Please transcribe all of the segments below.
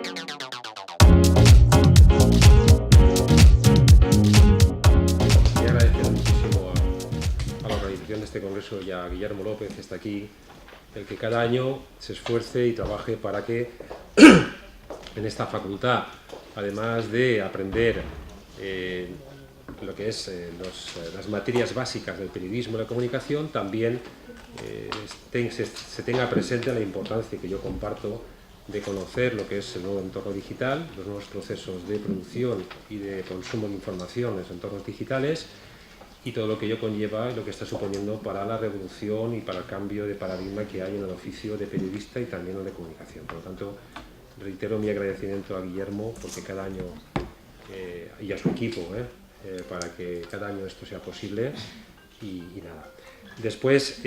Quería agradecer muchísimo a la organización de este congreso y a Guillermo López, que está aquí, el que cada año se esfuerce y trabaje para que en esta facultad, además de aprender lo que es las materias básicas del periodismo y la comunicación, también se tenga presente la importancia que yo comparto de conocer lo que es el nuevo entorno digital, los nuevos procesos de producción y de consumo de información en los entornos digitales y todo lo que ello conlleva y lo que está suponiendo para la revolución y para el cambio de paradigma que hay en el oficio de periodista y también en el de comunicación. Por lo tanto, reitero mi agradecimiento a Guillermo porque cada año, y a su equipo, para que cada año esto sea posible y nada. Después,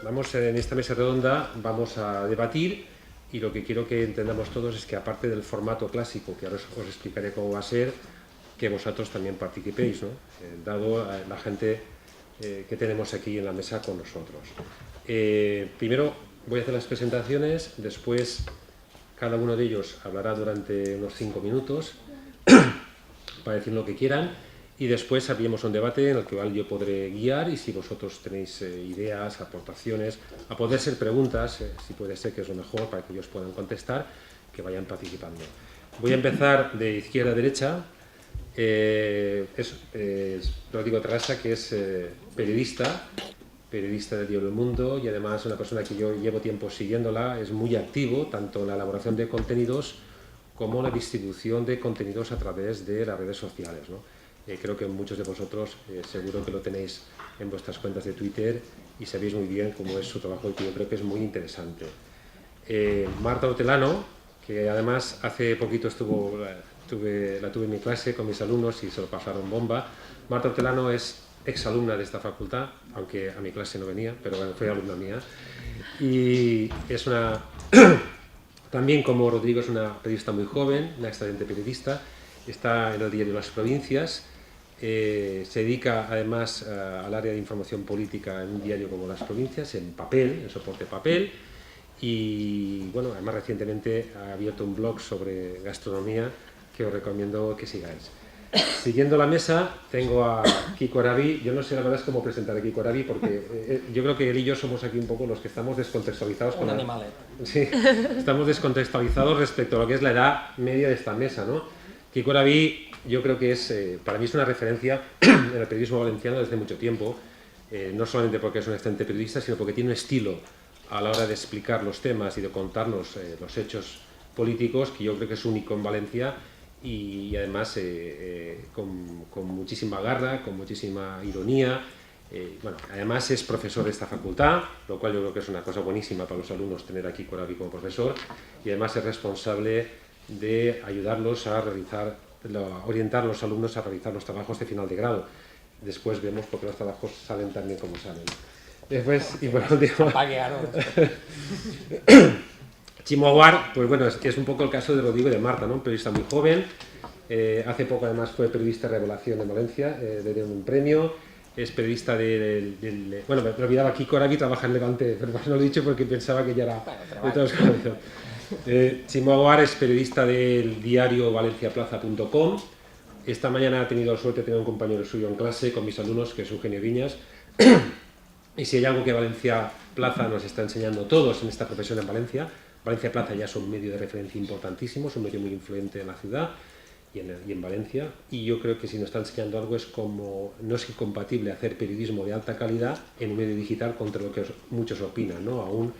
vamos en esta mesa redonda, vamos a debatir y lo que quiero que entendamos todos es que aparte del formato clásico, que ahora os explicaré cómo va a ser, que vosotros también participéis, ¿no? Dado a la gente que tenemos aquí en la mesa con nosotros. Primero voy a hacer las presentaciones, después cada uno de ellos hablará durante unos 5 minutos para decir lo que quieran y después abrimos un debate en el que yo podré guiar y si vosotros tenéis ideas, aportaciones, a poder ser preguntas, si puede ser que es lo mejor para que ellos puedan contestar, que vayan participando. Voy a empezar de izquierda a derecha. Rodrigo Terrassa, que es periodista del diario El Mundo y además una persona que yo llevo tiempo siguiéndola, es muy activo tanto en la elaboración de contenidos como la distribución de contenidos a través de las redes sociales, ¿no? Creo que muchos de vosotros seguro que lo tenéis en vuestras cuentas de Twitter y sabéis muy bien cómo es su trabajo y que yo creo que es muy interesante. Marta Hortelano, que además hace poquito la tuve en mi clase con mis alumnos y se lo pasaron bomba. Marta Hortelano es exalumna de esta facultad, aunque a mi clase no venía, pero bueno, fue alumna mía. Y es una... También como Rodrigo es una periodista muy joven, una excelente periodista, está en el diario Las Provincias, se dedica además al área de información política en un diario como Las Provincias, en papel, en soporte papel, y bueno, además recientemente ha abierto un blog sobre gastronomía que os recomiendo que sigáis. Siguiendo la mesa, tengo a Kiko Arabi. Yo no sé la verdad es cómo presentar a Kiko Arabi porque yo creo que él y yo somos aquí un poco los que estamos descontextualizados. Sí, estamos descontextualizados respecto a lo que es la edad media de esta mesa, ¿no? Kiko Arabi yo creo que para mí es una referencia en el periodismo valenciano desde mucho tiempo, no solamente porque es un excelente periodista, sino porque tiene un estilo a la hora de explicar los temas y de contarnos los hechos políticos que yo creo que es único en Valencia y además con muchísima garra, con muchísima ironía. Bueno, además es profesor de esta facultad, lo cual yo creo que es una cosa buenísima para los alumnos tener aquí Kiko Arabi como profesor y además es responsable de ayudarlos a orientar a los alumnos a realizar los trabajos de final de grado. Después vemos por qué los trabajos salen tan bien como salen. Después, y por último... Chimo Aguar, pues bueno, es un poco el caso de Rodrigo y de Marta, ¿no? Un periodista muy joven, hace poco además fue periodista de Revelación en Valencia, le dieron un premio, es periodista bueno, me olvidaba, Kiko Arabi trabaja en Levante, pero no lo he dicho porque pensaba que ya era de todos conocidos. Chimo Aguar es periodista del diario valenciaplaza.com. Esta mañana ha tenido la suerte de tener un compañero suyo en clase con mis alumnos, que es Eugenio Viñas. Y si hay algo que Valencia Plaza nos está enseñando todos en esta profesión en Valencia, Valencia Plaza ya es un medio de referencia importantísimo, es un medio muy influyente en la ciudad y en Valencia, y yo creo que si nos está enseñando algo es como no es incompatible hacer periodismo de alta calidad en un medio digital contra lo que muchos opinan, ¿no? Aún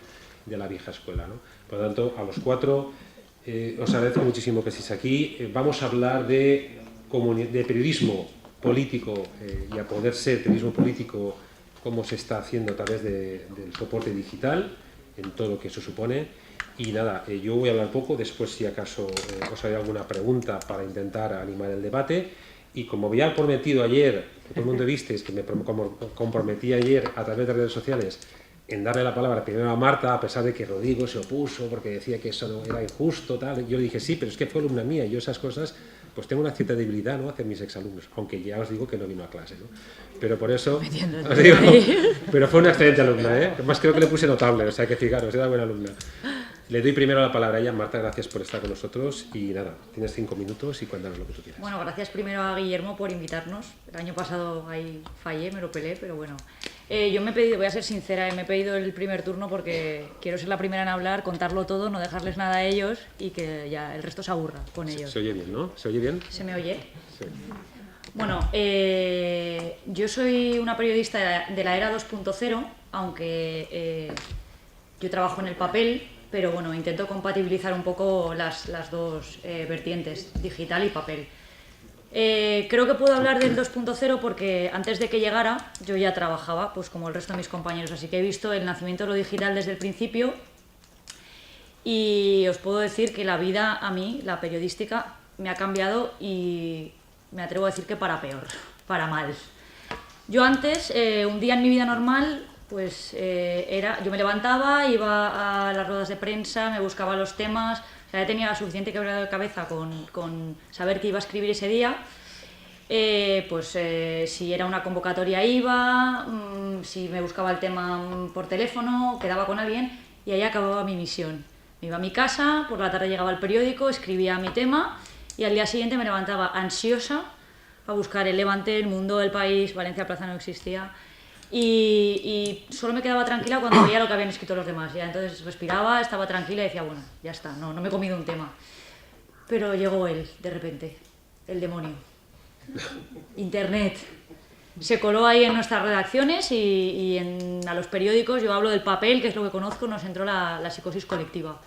de la vieja escuela, ¿no? Por lo tanto, a los cuatro os agradezco muchísimo que estéis aquí. Vamos a hablar de periodismo político y a poder ser periodismo político cómo se está haciendo a través del soporte digital, en todo lo que eso supone. Y nada, yo voy a hablar poco, después si acaso os hay alguna pregunta para intentar animar el debate. Y como había prometido ayer, que todo el mundo visteis, que me comprometí ayer a través de redes sociales en darle la palabra primero a Marta, a pesar de que Rodrigo se opuso porque decía que eso no era injusto, tal. Yo le dije, sí, pero es que fue alumna mía y yo esas cosas, pues tengo una cierta debilidad, ¿no?, hacia mis exalumnos, aunque ya os digo que no vino a clase, ¿no? Pero por eso, os digo, pero fue una excelente alumna, ¿eh? Además creo que le puse notable, o sea que fijaros, era buena alumna. Le doy primero la palabra a ella. Marta, gracias por estar con nosotros y nada, tienes 5 minutos y cuéntanos lo que tú quieras. Bueno, gracias primero a Guillermo por invitarnos. El año pasado ahí fallé, me lo pelé, pero bueno. Yo me he pedido, voy a ser sincera, me he pedido el primer turno porque quiero ser la primera en hablar, contarlo todo, no dejarles nada a ellos y que ya el resto se aburra con ellos. Se oye bien, ¿no? ¿Se oye bien? ¿Se me oye? Sí. Bueno, yo soy una periodista de la era 2.0, aunque yo trabajo en el papel, pero bueno, intento compatibilizar un poco las dos vertientes, digital y papel. Creo que puedo hablar del 2.0 porque antes de que llegara yo ya trabajaba, pues como el resto de mis compañeros, así que he visto el nacimiento de lo digital desde el principio y os puedo decir que la vida a mí, la periodística, me ha cambiado y me atrevo a decir que para peor, para mal. Yo antes, un día en mi vida normal, pues yo me levantaba, iba a las ruedas de prensa, me buscaba los temas, o sea, ya tenía suficiente quebrado de cabeza con saber qué iba a escribir ese día. Si era una convocatoria iba, si me buscaba el tema por teléfono, quedaba con alguien y ahí acababa mi misión. Me iba a mi casa, por la tarde llegaba al periódico, escribía mi tema y al día siguiente me levantaba ansiosa a buscar el Levante, el Mundo, el País, Valencia Plaza no existía. Y solo me quedaba tranquila cuando veía lo que habían escrito los demás. Ya entonces respiraba, estaba tranquila y decía, bueno, ya está, no me he comido un tema. Pero llegó él, de repente, el demonio. Internet. Se coló ahí en nuestras redacciones y a los periódicos, yo hablo del papel, que es lo que conozco, nos entró la psicosis colectiva.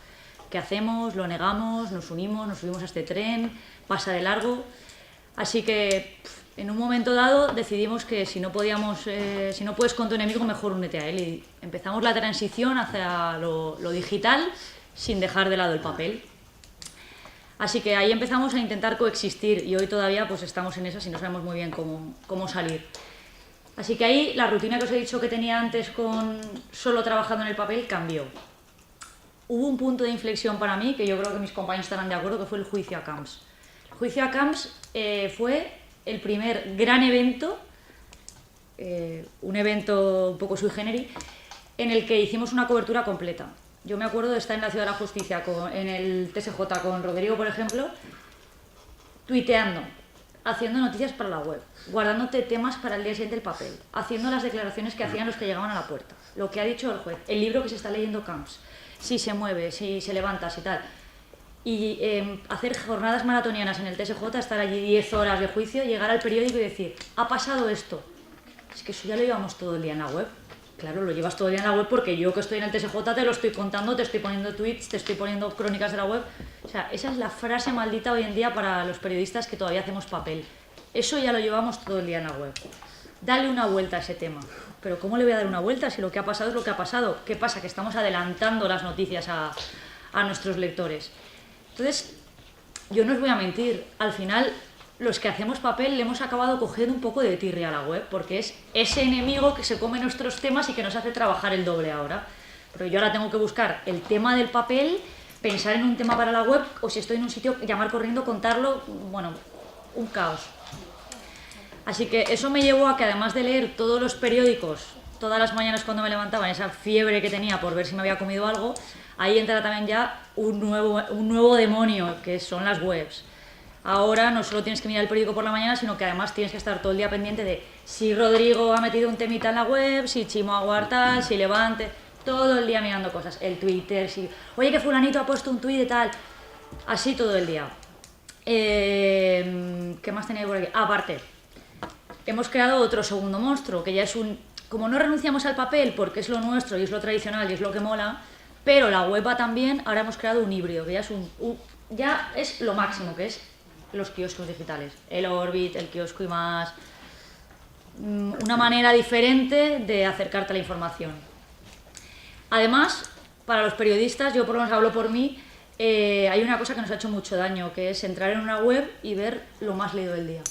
¿Qué hacemos? Lo negamos, nos unimos, nos subimos a este tren, pasa de largo. Así que en un momento dado decidimos que si no puedes con tu enemigo, mejor únete a él. Y empezamos la transición hacia lo digital sin dejar de lado el papel. Así que ahí empezamos a intentar coexistir y hoy todavía pues estamos en esas y no sabemos muy bien cómo salir. Así que ahí la rutina que os he dicho que tenía antes con solo trabajando en el papel cambió. Hubo un punto de inflexión para mí, que yo creo que mis compañeros estarán de acuerdo, que fue el juicio a Camps. El juicio a Camps fue el primer gran evento, un evento un poco sui generis, en el que hicimos una cobertura completa. Yo me acuerdo de estar en la Ciudad de la Justicia, en el TSJ con Rodrigo, por ejemplo, tuiteando, haciendo noticias para la web, guardándote temas para el día siguiente el papel, haciendo las declaraciones que hacían los que llegaban a la puerta, lo que ha dicho el juez, el libro que se está leyendo Camps, si se mueve, si se levanta, si tal. Y hacer jornadas maratonianas en el TSJ, estar allí 10 horas de juicio, llegar al periódico y decir, ha pasado esto. Es que eso ya lo llevamos todo el día en la web. Claro, lo llevas todo el día en la web porque yo que estoy en el TSJ te lo estoy contando, te estoy poniendo tweets, te estoy poniendo crónicas de la web. O sea, esa es la frase maldita hoy en día para los periodistas que todavía hacemos papel. Eso ya lo llevamos todo el día en la web. Dale una vuelta a ese tema. Pero ¿cómo le voy a dar una vuelta si lo que ha pasado es lo que ha pasado? ¿Qué pasa? Que estamos adelantando las noticias a nuestros lectores. Entonces, yo no os voy a mentir, al final los que hacemos papel le hemos acabado cogiendo un poco de tirria a la web, porque es ese enemigo que se come nuestros temas y que nos hace trabajar el doble ahora. Pero yo ahora tengo que buscar el tema del papel, pensar en un tema para la web, o si estoy en un sitio, llamar corriendo, contarlo, bueno, un caos. Así que eso me llevó a que además de leer todos los periódicos, todas las mañanas cuando me levantaba, en esa fiebre que tenía por ver si me había comido algo, ahí entra también ya un nuevo demonio, que son las webs. Ahora no solo tienes que mirar el periódico por la mañana, sino que además tienes que estar todo el día pendiente de si Rodrigo ha metido un temita en la web, si Chimo Aguar tal, si Levante, todo el día mirando cosas, el Twitter, si oye que fulanito ha puesto un tuit de tal, así todo el día. ¿Qué más tenía por aquí? Aparte, hemos creado otro segundo monstruo, que ya es como no renunciamos al papel porque es lo nuestro y es lo tradicional y es lo que mola, pero la web va también, ahora hemos creado un híbrido, que ya es lo máximo, que es los kioscos digitales, el Orbit, el kiosco y más, una manera diferente de acercarte a la información. Además, para los periodistas, yo por lo menos hablo por mí, hay una cosa que nos ha hecho mucho daño, que es entrar en una web y ver lo más leído del día.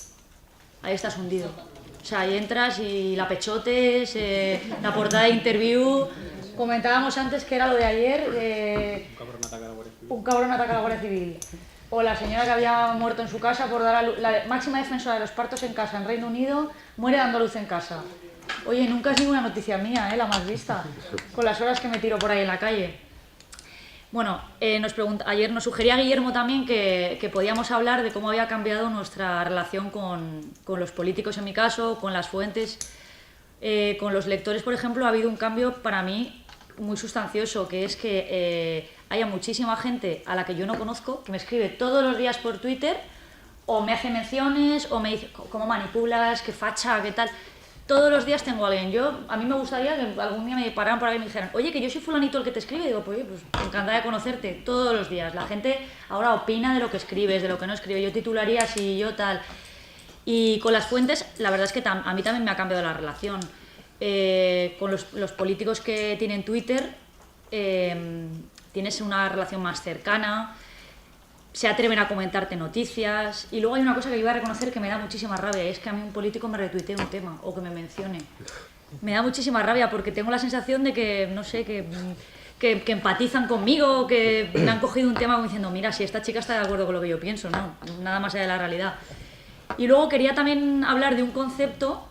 Ahí estás hundido. O sea, ahí entras y la pechotes, la portada de Interview. Comentábamos antes que era lo de ayer, un cabrón ataca a la Guardia Civil. O la señora que había muerto en su casa por dar a luz, la máxima defensora de los partos en casa en Reino Unido, muere dando a luz en casa. Oye, nunca es ninguna noticia mía, la más vista, con las horas que me tiro por ahí en la calle. Bueno, ayer nos sugería Guillermo también que podíamos hablar de cómo había cambiado nuestra relación con los políticos, en mi caso, con las fuentes. Con los lectores, por ejemplo, ha habido un cambio para mí muy sustancioso, que es que haya muchísima gente a la que yo no conozco, que me escribe todos los días por Twitter, o me hace menciones, o me dice cómo manipulas, qué facha, qué tal. Todos los días tengo a alguien. A mí me gustaría que algún día me pararan por ahí y me dijeran, oye, que yo soy fulanito el que te escribe. Y digo, pues encantada de conocerte. Todos los días. La gente ahora opina de lo que escribes, de lo que no escribe. Yo titularía así, yo tal. Y con las fuentes, la verdad es que a mí también me ha cambiado la relación. Con los políticos que tienen Twitter, tienes una relación más cercana, se atreven a comentarte noticias. Y luego hay una cosa que iba a reconocer que me da muchísima rabia, y es que a mí un político me retuitee un tema o que me mencione. Me da muchísima rabia porque tengo la sensación de que, no sé, que empatizan conmigo, que me han cogido un tema como diciendo, mira, si esta chica está de acuerdo con lo que yo pienso, no, nada más allá de la realidad. Y luego quería también hablar de un concepto,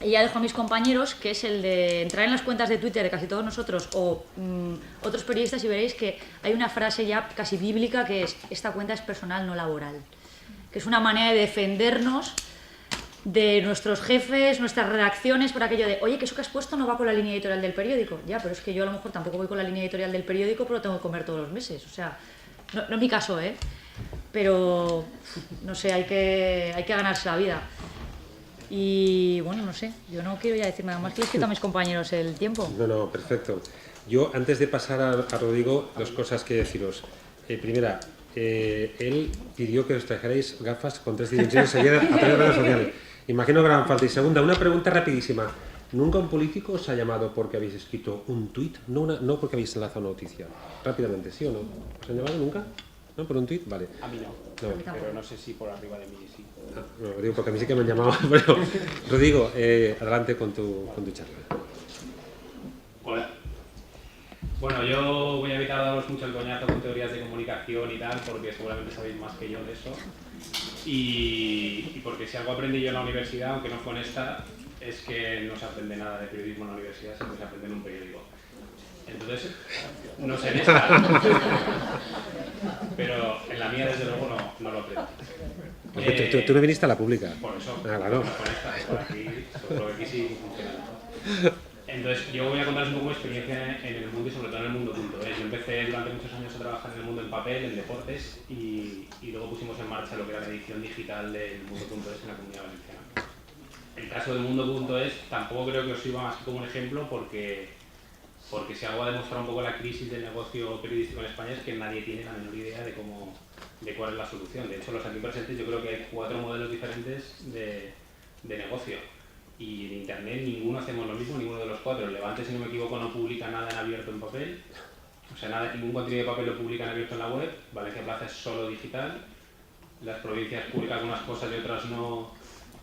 y ya dejo a mis compañeros, que es el de entrar en las cuentas de Twitter de casi todos nosotros o otros periodistas y veréis que hay una frase ya casi bíblica que es: esta cuenta es personal, no laboral. Que es una manera de defendernos de nuestros jefes, nuestras redacciones, por aquello de, oye, que eso que has puesto no va con la línea editorial del periódico. Ya, pero es que yo a lo mejor tampoco voy con la línea editorial del periódico, pero tengo que comer todos los meses. O sea, no es mi caso, ¿eh? Pero, no sé, hay que ganarse la vida. Y bueno, no sé, yo no quiero ya decir nada más, que les quito a mis compañeros el tiempo. No, perfecto. Yo, antes de pasar a Rodrigo, dos cosas que deciros. Primera, él pidió que os trajerais gafas con 3 dimensiones ayer a través de redes sociales. Imagino que harán falta. Y segunda, una pregunta rapidísima. ¿Nunca un político os ha llamado porque habéis escrito un tuit? No porque habéis enlazado una noticia. Rápidamente, ¿sí o no? ¿Os han llamado nunca? ¿No? ¿Por un tuit? Vale. A mí no, pero no sé si por arriba de mí sí. No, digo porque a mí sí que me han llamado. Pero, Rodrigo, adelante con tu charla. Hola. Bueno, yo voy a evitar daros mucho el coñazo con teorías de comunicación y tal, porque seguramente sabéis más que yo de eso. Y porque si algo aprendí yo en la universidad, aunque no fue en esta, es que no se aprende nada de periodismo en la universidad, sino que se aprende en un periódico. Entonces, no sé en esta, pero en la mía desde luego no lo aprendí. ¿Tú no viniste a la pública? Por eso, claro. Por esta, por aquí, seguro que aquí sí funciona. Entonces, yo voy a contaros un poco mi experiencia en el mundo y sobre todo en el mundo.es. Yo empecé durante muchos años a trabajar en el mundo en papel, en deportes, y luego pusimos en marcha lo que era la edición digital del mundo.es en la Comunidad Valenciana. El caso del mundo.es tampoco creo que os sirva más que como un ejemplo porque si algo ha demostrado un poco la crisis del negocio periodístico en España es que nadie tiene la menor idea de cuál es la solución. De hecho, los aquí presentes yo creo que hay 4 modelos diferentes de negocio. Y en Internet ninguno hacemos lo mismo, ninguno de los 4. El Levante, si no me equivoco, no publica nada en abierto en papel. O sea, ningún contenido de papel lo publica en abierto en la web. Valencia Plaza es solo digital. Las provincias publican algunas cosas y otras no.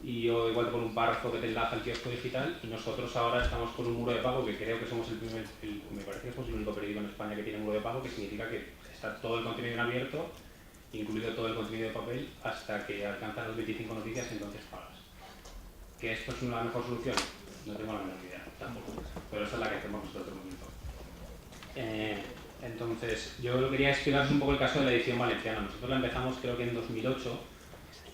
Y yo igual te pongo un párrafo que te enlaza al kiosco digital. Y nosotros ahora estamos con un muro de pago que creo que somos me parece que somos el único periódico en España que tiene un muro de pago, que significa que está todo el contenido en abierto, incluido todo el contenido de papel, hasta que alcanzas los 25 noticias y entonces pagas. ¿Que esto es una mejor solución? No tengo la menor idea, tampoco. Pero esa es la que hacemos nosotros de momento. Entonces, yo quería explicaros un poco el caso de la edición valenciana. Nosotros la empezamos creo que en 2008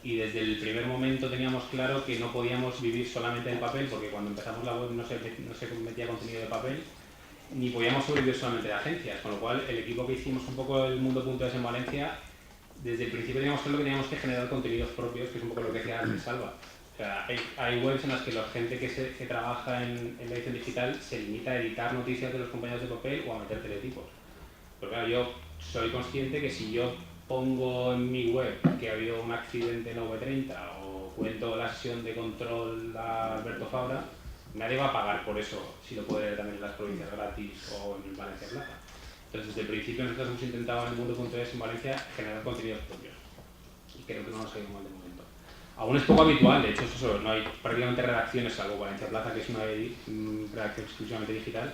y desde el primer momento teníamos claro que no podíamos vivir solamente del papel, porque cuando empezamos la web no se metía contenido de papel, ni podíamos sobrevivir solamente de agencias, con lo cual el equipo que hicimos un poco el mundo.es en Valencia, desde el principio teníamos claro que teníamos que generar contenidos propios, que es un poco lo que decía antes Salva. O sea, hay webs en las que la gente que trabaja en la edición digital se limita a editar noticias de los compañeros de papel o a meter teletipos. Pero claro, yo soy consciente que si yo pongo en mi web que ha habido un accidente en V30 o cuento la sesión de control a Alberto Fabra, nadie va a pagar por eso si lo puede ver también en las provincias gratis o en Valencia Plaza. Entonces, desde el principio nosotros hemos intentado en el mundo.es en Valencia generar contenidos propios y creo que no nos ha ido mal de momento. Aún es poco habitual, de hecho eso, no hay prácticamente redacciones, salvo Valencia Plaza, que es una redacción exclusivamente digital,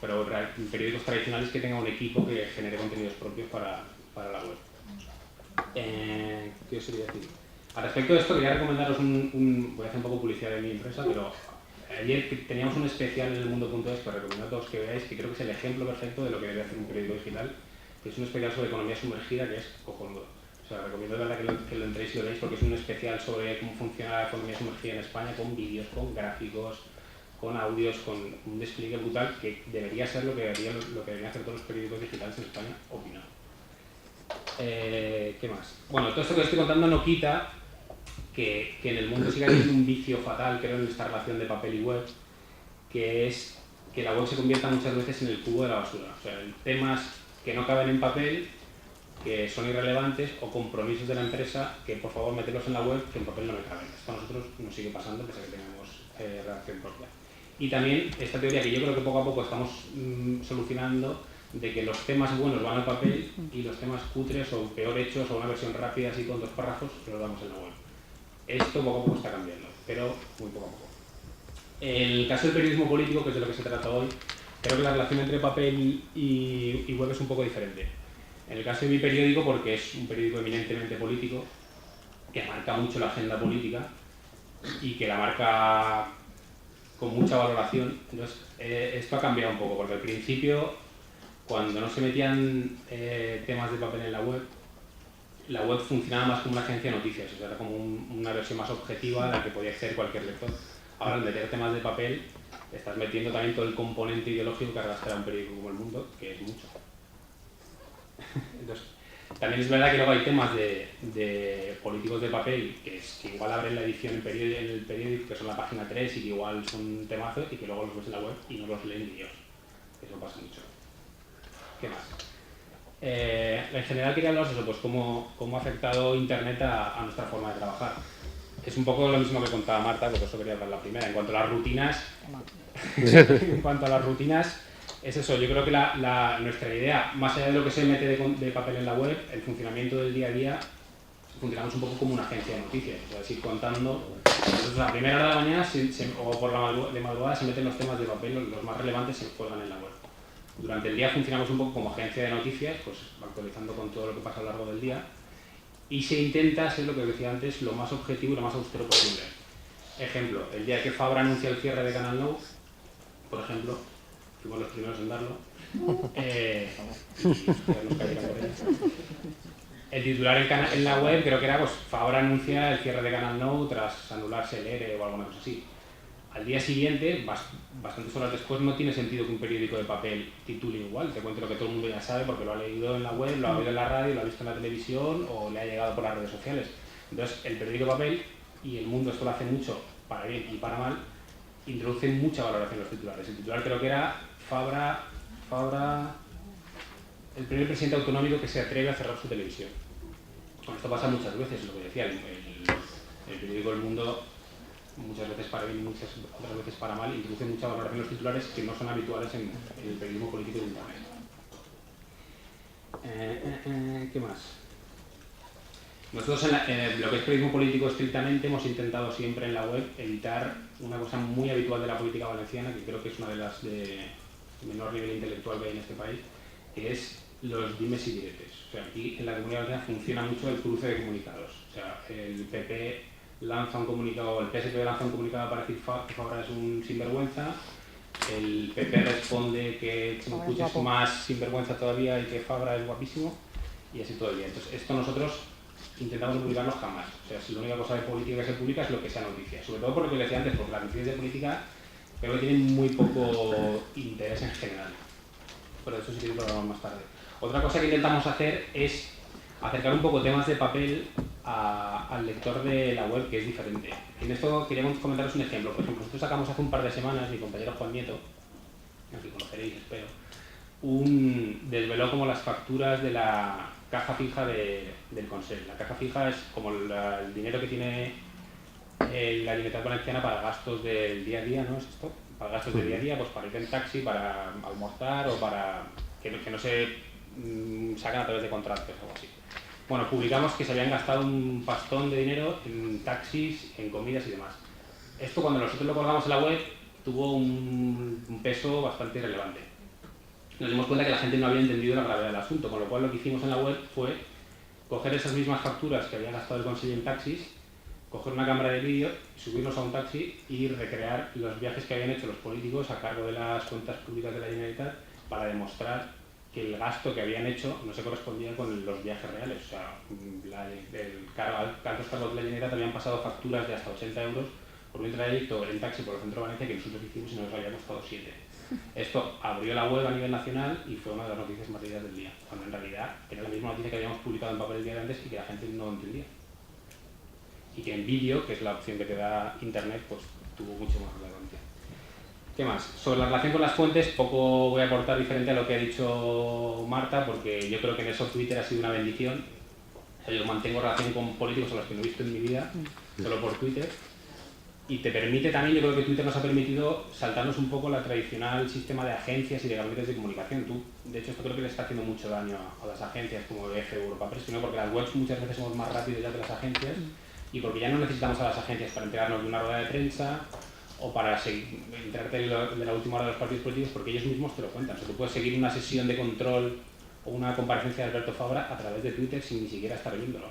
pero periódicos tradicionales que tengan un equipo que genere contenidos propios para la web. ¿Qué os quería decir? Al respecto de esto, quería recomendaros voy a hacer un poco publicidad de mi empresa, pero ayer teníamos un especial en el mundo.es que os recomiendo a todos que veáis, que creo que es el ejemplo perfecto de lo que debe hacer un periódico digital, que es un especial sobre economía sumergida que es cojonudo. O sea, recomiendo de verdad que lo entréis y lo veáis porque es un especial sobre cómo funciona la economía sumergida en España, con vídeos, con gráficos, con audios, con un despliegue brutal que debería ser lo que deberían hacer todos los periódicos digitales en España, opino. ¿Qué más? Bueno, todo esto que os estoy contando no quita que en el mundo siga habiendo un vicio fatal, creo, en esta relación de papel y web, que es que la web se convierta muchas veces en el cubo de la basura. O sea, en temas que no caben en papel, que son irrelevantes, o compromisos de la empresa que por favor meterlos en la web, que en papel no me caben. Esto a nosotros nos sigue pasando, pese a que tenemos redacción propia. Y también esta teoría que yo creo que poco a poco estamos solucionando, de que los temas buenos van al papel y los temas cutres o peor hechos o una versión rápida así con 2 párrafos los damos en la web. Esto poco a poco está cambiando, pero muy poco a poco. El caso del periodismo político, que es de lo que se trata hoy, creo que la relación entre papel y web es un poco diferente. En el caso de mi periódico, porque es un periódico eminentemente político, que marca mucho la agenda política y que la marca con mucha valoración, entonces esto ha cambiado un poco, porque al principio, cuando no se metían temas de papel en la web funcionaba más como una agencia de noticias, o sea, era como una versión más objetiva a la que podía acceder cualquier lector. Ahora, al meter temas de papel, estás metiendo también todo el componente ideológico que arrastra un periódico como El Mundo, que es mucho. Entonces, también es verdad que luego hay temas de políticos de papel que igual abren la edición en el periódico, que son la página 3 y que igual son un temazo y que luego los ves en la web y no los leen ni Dios. Eso pasa mucho. ¿Qué más? En general quería hablaros de eso, pues cómo ha afectado Internet a nuestra forma de trabajar. Es un poco lo mismo que contaba Marta, por eso quería hablar la primera. En cuanto a las rutinas, es eso. Yo creo que nuestra idea, más allá de lo que se mete de papel en la web, el funcionamiento del día a día, funcionamos un poco como una agencia de noticias. O sea, es ir contando. Entonces, a la primera hora de la mañana o por de madrugada se meten los temas de papel, los más relevantes se cuelgan en la web. Durante el día funcionamos un poco como agencia de noticias, pues actualizando con todo lo que pasa a lo largo del día. Y se intenta ser, lo que decía antes, lo más objetivo y lo más austero posible. Ejemplo, el día que Fabra anuncia el cierre de Canal Nou, por ejemplo, fuimos los primeros en darlo, el titular en la web creo que era pues, Fabra anuncia el cierre de Canal Nou tras anularse el ERE o alguna cosa así. Al día siguiente, bastantes horas después, no tiene sentido que un periódico de papel titule igual. Te cuento lo que todo el mundo ya sabe porque lo ha leído en la web, lo ha oído en la radio, lo ha visto en la televisión o le ha llegado por las redes sociales. Entonces, el periódico de papel, y El Mundo esto lo hace mucho, para bien y para mal, introduce mucha valoración en los titulares. El titular creo que era Fabra, el primer presidente autonómico que se atreve a cerrar su televisión. Bueno, esto pasa muchas veces, lo que decía, el periódico El Mundo, muchas veces para bien y muchas otras veces para mal, introduce mucha valoración en los titulares que no son habituales en el periodismo político de Internet. ¿Qué más? Nosotros en lo que es periodismo político estrictamente hemos intentado siempre en la web evitar una cosa muy habitual de la política valenciana, que creo que es una de las de menor nivel intelectual que hay en este país, que es los dimes y diretes. O sea, aquí en la Comunidad Valenciana funciona mucho el cruce de comunicados. O sea, el PP lanza un comunicado, el PSP lanza un comunicado para decir que Fabra es un sinvergüenza, el PP responde que Puig es más sinvergüenza todavía y que Fabra es guapísimo, y así todo el día. Entonces, esto nosotros intentamos no publicarlo jamás. O sea, si la única cosa de política que se publica es lo que sea noticia. Sobre todo por lo que decía antes, porque las noticias de política creo que tienen muy poco interés en general. Pero eso sí que lo hablamos más tarde. Otra cosa que intentamos hacer es acercar un poco temas de papel al lector de la web, que es diferente. En esto queríamos comentaros un ejemplo. Por ejemplo, nosotros sacamos hace un par de semanas, mi compañero Juan Nieto, que conoceréis, espero, desveló como las facturas de la caja fija del Consell. La caja fija es como el dinero que tiene la Generalitat Valenciana para gastos del día a día, ¿no? ¿Es esto? Para gastos del día a día, pues para ir en taxi, para almorzar o para que no se sacan a través de contratos o algo así. Bueno, publicamos que se habían gastado un pastón de dinero en taxis, en comidas y demás. Esto cuando nosotros lo colgamos en la web tuvo un peso bastante relevante. Nos dimos cuenta que la gente no había entendido la gravedad del asunto, con lo cual lo que hicimos en la web fue coger esas mismas facturas que había gastado el Consell en taxis, coger una cámara de vídeo, subirlos a un taxi y recrear los viajes que habían hecho los políticos a cargo de las cuentas públicas de la Generalitat para demostrar que el gasto que habían hecho no se correspondía con los viajes reales. O sea, altos cargos de la Generalitat habían pasado facturas de hasta 80 euros por un trayecto en taxi por el centro de Valencia que nosotros hicimos y nos había costado 7. Esto abrió la web a nivel nacional y fue una de las noticias más leídas del día, cuando en realidad era la misma noticia que habíamos publicado en papel el día de antes y que la gente no entendía. Y que en vídeo, que es la opción que te da Internet, pues tuvo mucho más relevancia. ¿Qué más? Sobre la relación con las fuentes, poco voy a aportar diferente a lo que ha dicho Marta, porque yo creo que en eso Twitter ha sido una bendición. O sea, yo mantengo relación con políticos a los que no he visto en mi vida, solo por Twitter. Y te permite también, yo creo que Twitter nos ha permitido saltarnos un poco la tradicional sistema de agencias y de gabinetes de comunicación. De hecho, esto creo que le está haciendo mucho daño a las agencias como EF, Europa Press, sino porque las webs muchas veces somos más rápidos ya que las agencias y porque ya no necesitamos a las agencias para enterarnos de una rueda de prensa o para enterarte de la última hora de los partidos políticos, porque ellos mismos te lo cuentan. O sea, tú puedes seguir una sesión de control o una comparecencia de Alberto Fabra a través de Twitter sin ni siquiera estar viéndolo.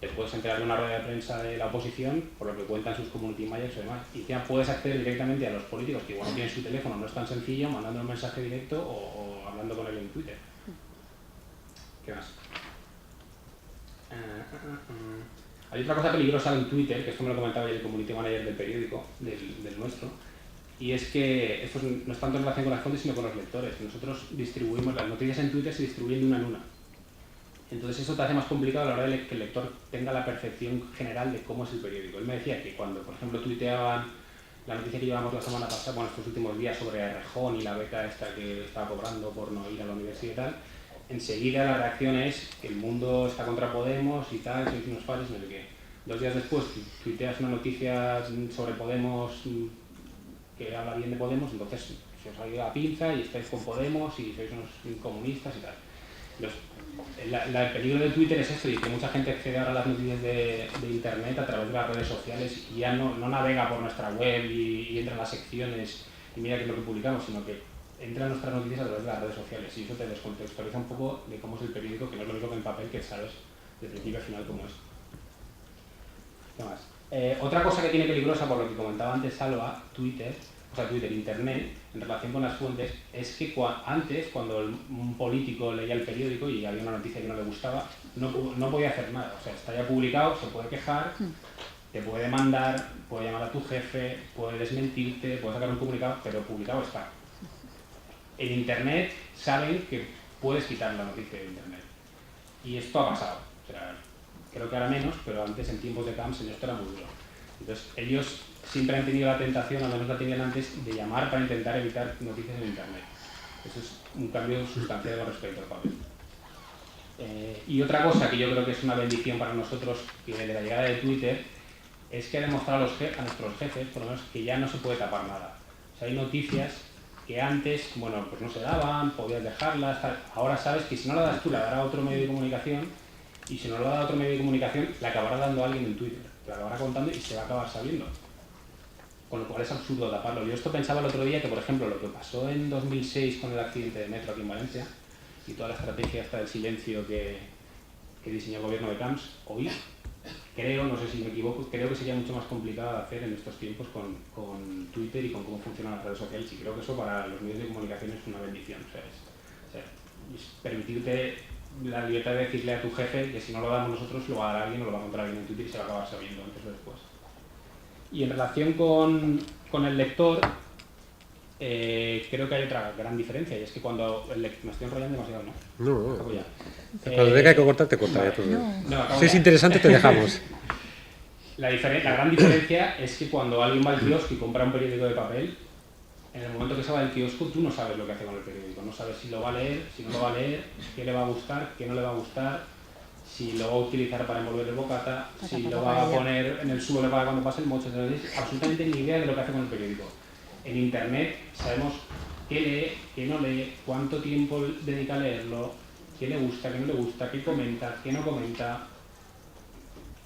Te puedes enterar de una rueda de prensa de la oposición por lo que cuentan sus community managers y demás. Y ya puedes acceder directamente a los políticos que igual no tienen su teléfono, no es tan sencillo, mandando un mensaje directo o hablando con él en Twitter. ¿Qué más? Hay otra cosa peligrosa en Twitter, que esto me lo comentaba ya el community manager del periódico, del nuestro, y es que esto no es tanto en relación con las fuentes sino con los lectores. Nosotros distribuimos las noticias en Twitter, se distribuyen de una en una. Entonces eso te hace más complicado a la hora de que el lector tenga la percepción general de cómo es el periódico. Él me decía que cuando, por ejemplo, tuiteaban la noticia que llevábamos la semana pasada, bueno, estos últimos días sobre Rejón y la beca esta que estaba cobrando por no ir a la universidad y tal, enseguida la reacción es que el mundo está contra Podemos y tal, sois unos fallos, no sé qué. 2 días después tuiteas una noticia sobre Podemos que habla bien de Podemos, entonces se os ha ido la pinza y estáis con Podemos y sois unos comunistas y tal. Entonces, el peligro de Twitter es esto, y que mucha gente accede ahora a las noticias de Internet a través de las redes sociales y ya no navega por nuestra web y entra en las secciones y mira qué es lo que publicamos, sino que entra en nuestras noticias a través de las redes sociales y eso te descontextualiza un poco de cómo es el periódico, que no es lo mismo que en papel, que sabes de principio a final cómo es. ¿Qué más? Otra cosa que tiene peligrosa, por lo que comentaba antes Salva, Twitter, Internet, en relación con las fuentes, es que antes, cuando un político leía el periódico y había una noticia que no le gustaba, no podía hacer nada. O sea, está ya publicado, se puede quejar, te puede demandar, puede llamar a tu jefe, puede desmentirte, puede sacar un comunicado, pero publicado está. En Internet saben que puedes quitar la noticia de Internet. Y esto ha pasado. O sea, creo que ahora menos, pero antes, en tiempos de Camps, esto era muy duro. Entonces, ellos siempre han tenido la tentación, al menos la tenían antes, de llamar para intentar evitar noticias en Internet. Eso es un cambio sustancial con respecto al papel. Y otra cosa que yo creo que es una bendición para nosotros, que de la llegada de Twitter, es que ha demostrado a nuestros jefes, por lo menos, que ya no se puede tapar nada. O sea, hay noticias que antes, bueno, pues no se daban, podías dejarlas, tal. Ahora sabes que si no la das tú, la dará otro medio de comunicación, y si no la da otro medio de comunicación, la acabará dando alguien en Twitter. La acabará contando y se va a acabar sabiendo. Con lo cual es absurdo taparlo. Yo esto pensaba el otro día que, por ejemplo, lo que pasó en 2006 con el accidente de metro aquí en Valencia y toda la estrategia hasta del silencio que diseñó el gobierno de Camps, hoy creo, no sé si me equivoco, creo que sería mucho más complicado de hacer en estos tiempos con Twitter y con cómo funcionan las redes sociales, y creo que eso para los medios de comunicación es una bendición. O sea, es permitirte la libertad de decirle a tu jefe que si no lo damos nosotros lo va a dar alguien o lo va a encontrar alguien en Twitter y se va a acabar sabiendo antes o después. Y en relación con el lector, creo que hay otra gran diferencia, y es que cuando el lector... Me estoy enrollando demasiado, ¿no? No. Acabo ya. Cuando tenga que cortar, te cortaré todo. No, Si es interesante, te dejamos. La gran diferencia es que cuando alguien va al kiosco y compra un periódico de papel, en el momento que se va del kiosco tú no sabes lo que hace con el periódico, no sabes si lo va a leer, si no lo va a leer, qué le va a gustar, qué no le va a gustar, si lo va a utilizar para envolver el bocata, si lo va a poner en el suelo para cuando pase el mocho. Entonces, absolutamente ni idea de lo que hace con el periódico. En Internet sabemos qué lee, qué no lee, cuánto tiempo dedica a leerlo, qué le gusta, qué no le gusta, qué comenta, qué no comenta.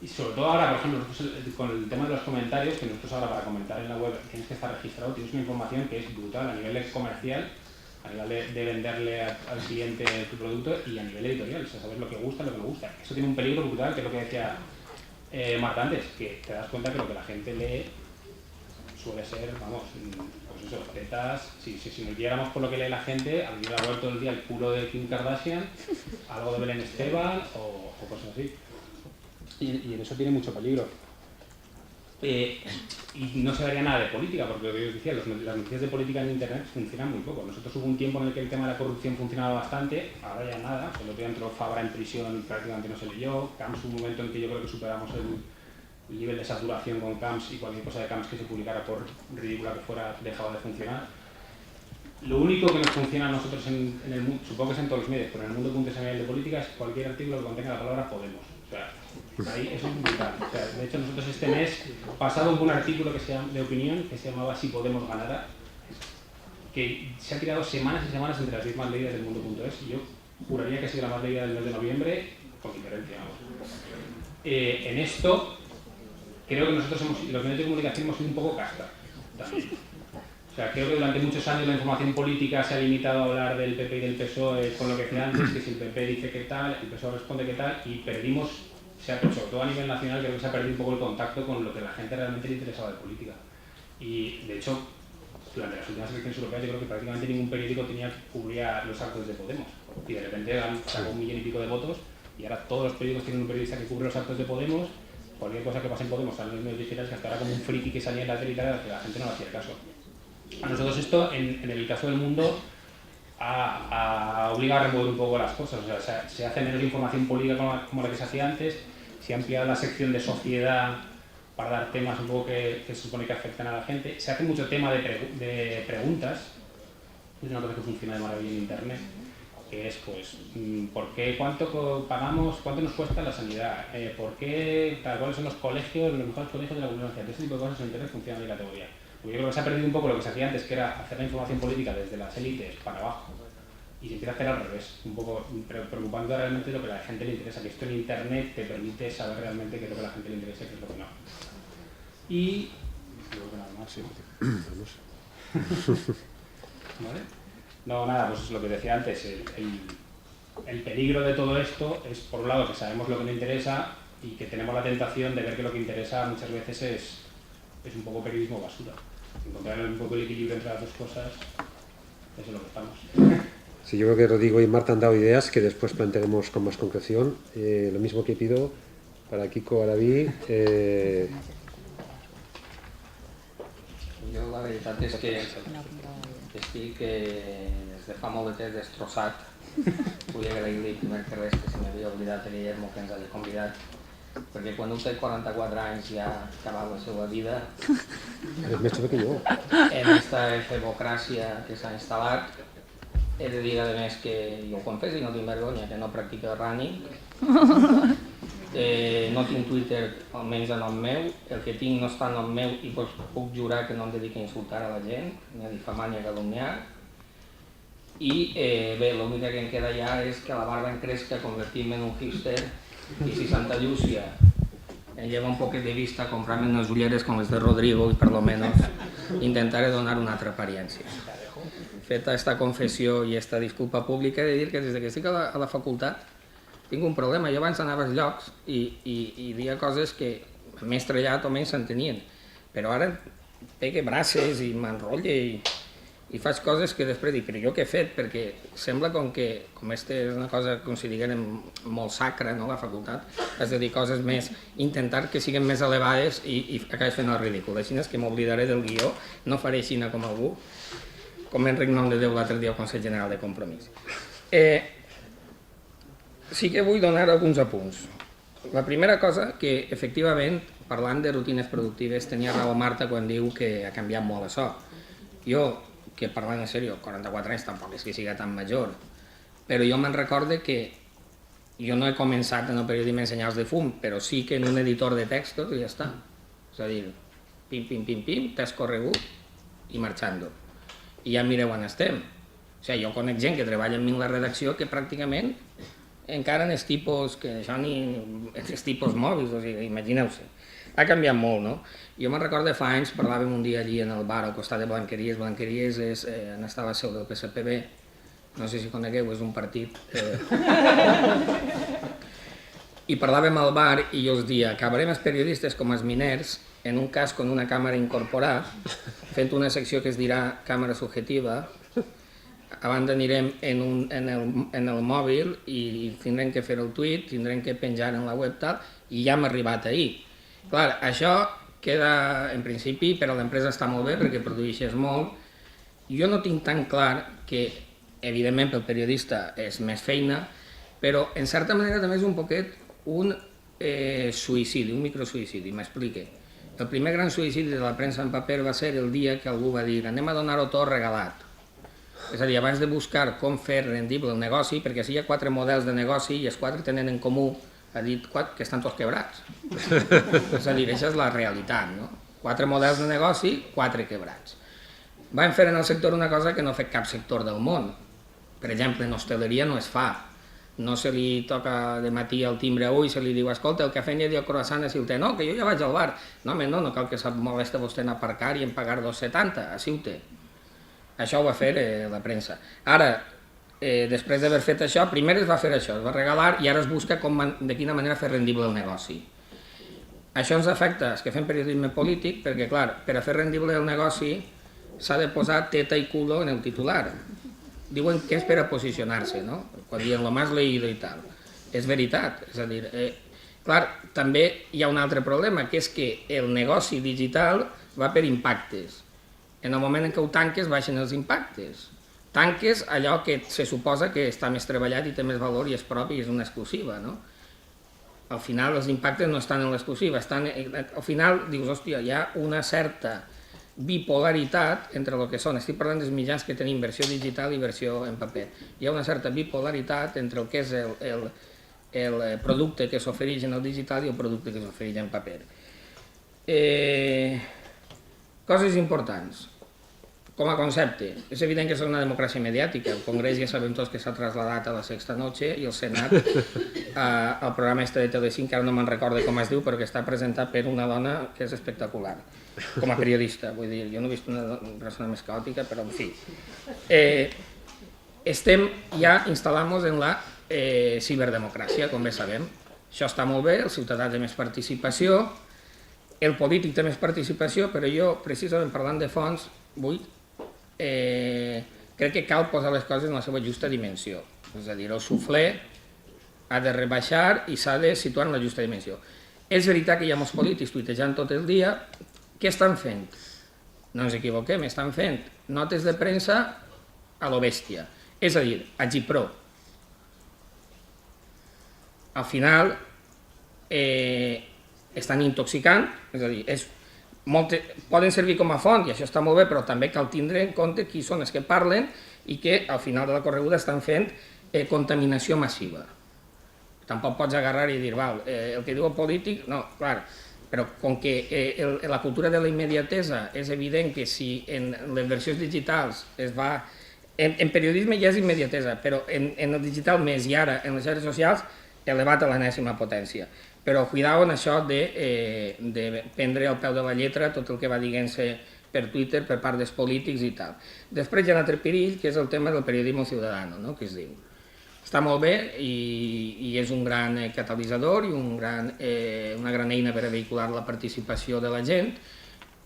Y sobre todo ahora, por ejemplo, nosotros, con el tema de los comentarios, que nosotros ahora para comentar en la web tienes que estar registrado, tienes una información que es brutal a nivel comercial, a nivel de venderle al cliente tu producto y a nivel editorial, o sea, saber lo que gusta, lo que no gusta. Eso tiene un peligro brutal, que es lo que decía Marta antes, que te das cuenta que lo que la gente lee suele ser, vamos, pues eso, tetas, si nos guiáramos por lo que lee la gente, habría vuelto todo el día el culo de Kim Kardashian, algo de Belén Esteban o cosas así. Y en eso tiene mucho peligro. Y no se vería nada de política, porque lo que yo os decía, las noticias de política en internet funcionan muy poco. Nosotros hubo un tiempo en el que el tema de la corrupción funcionaba bastante, ahora ya nada. El otro día entró Fabra en prisión y prácticamente no se leyó. Camps, un momento en que yo creo que superamos el nivel de saturación con Camps, y cualquier cosa de Camps que se publicara, por ridícula que fuera, dejaba de funcionar. Lo único que nos funciona a nosotros en el mundo, supongo que es en todos los medios, pero en el mundo.sml de política, es cualquier artículo que contenga la palabra Podemos. O sea, ahí eso es brutal. O sea, de hecho, nosotros este mes pasado un artículo de opinión que se llamaba Si Podemos ganara, que se ha tirado semanas y semanas entre las 10 más leídas del mundo.es, y yo juraría que ha sido la más leída del mes de noviembre, con diferencia, vamos. En esto, creo que nosotros los medios de comunicación hemos sido un poco casta también. O sea, creo que durante muchos años la información política se ha limitado a hablar del PP y del PSOE con lo que decía antes, que si el PP dice qué tal, el PSOE responde qué tal, y perdimos, sobre todo a nivel nacional, creo que se ha perdido un poco el contacto con lo que a la gente realmente le interesaba de política. Y, de hecho, durante las últimas elecciones europeas yo creo que prácticamente ningún periódico cubría los actos de Podemos. Y de repente han sacado 1 millón y pico de votos, y ahora todos los periódicos tienen un periodista que cubre los actos de Podemos. Cualquier cosa que pase en Podemos sale en los medios digitales, que hasta ahora como un friki que salía en la tele y tal, que la gente no le hacía caso. A nosotros esto, en el caso del mundo, ha obligado a remover un poco las cosas. O sea, se hace menos información política como la que se hacía antes, se ha ampliado la sección de sociedad para dar temas un poco que se supone que afectan a la gente, se hace mucho tema de preguntas, es una cosa que funciona de maravilla en internet, que es pues, ¿por qué, cuánto pagamos, cuánto nos cuesta la sanidad? ¿Por qué, cuáles son los colegios, los mejores colegios de la Comunidad Valenciana? Este tipo de cosas en internet funcionan de categoría. Porque yo creo que se ha perdido un poco lo que se hacía antes, que era hacer la información política desde las élites para abajo, y se empieza a hacer al revés, un poco preocupando realmente lo que a la gente le interesa, que esto en internet te permite saber realmente qué es lo que a la gente le interesa y qué es lo que no. Y creo que nada más, sí. ¿Vale? No, nada, pues lo que decía antes, el peligro de todo esto es, por un lado, que sabemos lo que nos interesa y que tenemos la tentación de ver que lo que interesa muchas veces es un poco periodismo basura. Encontrar un poco el equilibrio entre las dos cosas, eso es lo que estamos. Sí, yo creo que Rodrigo y Marta han dado ideas que después plantearemos con más concreción. Lo mismo que pido para Kiko Arabí. Jo la veritat és que estic des de fa molt de temps destrossat. Vull agrair-li primer que res que se m'havia oblidat a Guillermo que ens hagi convidat, perquè quan un té 44 anys ja ha acabat la seva vida Eres més jove que jo. en aquesta efebocràcia que s'ha instal·lat. He de dir, a més, que jo ho confesso i no tinc vergonya, que no practico running. No tinc Twitter, almenys a nom meu. El que tinc no està a nom meu i puc jurar que no em dedico a insultar a la gent, ni a difamar ni a calumniar. I bé, l'única que em queda ja és que la barba em cresca, convertir-me en un hipster, i si Santa Llúcia em lleva un poquet de vista, comprar-me unes ulleres com les de Rodrigo i per lo menos intentaré donar una altra apariencia. Feta esta confessió i esta disculpa pública, he de dir que des que estic a la facultat tinc un problema. Jo abans anava als llocs i deia coses que m'he estrellat o menys s'entenien, però ara pegue braces i m'enrotlle i faig coses que després dic, però jo què he fet? Perquè sembla com aquesta és una cosa que considerem molt sacra, no, la facultat, has de dir coses més, intentar que siguin més elevades i acabes fent el ridícul. Així és que m'oblidaré del guió, no faré així com algú, com Enric Nomdedeu l'altre dia al Consell General de Compromís. Sí que vull donar alguns apunts. La primera cosa, que efectivament, parlant de rutines productives, tenia raó Marta quan diu que ha canviat molt això. Jo, que parlant en sèrio, 44 anys tampoc és que siga tan major, però jo me'n recorde que jo no he començat en el periodisme en senyals de fum, però sí que en un editor de textos i ja està. És a dir, pim, pim, pim, pim, t'has corregut i marxant. I ja mireu on estem. O sigui, jo conec gent que treballa amb mi en la redacció que pràcticament encara en els tipus, que això ni els tipus mòbils, o sigui, imagineu-se. Ha canviat molt, no? Jo me'n recordo fa anys, parlàvem un dia allí en el bar al costat de Blanqueries. Blanqueries és on està la seu del PSPB, no sé si conegueu, és un partit. I parlàvem al bar i jo els dia, acabarem els periodistes com els miners en un cas con una càmera incorporada, fent una secció que es dirà càmera subjetiva. A banda anirem en el mòbil i tindrem que fer el tuit, tindrem que penjar en la web tal, i ja hem arribat ahir. Clar, això queda, en principi, per a l'empresa està molt bé perquè produeixes molt. Jo no tinc tan clar que, evidentment, pel periodista és més feina, però en certa manera també és un poquet un suïcidi, un microsuïcidi, m'explique. El primer gran suïcidi de la premsa en paper va ser el dia que algú va dir anem a donar-ho tot regalat. És a dir, abans de buscar com fer rendible el negoci, perquè si hi ha 4 models de negoci i els 4 tenen en comú, ha dit que estan tots quebrats. És a dir, això és la realitat, no? 4 models de negoci, 4 quebrats. Vam fer en el sector una cosa que no ha fet cap sector del món. Per exemple, en hostaleria no es fa. No se li toca de matí al timbre i se li diu escolta, el cafè n'hi ha el croissant si el té. No, que jo ja vaig al bar. No, home, no cal que se't molesta vostè en aparcar i en pagar 2,70, així ho té. Això ho va fer la premsa. Ara, després d'haver fet això, primer es va fer això, es va regalar i ara es busca de quina manera fer rendible el negoci. Això ens afecta als que fem periodisme polític perquè, clar, per a fer rendible el negoci s'ha de posar teta i culo en el titular. Diuen que és per a posicionar-se, no? Quan diuen lo más leído i tal. És veritat, és a dir, clar, també hi ha un altre problema, que és que el negoci digital va per impactes. En el moment en què ho tanques, baixen els impactes. Tanques allò que se suposa que està més treballat i té més valor i és propi i és una exclusiva, no? Al final els impactes no estan en l'exclusiva, al final dius, hòstia, hi ha una certa bipolaritat entre el que són, estic parlant dels mitjans que tenen versió digital i versió en paper, hi ha una certa bipolaritat entre el que és el producte que s'ofereix en el digital i el producte que s'ofereix en paper. Coses importants. Com a concepte, és evident que és una democràcia mediàtica. El Congrés ja sabem tots que s'ha traslladat a la Sexta Noche i el Senat al programa este de Telecinco, que ara no me'n recordo com es diu, però que està presentat per una dona que és espectacular, com a periodista. Vull dir, jo no he vist una persona més caòtica, però en fi. Estem ja instal·lats en la ciberdemocràcia, com bé sabem. Això està molt bé, el ciutadà té més participació, el polític té més participació, però jo, precisament parlant de fons, crec que cal posar les coses en la seva justa dimensió. És a dir, el suflé ha de rebaixar i s'ha de situar en la justa dimensió. És veritat que hi ha molts polítics tuitejant tot el dia. Què estan fent? No ens equivoquem, estan fent notes de premsa a lo bèstia. És a dir, a Gipro. Al final estan intoxicant, és a dir, poden servir com a font, i això està molt bé, però també cal tindre en compte qui són els que parlen i que al final de la correguda estan fent contaminació massiva. Tampoc pots agarrar i dir, el que diu el polític, no, clar, però com que la cultura de la immediatesa és evident que si en les versions digitals es va... En periodisme ja és immediatesa, però en el digital més i ara en les xarxes socials elevat a l'enèsima potència. Però cuidao en això de prendre al peu de la lletra tot el que va dient-se per Twitter per part dels polítics i tal. Després hi ha un altre perill, que és el tema del periodisme ciutadano, no? Que es diu. Està molt bé i és un gran catalitzador i una gran eina per a vehicular la participació de la gent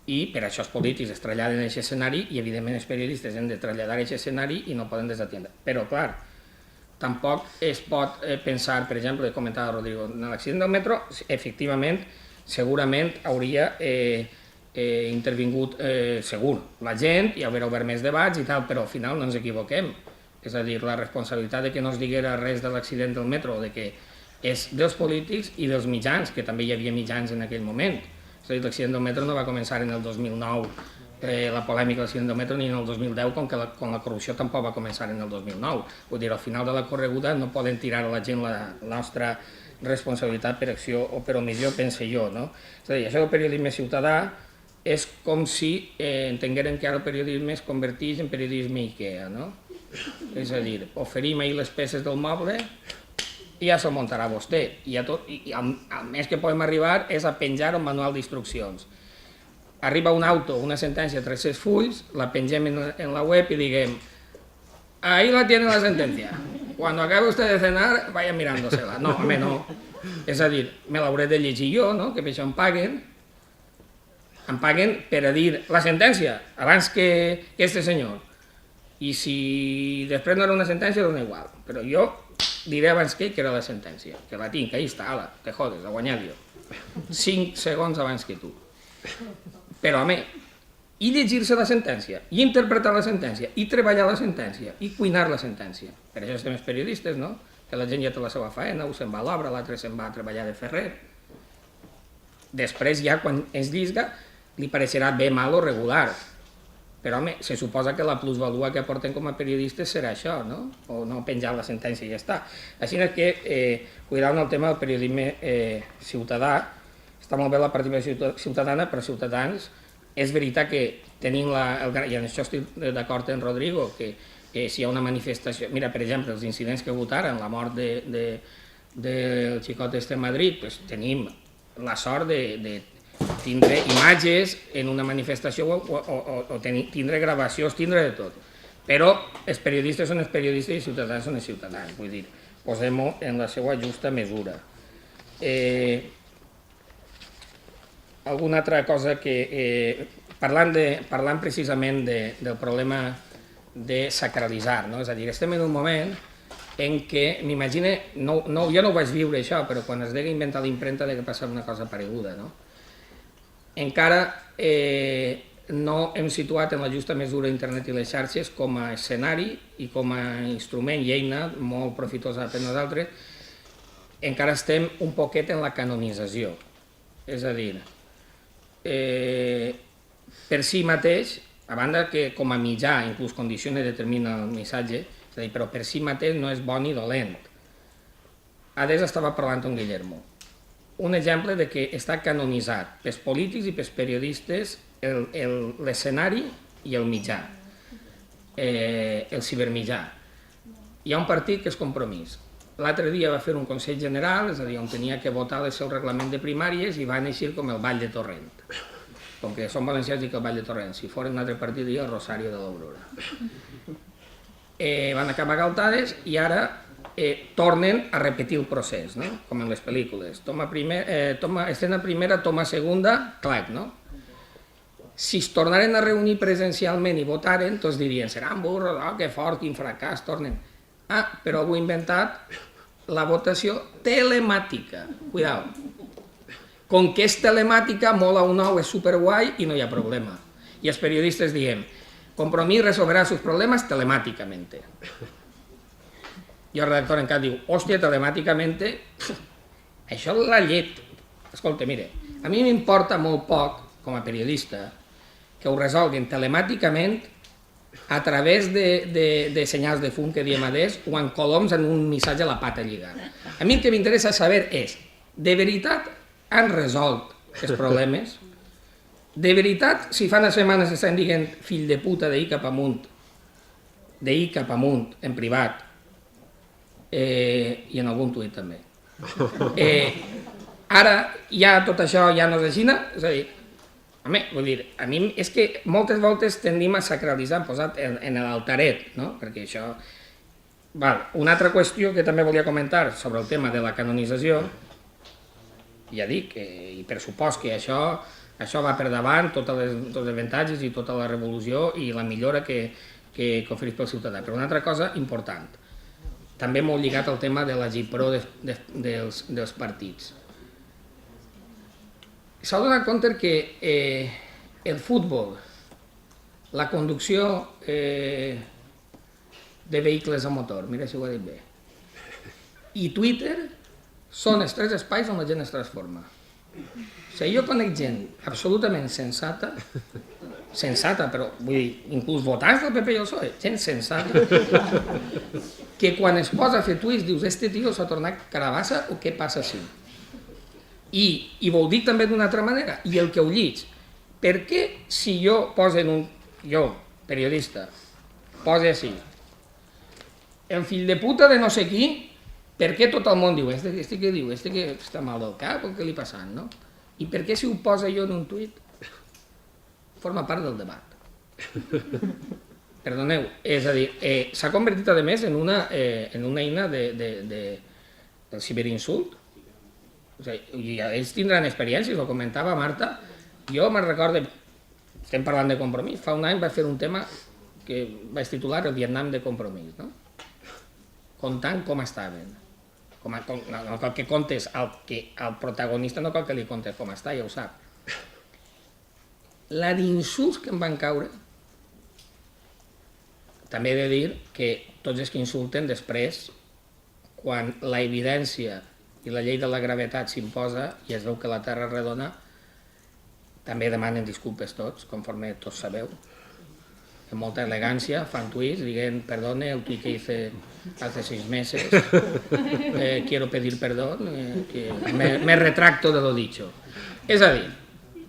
i per això els polítics es traslladen a aquest escenari i evidentment els periodistes han de traslladar a aquest escenari i no poden desatendre. Però clar, tampoc es pot pensar, per exemple, comentava Rodrigo, en l'accident del metro, efectivament, segurament hauria intervingut segur la gent i haver obert més debats i tal, però al final no ens equivoquem. És a dir, la responsabilitat de que no es diguera res de l'accident del metro, de que és dels polítics i dels mitjans, que també hi havia mitjans en aquell moment. És a dir, l'accident del metro no va començar en el 2009, la polèmica de l'accident del metro, ni en el 2010, com la corrupció tampoc va començar en el 2009. Vull dir, al final de la correguda no poden tirar a la gent la nostra responsabilitat per acció o per omissió, pense jo, no? És a dir, això del periodisme ciutadà és com si entengueren que ara el periodisme es converteix en periodisme IKEA, no? És a dir, oferim ahir les peces del moble i ja se'l muntarà vostè. I el més que podem arribar és a penjar un manual d'instruccions. Arriba un auto, una sentència, 300 fulls, la pengem en la web i diguem ahí la tiene la sentencia. Cuando acabe usted de cenar, vaya mirándosela. No, home, no. És a dir, me l'hauré de llegir jo, no? Que per això em paguen. em paguen per a dir la sentència abans que este senyor. I si després no era una sentència, dona igual. Però jo diré abans que era la sentència, que la tinc, ahí està, ala, te jodes, ha guanyat jo. 5 segons abans que tu. Però, home, i llegir-se la sentència, i interpretar la sentència, i treballar la sentència, i cuinar la sentència. Per això estem els periodistes, no? Que la gent ja té la seva faena, un se'n va a l'obra, l'altre se'n va a treballar de ferrer. Després ja, quan es llisga, li pareixerà bé, mal o regular. Però, home, se suposa que la plusvalua que aporten com a periodistes serà això, no? O no penjar la sentència i ja està. Així que, cuidar el tema del periodisme ciutadà, està molt bé la participació ciutadana, però Ciutadans, és veritat que tenim i en això estic d'acord amb Rodrigo, que si hi ha una manifestació... Mira, per exemple, els incidents que votaren, la mort del xicot este a Madrid, tenim la sort de tindre imatges en una manifestació o tindre gravacions, tindre de tot. Però els periodistes són els periodistes i els ciutadans són els ciutadans, vull dir, posem-ho en la seva justa mesura. Alguna altra cosa que... Parlant precisament del problema de sacralitzar, no? És a dir, estem en un moment en què, m'imagino, jo no ho vaig viure això, però quan es deia inventar l'impremta deia que passava una cosa pareguda, no? Encara no hem situat en la justa mesura internet i les xarxes com a escenari i com a instrument i eina molt profitosa per nosaltres. Encara estem un poquet en la canonització, és a dir, per si mateix, a banda que com a mitjà inclús condiciona i determina el missatge, és a dir, però per si mateix no és bon ni dolent. Adés estava parlant amb Guillermo. Un exemple de que està canonitzat pels polítics i pels periodistes l'escenari i el mitjà, el cibermitjà. Hi ha un partit que és Compromís. L'altre dia va fer un Consell General, és a dir, on tenia que votar el seu reglament de primàries i va néixer com el Vall de Torrent. Com que són valencians, dic el Vall de Torrent. Si fos un altre partit, diria el Rosario de l'Aurora. Van acabar galtades i ara tornen a repetir el procés, no? Com en les pel·lícules. Escena primera, toma segunda, clac, no? Si es tornaren a reunir presencialment i votaren, tots dirien, seran burros, que fort, quin fracàs, tornen. Ah, però algú ha inventat la votació telemàtica. Cuidao. Com que és telemàtica, molt a un ou, és superguai i no hi ha problema. I els periodistes diem, Compromís resolverà els seus problemes telemàticament. I el redactor en cap diu, hòstia, telemàticament, això és la llet. Escolta, mire, a mi m'importa molt poc, com a periodista, que ho resolguin telemàticament a través de senyals de fum que diem adés o en coloms en un missatge a la pata lligada. A mi el que m'interessa saber és, de veritat han resolt els problemes? De veritat, si fa unes setmanes estan dient fill de puta d'ahir cap amunt, en privat, i en algun tuit també. Ara ja tot això ja no és així, és a dir, vull dir, a mi és que moltes voltes tendim a sacralitzar, posat en l'altaret, no? Perquè això... Una altra qüestió que també volia comentar sobre el tema de la canonització, ja dic, i per supost que això va per davant, tots els avantatges i tota la revolució i la millora que ofereix pel ciutadà. Però una altra cosa important, també molt lligat al tema de la GIPRO dels partits. S'ha donat compte que el futbol, la conducció de vehicles a motor, mira si ho he dit bé, i Twitter són els 3 espais on la gent es transforma. O sigui, jo conec gent absolutament sensata, però vull dir, inclús votants del PP i el PSOE, gent sensata, que quan es posa a fer tuits dius, este tio s'ha tornat carabassa o què passa així? I ho dic també d'una altra manera, i el que ho lliig, per què si jo poso jo, periodista, poso així, el fill de puta de no sé qui, per què tot el món diu, este què diu, este que està mal del cap o què li passa, no? I per què si ho posa jo en un tuit forma part del debat? Perdoneu, és a dir, s'ha convertit a més en una eina del ciberinsult. I ells tindran experiències, ho comentava Marta, Jo me'n recordo, estem parlant de Compromís, fa un any vaig fer un tema que vaig titular El Vietnam de Compromís, no? Contant com estaven. No cal que contes al protagonista, no cal que li contes com està, ja ho sap. La d'insults que em van caure, també he de dir que tots els que insulten després, quan la evidència i la llei de la gravetat s'imposa i es veu que la Terra és redona, també demanen disculpes tots, conforme tots sabeu. Amb molta elegància fan tuits dient, perdone, el tuit que hice hace 6 meses, quiero pedir perdón, que me retracto de lo dicho. És a dir,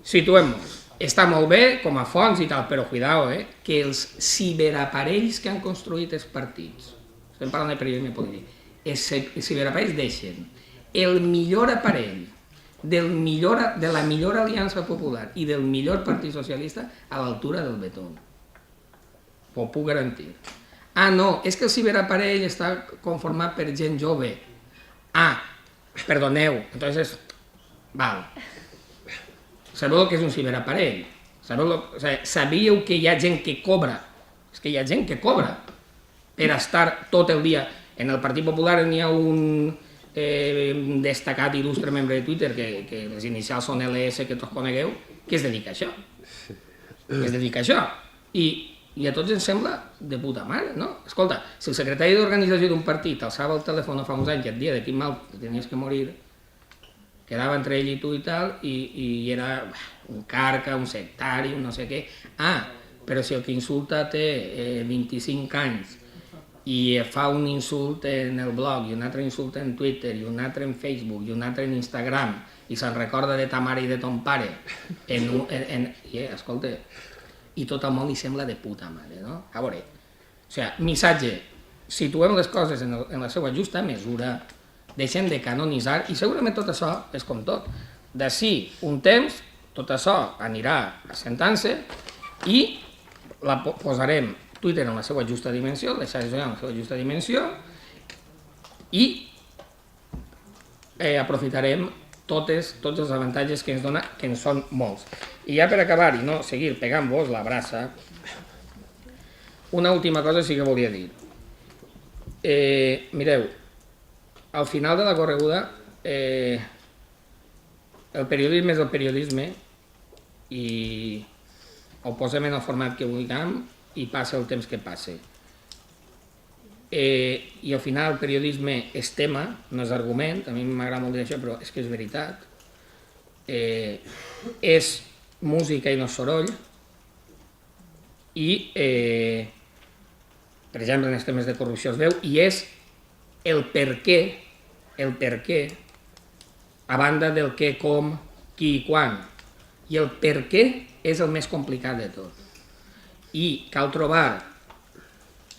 situem-nos. Està molt bé com a fonts i tal, però cuidao, que els ciberaparells que han construït els partits, estem parlant de periodisme polític, els ciberaparells deixen el millor aparell de la millor aliança popular i del millor partit socialista a l'altura del betó. Ho puc garantir. Ah, no, és que el ciberaparell està conformat per gent jove. Ah, perdoneu, entonces, val. Sabeu què és un ciberaparell? Sabíeu que hi ha gent que cobra? És que hi ha gent que cobra per estar tot el dia. En el Partit Popular n'hi ha un destacat il·lustre membre de Twitter, que les inicials són LS, que tots conegueu, que es dedica a això. I a tots ens sembla de puta mare, no? Escolta, si el secretari d'organització d'un partit alçava el telèfon fa uns anys i et dia de quin mal tenies que morir, quedava entre ell i tu i tal, i era un carca, un sectari, un no sé què. Ah, però si el que insulta té 25 anys i fa un insult en el blog, i un altre insult en Twitter, i un altre en Facebook, i un altre en Instagram, i se'n recorda de ta mare i de ton pare, escolta, i tot el món li sembla de puta mare, no? A veure, o sigui, missatge, situem les coses en la seva justa mesura, deixem de canonitzar, i segurament tot això és com tot. D'ací un temps, tot això anirà assentant-se i la posarem Twitter en la seva justa dimensió, les xarxes socials en la seva justa dimensió, i aprofitarem tots els avantatges que ens dona, que en són molts. I ja per acabar, i no seguir pegant-vos la braça, una última cosa sí que volia dir. Mireu, al final de la correguda, el periodisme és el periodisme i ho posem en el format que vulguem i passa el temps que passe. I al final el periodisme és tema, no és argument, a mi m'agrada molt dir això, però és que és veritat. És música i no soroll, i, per exemple, en els temes de corrupció es veu, i és el per què, a banda del què, com, qui i quan. I el per què és el més complicat de tot. I cal trobar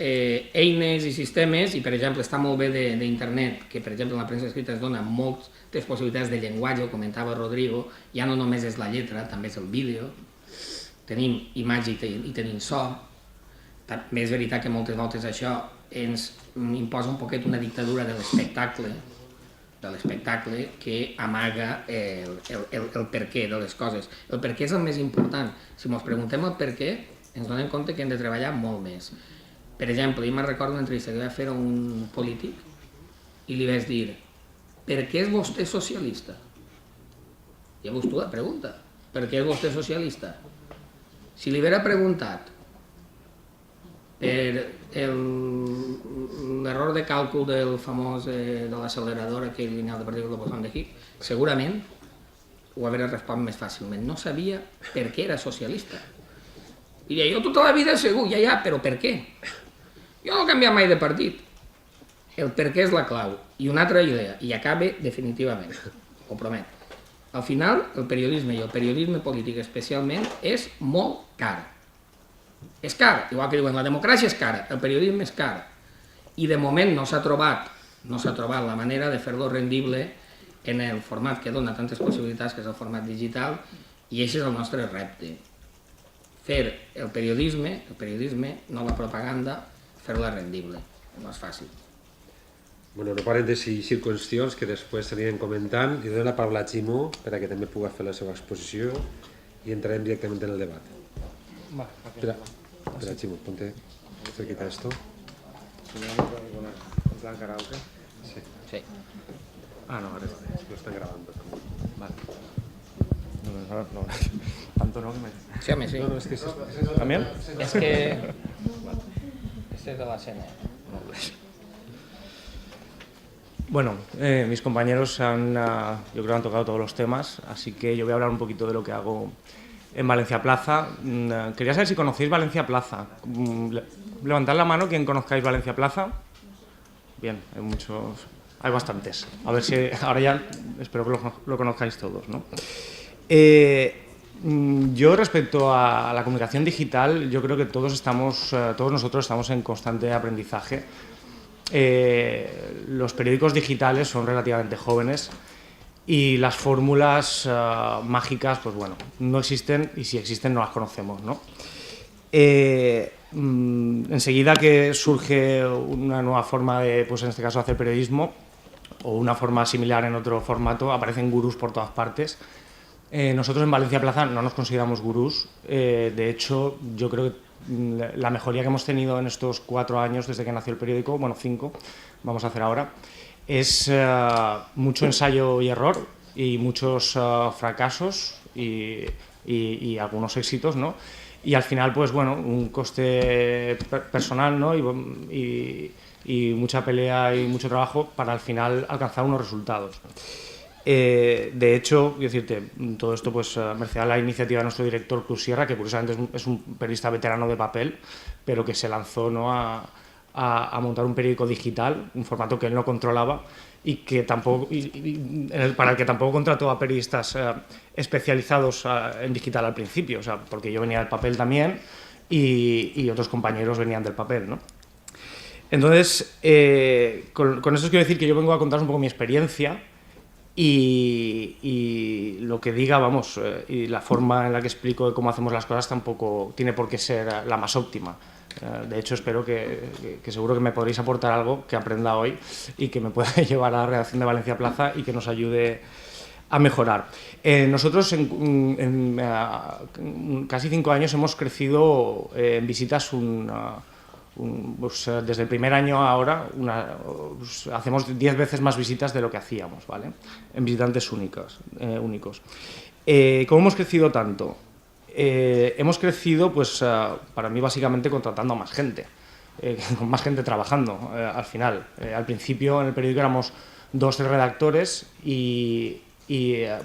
eines i sistemes, i per exemple està molt bé d'internet, que per exemple en la premsa escrita es dona moltes possibilitats de llenguatge, ho comentava Rodrigo, ja no només és la lletra, també és el vídeo, tenim imatge i tenim so. També és veritat que moltes voltes això ens imposa un poquet una dictadura de l'espectacle que amaga el per què de les coses. El per què és el més important. Si ens preguntem el per què, ens donem compte que hem de treballar molt més. Per exemple, jo me'n recordo una entrevista que vaig fer a un polític i li vaig dir, per què és vostè socialista? Llavors tu la pregunta, per què és vostè socialista? Si li hubiera preguntat per l'error de càlcul del famós de l'accelerador aquell lineal de partícules de bosón de Higgs, segurament ho hauria respost més fàcilment. No sabia per què era socialista. Diria, jo tota la vida segur, ja, però per què? Jo no he canviat mai de partit. El per què és la clau. I una altra idea, i acabe definitivament, ho promet. Al final, el periodisme i el periodisme polític especialment és molt car. És car, igual que diuen, la democràcia és cara, el periodisme és car. I de moment no s'ha trobat la manera de fer-lo rendible en el format que dona tantes possibilitats, que és el format digital, i aquest és el nostre repte. Fer el periodisme, no la propaganda, fer-la rendible. No és fàcil. Bueno, no paren de ser qüestions que després s'aniran comentant. Li dono la paraula a Ximo perquè també pugui fer la seva exposició y entrarem directamente en el debate. Vale, Espera, Chimo, ponte cerquita esto. ¿En plan karaoke? Sí. Sí. Ah, no, ahora lo están grabando. Vale. No, tanto no que me... Sí, a mí sí. No, es que es ¿También? Es que... Este es de la escena. Bueno, mis compañeros yo creo que han tocado todos los temas, así que yo voy a hablar un poquito de lo que hago en Valencia Plaza. Quería saber si conocéis Valencia Plaza. Levantad la mano quien conozcáis Valencia Plaza. Bien, hay bastantes. A ver si ahora ya espero que lo conozcáis todos, ¿no? Yo respecto a la comunicación digital, yo creo que todos nosotros estamos en constante aprendizaje. Los periódicos digitales son relativamente jóvenes y las fórmulas mágicas, pues bueno, no existen, y si existen no las conocemos, ¿no? Enseguida que surge una nueva forma de, pues en este caso, hacer periodismo, o una forma similar en otro formato, aparecen gurús por todas partes. Nosotros en Valencia Plaza no nos consideramos gurús. De hecho, yo creo que la mejoría que hemos tenido en estos 4 años desde que nació el periódico, bueno, 5, vamos a hacer ahora, es mucho ensayo y error y muchos fracasos y algunos éxitos, ¿no? Y al final, pues bueno, un coste personal, ¿no? Y mucha pelea y mucho trabajo para al final alcanzar unos resultados. De hecho, quiero decirte, todo esto pues merced a la iniciativa de nuestro director Cruz Sierra, que curiosamente es un periodista veterano de papel, pero que se lanzó, ¿no?, a montar un periódico digital, un formato que él no controlaba y que tampoco, para el que tampoco contrató a periodistas especializados en digital al principio, o sea, porque yo venía del papel también y otros compañeros venían del papel, ¿no? Entonces, con eso os quiero decir que yo vengo a contaros un poco mi experiencia y lo que diga, vamos, y la forma en la que explico de cómo hacemos las cosas tampoco tiene por qué ser la más óptima. De hecho, espero que seguro que me podréis aportar algo que aprenda hoy y que me pueda llevar a la redacción de Valencia Plaza y que nos ayude a mejorar. Nosotros en casi 5 años hemos crecido en visitas pues, desde el primer año a ahora hacemos 10 veces más visitas de lo que hacíamos, ¿vale? En visitantes únicos. ¿Cómo hemos crecido tanto? Hemos crecido, pues, para mí, básicamente contratando a más gente, con más gente trabajando al final. Al principio en el periódico éramos 2 redactores y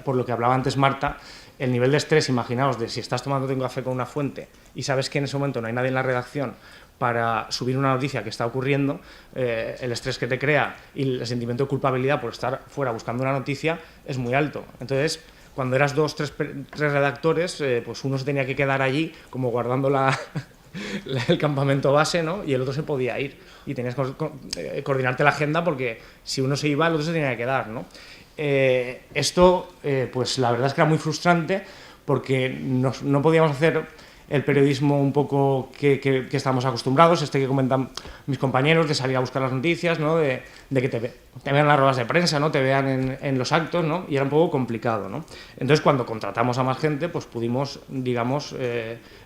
por lo que hablaba antes Marta, el nivel de estrés, imaginaos, de si estás tomando un café con una fuente y sabes que en ese momento no hay nadie en la redacción para subir una noticia que está ocurriendo, el estrés que te crea y el sentimiento de culpabilidad por estar fuera buscando una noticia es muy alto. Entonces, cuando eras 2, 3 redactores, pues uno se tenía que quedar allí como guardando el campamento base, ¿no? Y el otro se podía ir y tenías que coordinarte la agenda porque si uno se iba, el otro se tenía que quedar, ¿no? Esto, pues la verdad es que era muy frustrante porque no podíamos hacer el periodismo un poco que estamos acostumbrados, que comentan mis compañeros, de salir a buscar las noticias, ¿no? de que te vean las ruedas de prensa, ¿no? Te vean en los actos, ¿no? Y era un poco complicado, ¿no? Entonces, cuando contratamos a más gente, pues pudimos, digamos,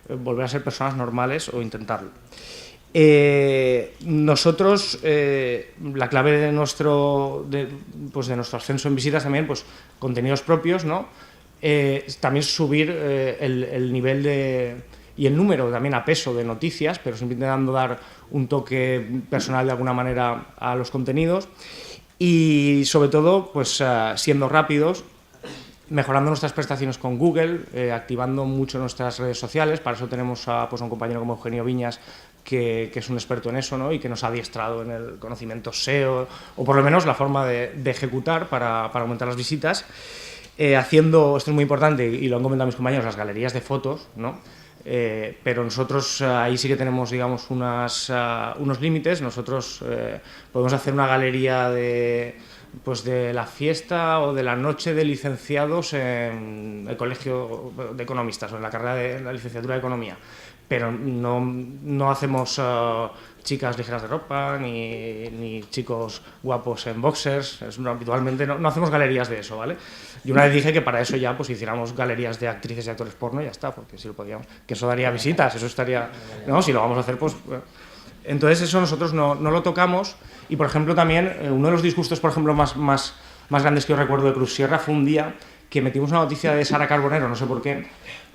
volver a ser personas normales o intentarlo. Nosotros, la clave de nuestro ascenso en visitas también, pues contenidos propios, ¿no? También subir el nivel y el número también a peso de noticias, pero siempre intentando dar un toque personal de alguna manera a los contenidos y sobre todo pues siendo rápidos, mejorando nuestras prestaciones con Google, activando mucho nuestras redes sociales. Para eso tenemos a un compañero como Eugenio Viñas que es un experto en eso, ¿no? Y que nos ha adiestrado en el conocimiento SEO o por lo menos la forma de ejecutar para aumentar las visitas. Haciendo, esto es muy importante y lo han comentado mis compañeros, las galerías de fotos, ¿no? Pero nosotros ahí sí que tenemos, digamos, unos límites. Nosotros podemos hacer una galería de la fiesta o de la noche de licenciados en el colegio de economistas o en la carrera de la licenciatura de economía, pero no hacemos chicas ligeras de ropa ni chicos guapos en boxers. Habitualmente no hacemos galerías de eso, ¿vale? Y una vez dije que para eso ya pues hiciéramos galerías de actrices y actores porno y ya está, porque si lo podíamos, que eso daría visitas, eso estaría, no, si lo vamos a hacer pues... Entonces eso nosotros no lo tocamos. Y por ejemplo también uno de los disgustos, por ejemplo, más grandes que yo recuerdo de Cruz Sierra fue un día que metimos una noticia de Sara Carbonero, no sé por qué,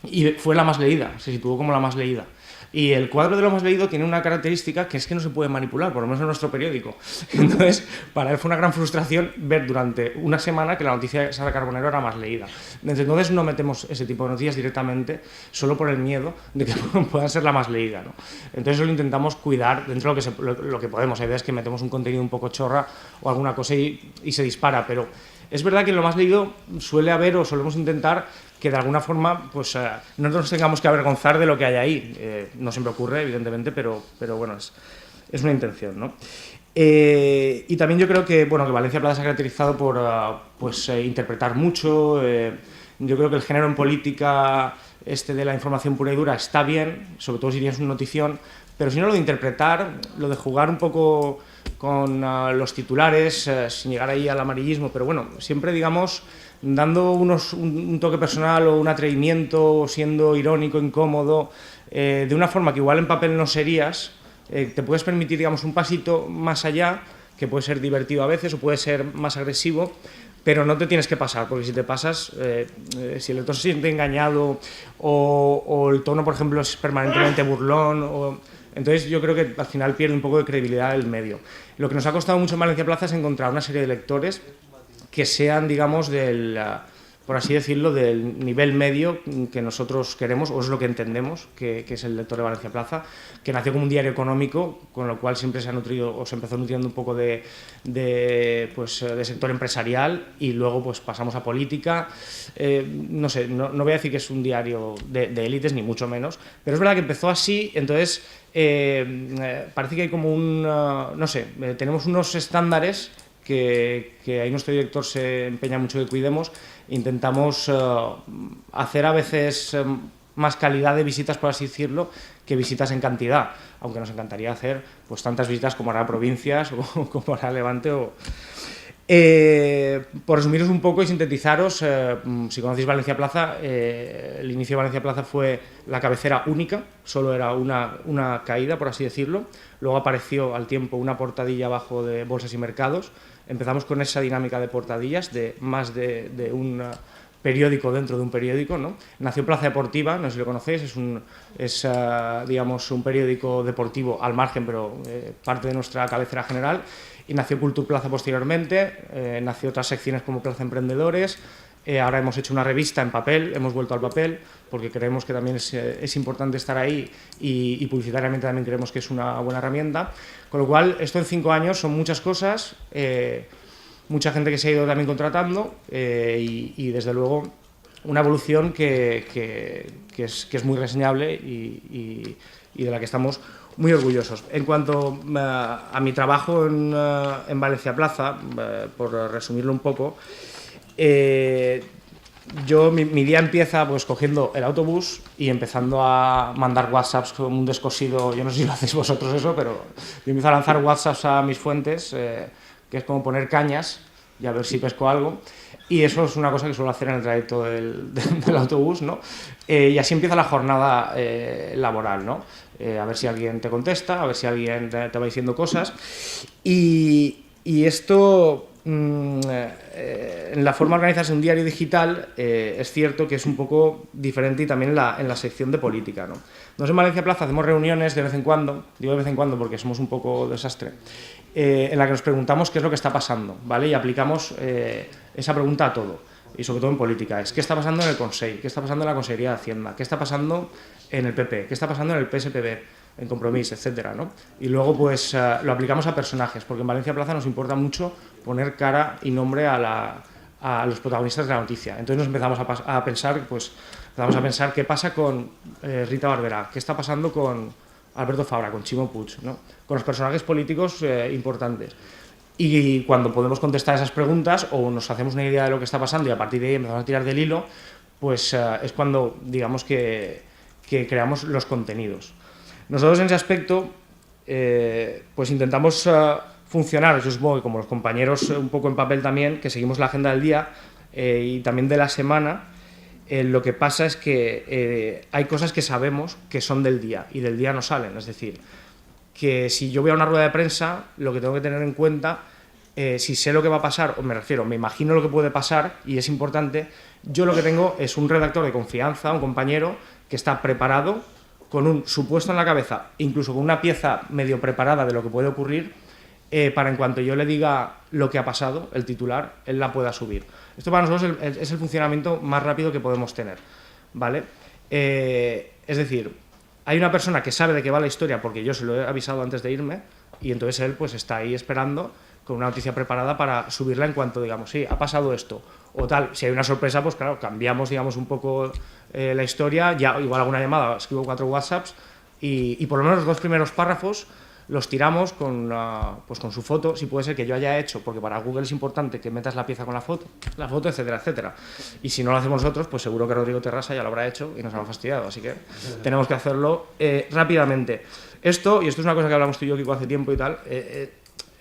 y fue la más leída, se situó como la más leída. Y el cuadro de lo más leído tiene una característica que es que no se puede manipular, por lo menos en nuestro periódico. Entonces, para él fue una gran frustración ver durante una semana que la noticia de Sara Carbonero era más leída. Desde entonces no metemos ese tipo de noticias directamente, solo por el miedo de que puedan ser la más leída, ¿no? Entonces eso lo intentamos cuidar dentro de lo que podemos. Hay veces que metemos un contenido un poco chorra o alguna cosa y se dispara, pero es verdad que en lo más leído suele haber o solemos intentar que de alguna forma pues, no nos tengamos que avergonzar de lo que hay ahí. No siempre ocurre, evidentemente, pero bueno, es una intención, ¿no? Y también yo creo que Valencia Plaza se ha caracterizado por interpretar mucho. Yo creo que el género en política de la información pura y dura está bien, sobre todo si tienes una notición, pero si no, lo de interpretar, lo de jugar un poco con los titulares, sin llegar ahí al amarillismo, pero bueno, siempre, digamos, dando un toque personal o un atrevimiento, siendo irónico, incómodo, de una forma que igual en papel no serías, te puedes permitir, digamos, un pasito más allá, que puede ser divertido a veces o puede ser más agresivo, pero no te tienes que pasar, porque si te pasas, si el lector se siente engañado o el tono, por ejemplo, es permanentemente burlón, entonces yo creo que al final pierde un poco de credibilidad el medio. Lo que nos ha costado mucho en Valencia Plaza es encontrar una serie de lectores que sean, digamos, por así decirlo, del nivel medio que nosotros queremos, o es lo que entendemos que es el lector de Valencia Plaza, que nació como un diario económico, con lo cual siempre se ha nutrido o se empezó nutriendo un poco de sector empresarial, y luego pues pasamos a política. No sé, no voy a decir que es un diario de élites, ni mucho menos, pero es verdad que empezó así. Entonces parece que hay como tenemos unos estándares que ahí nuestro director se empeña mucho que cuidemos. Intentamos hacer a veces más calidad de visitas, por así decirlo, que visitas en cantidad, aunque nos encantaría hacer pues tantas visitas como hará Provincias o como hará Levante. Por resumiros un poco y sintetizaros, si conocéis Valencia Plaza, el inicio de Valencia Plaza fue la cabecera única, solo era una caída, por así decirlo. Luego apareció al tiempo una portadilla abajo de Bolsas y Mercados. Empezamos con esa dinámica de portadillas, de más de un periódico dentro de un periódico, ¿no? Nació Plaza Deportiva, no sé si lo conocéis, es digamos, un periódico deportivo al margen, pero parte de nuestra cabecera general. Y nació Cultur Plaza posteriormente, nació otras secciones como Plaza Emprendedores. Ahora hemos hecho una revista en papel, hemos vuelto al papel, porque creemos que también es importante estar ahí, y publicitariamente también creemos que es una buena herramienta. Con lo cual, esto en 5 años son muchas cosas, mucha gente que se ha ido también contratando, y desde luego una evolución que es muy reseñable y de la que estamos muy orgullosos. En cuanto a mi trabajo en Valencia Plaza, por resumirlo un poco, mi día empieza pues cogiendo el autobús y empezando a mandar WhatsApps con un descosido. Yo no sé si lo hacéis vosotros eso, pero yo empiezo a lanzar WhatsApps a mis fuentes, que es como poner cañas y a ver si pesco algo. Y eso es una cosa que suelo hacer en el trayecto del autobús, ¿no? Y así empieza la jornada laboral, ¿no? A ver si alguien te contesta, a ver si alguien te va diciendo cosas. Y esto, en la forma de organizarse un diario digital, es cierto que es un poco diferente, y también en la sección de política, ¿no? Nosotros en Valencia Plaza hacemos reuniones de vez en cuando, digo de vez en cuando porque somos un poco desastre, en la que nos preguntamos qué es lo que está pasando, ¿vale? Y aplicamos esa pregunta a todo, y sobre todo en política. ¿Qué está pasando en el Consell? ¿Qué está pasando en la Consellería de Hacienda? ¿Qué está pasando en el PP? ¿Qué está pasando en el PSPB? En Compromís, etcétera, ¿no? Y luego pues lo aplicamos a personajes, porque en Valencia Plaza nos importa mucho poner cara y nombre a los protagonistas de la noticia. Entonces nos empezamos a pensar qué pasa con Rita Barberá, qué está pasando con Alberto Fabra, con Ximo Puig, ¿no? Con los personajes políticos importantes. Y cuando podemos contestar esas preguntas, o nos hacemos una idea de lo que está pasando y a partir de ahí empezamos a tirar del hilo, pues es cuando digamos que que creamos los contenidos. Nosotros en ese aspecto pues intentamos funcionar, yo supongo que como los compañeros un poco en papel también, que seguimos la agenda del día y también de la semana. Lo que pasa es que hay cosas que sabemos que son del día y del día no salen, es decir, que si yo voy a una rueda de prensa, lo que tengo que tener en cuenta, si sé lo que va a pasar, o me refiero, me imagino lo que puede pasar y es importante, yo lo que tengo es un redactor de confianza, un compañero que está preparado, con un supuesto en la cabeza, incluso con una pieza medio preparada de lo que puede ocurrir, para en cuanto yo le diga lo que ha pasado, el titular, él la pueda subir. Esto para nosotros es el funcionamiento más rápido que podemos tener, ¿vale? Es decir, hay una persona que sabe de qué va la historia porque yo se lo he avisado antes de irme y entonces él pues está ahí esperando con una noticia preparada para subirla en cuanto digamos, sí, ha pasado esto o tal. Si hay una sorpresa, pues claro, cambiamos digamos un poco la historia, ya igual alguna llamada, escribo 4 WhatsApps y por lo menos los 2 primeros párrafos los tiramos con su foto, si puede ser que yo haya hecho, porque para Google es importante que metas la pieza con la foto, etcétera, etcétera. Y si no lo hacemos nosotros, pues seguro que Rodrigo Terrasa ya lo habrá hecho y nos habrá fastidiado, así que tenemos que hacerlo rápidamente. Esto es una cosa que hablamos tú y yo, Kiko, hace tiempo y tal,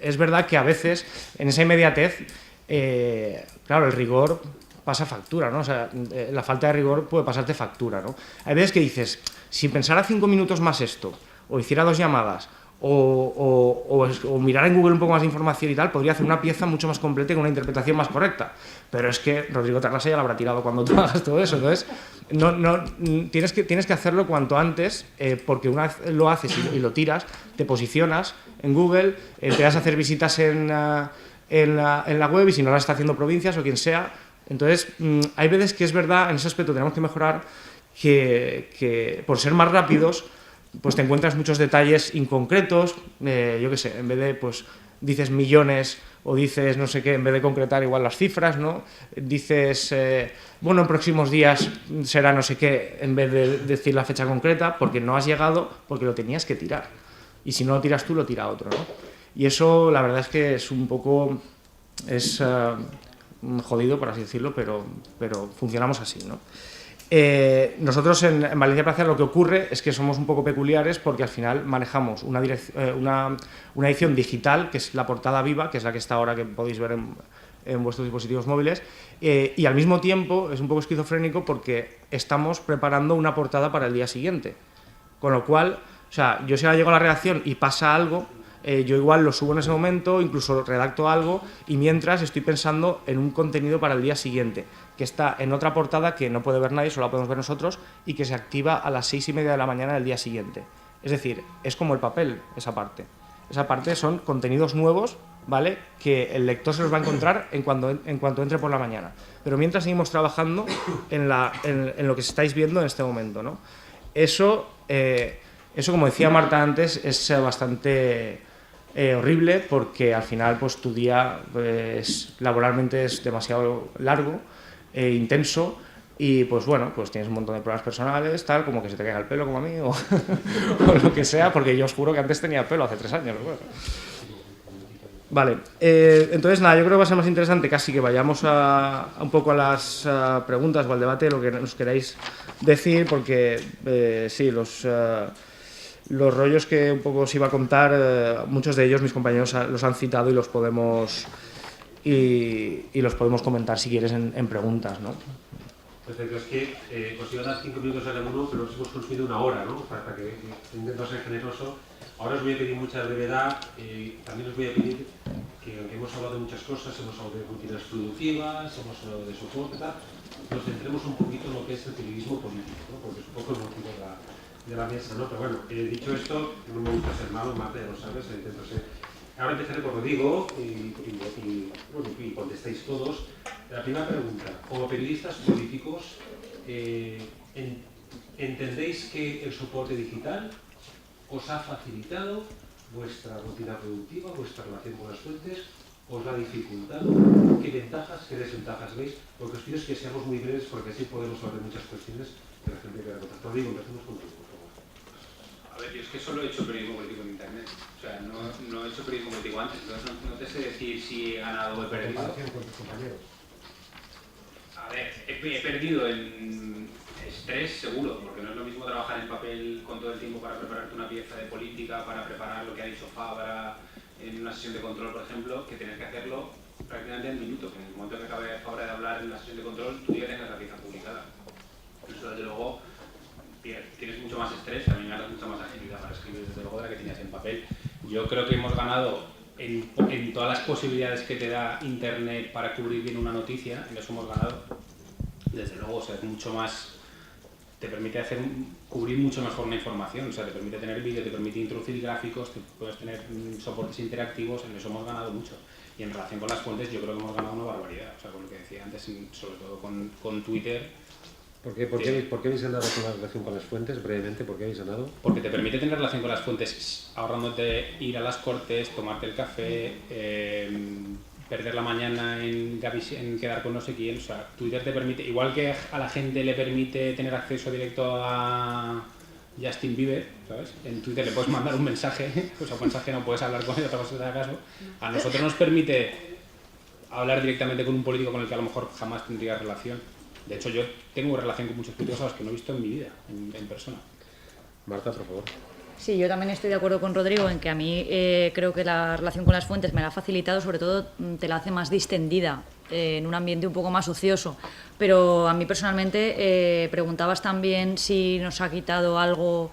es verdad que a veces, en esa inmediatez, claro, el rigor pasa factura, ¿no? O sea, la falta de rigor puede pasarte factura, ¿no? Hay veces que dices, si pensara 5 minutos más esto, o hiciera 2 llamadas, o mirar en Google un poco más de información y tal, podría hacer una pieza mucho más completa y con una interpretación más correcta. Pero es que Rodrigo Terrasa ya lo habrá tirado cuando tú hagas todo eso. Entonces, tienes que hacerlo cuanto antes, porque una vez lo haces y lo tiras, te posicionas en Google, te vas a hacer visitas en la web y si no las está haciendo provincias o quien sea. Entonces, hay veces que es verdad, en ese aspecto tenemos que mejorar, que por ser más rápidos, pues te encuentras muchos detalles inconcretos, yo qué sé, en vez de, pues, dices millones o dices no sé qué, en vez de concretar igual las cifras, ¿no? Dices, bueno, en próximos días será no sé qué, en vez de decir la fecha concreta, porque no has llegado, porque lo tenías que tirar. Y si no lo tiras tú, lo tira otro, ¿no? Y eso, la verdad es que es un poco, es jodido, por así decirlo, pero funcionamos así, ¿no? Nosotros en Valencia Plaza lo que ocurre es que somos un poco peculiares porque al final manejamos una edición digital, que es la portada viva, que es la que está ahora, que podéis ver en vuestros dispositivos móviles, y al mismo tiempo es un poco esquizofrénico porque estamos preparando una portada para el día siguiente, con lo cual, o sea, yo si ahora llego a la redacción y pasa algo, yo igual lo subo en ese momento, incluso redacto algo y mientras estoy pensando en un contenido para el día siguiente, que está en otra portada que no puede ver nadie, solo la podemos ver nosotros y que se activa a las 6:30 de la mañana del día siguiente. Es decir, es como el papel, esa parte. Esa parte son contenidos nuevos, ¿vale? Que el lector se los va a encontrar en cuanto entre por la mañana. Pero mientras seguimos trabajando en lo que estáis viendo en este momento, ¿no? Eso, como decía Marta antes, es bastante horrible porque al final pues tu día pues, laboralmente es demasiado largo e intenso y pues bueno, pues tienes un montón de problemas personales, tal, como que se te caiga el pelo como a mí o lo que sea, porque yo os juro que antes tenía pelo hace 3 años. Bueno. Vale, entonces nada, yo creo que va a ser más interesante casi que vayamos un poco a las preguntas o al debate, lo que nos queráis decir, porque sí, los rollos que un poco os iba a contar, muchos de ellos mis compañeros los han citado y los podemos comentar si quieres en preguntas, ¿no? Perfecto, es que os iba a dar 5 minutos a cada uno, pero nos hemos consumido 1 hora, ¿no? Para que intento ser generoso. Ahora os voy a pedir mucha brevedad, también os voy a pedir que, aunque hemos hablado de muchas cosas, hemos hablado de rutinas productivas, hemos hablado de soporte, tal, nos centremos un poquito en lo que es el periodismo político, ¿no? Porque es un poco el motivo de la mesa, ¿no? Pero bueno, dicho esto, no me gusta ser malo, Marta, ya lo sabes, intento ser. Ahora empezaré por Rodrigo y contestáis todos. La primera pregunta, como periodistas políticos, ¿entendéis que el soporte digital os ha facilitado vuestra rutina productiva, vuestra relación con las fuentes, os la ha dificultado? ¿Qué ventajas, qué desventajas veis? Lo que os pido es que seamos muy breves porque así podemos hablar de muchas cuestiones que la gente quiera contar. Rodrigo, empecemos contigo, por favor. A ver, yo es que solo he hecho periodismo político en internet. O sea, no he hecho periodismo político antes, entonces no te sé decir si he ganado o he perdido. En comparación con tus compañeros. A ver, he perdido en estrés seguro, porque no es lo mismo trabajar en papel con todo el tiempo para prepararte una pieza de política, para preparar lo que ha dicho Fabra en una sesión de control, por ejemplo, que tener que hacerlo prácticamente en minutos. En el momento que acabe Fabra de hablar en la sesión de control, tú ya tengas la pieza publicada. Eso, desde luego, tienes mucho más estrés, también ganas mucha más agilidad para escribir, desde luego, de la que tenías en papel. Yo creo que hemos ganado en todas las posibilidades que te da Internet para cubrir bien una noticia, en eso hemos ganado. Desde luego, o sea, es mucho más, te permite cubrir mucho mejor una información, o sea, te permite tener vídeo, te permite introducir gráficos, puedes tener soportes interactivos, en eso hemos ganado mucho. Y en relación con las fuentes, yo creo que hemos ganado una barbaridad, o sea, con lo que decía antes, sobre todo con Twitter. ¿Por qué habéis ganado con la relación con las fuentes? Brevemente, ¿por qué habéis ganado? Porque te permite tener relación con las fuentes ahorrándote ir a las cortes, tomarte el café, perder la mañana en quedar con no sé quién. O sea, Twitter te permite, igual que a la gente le permite tener acceso directo a Justin Bieber, ¿sabes? En Twitter le puedes mandar un mensaje, pues a un mensaje no puedes hablar con él, otra cosa te da caso. A nosotros nos permite hablar directamente con un político con el que a lo mejor jamás tendría relación. De hecho, yo tengo relación con muchos políticos a los que no he visto en mi vida, en persona. Marta, por favor. Sí, yo también estoy de acuerdo con Rodrigo en que a mí creo que la relación con las fuentes me la ha facilitado, sobre todo te la hace más distendida, en un ambiente un poco más ocioso. Pero a mí personalmente preguntabas también si nos ha quitado algo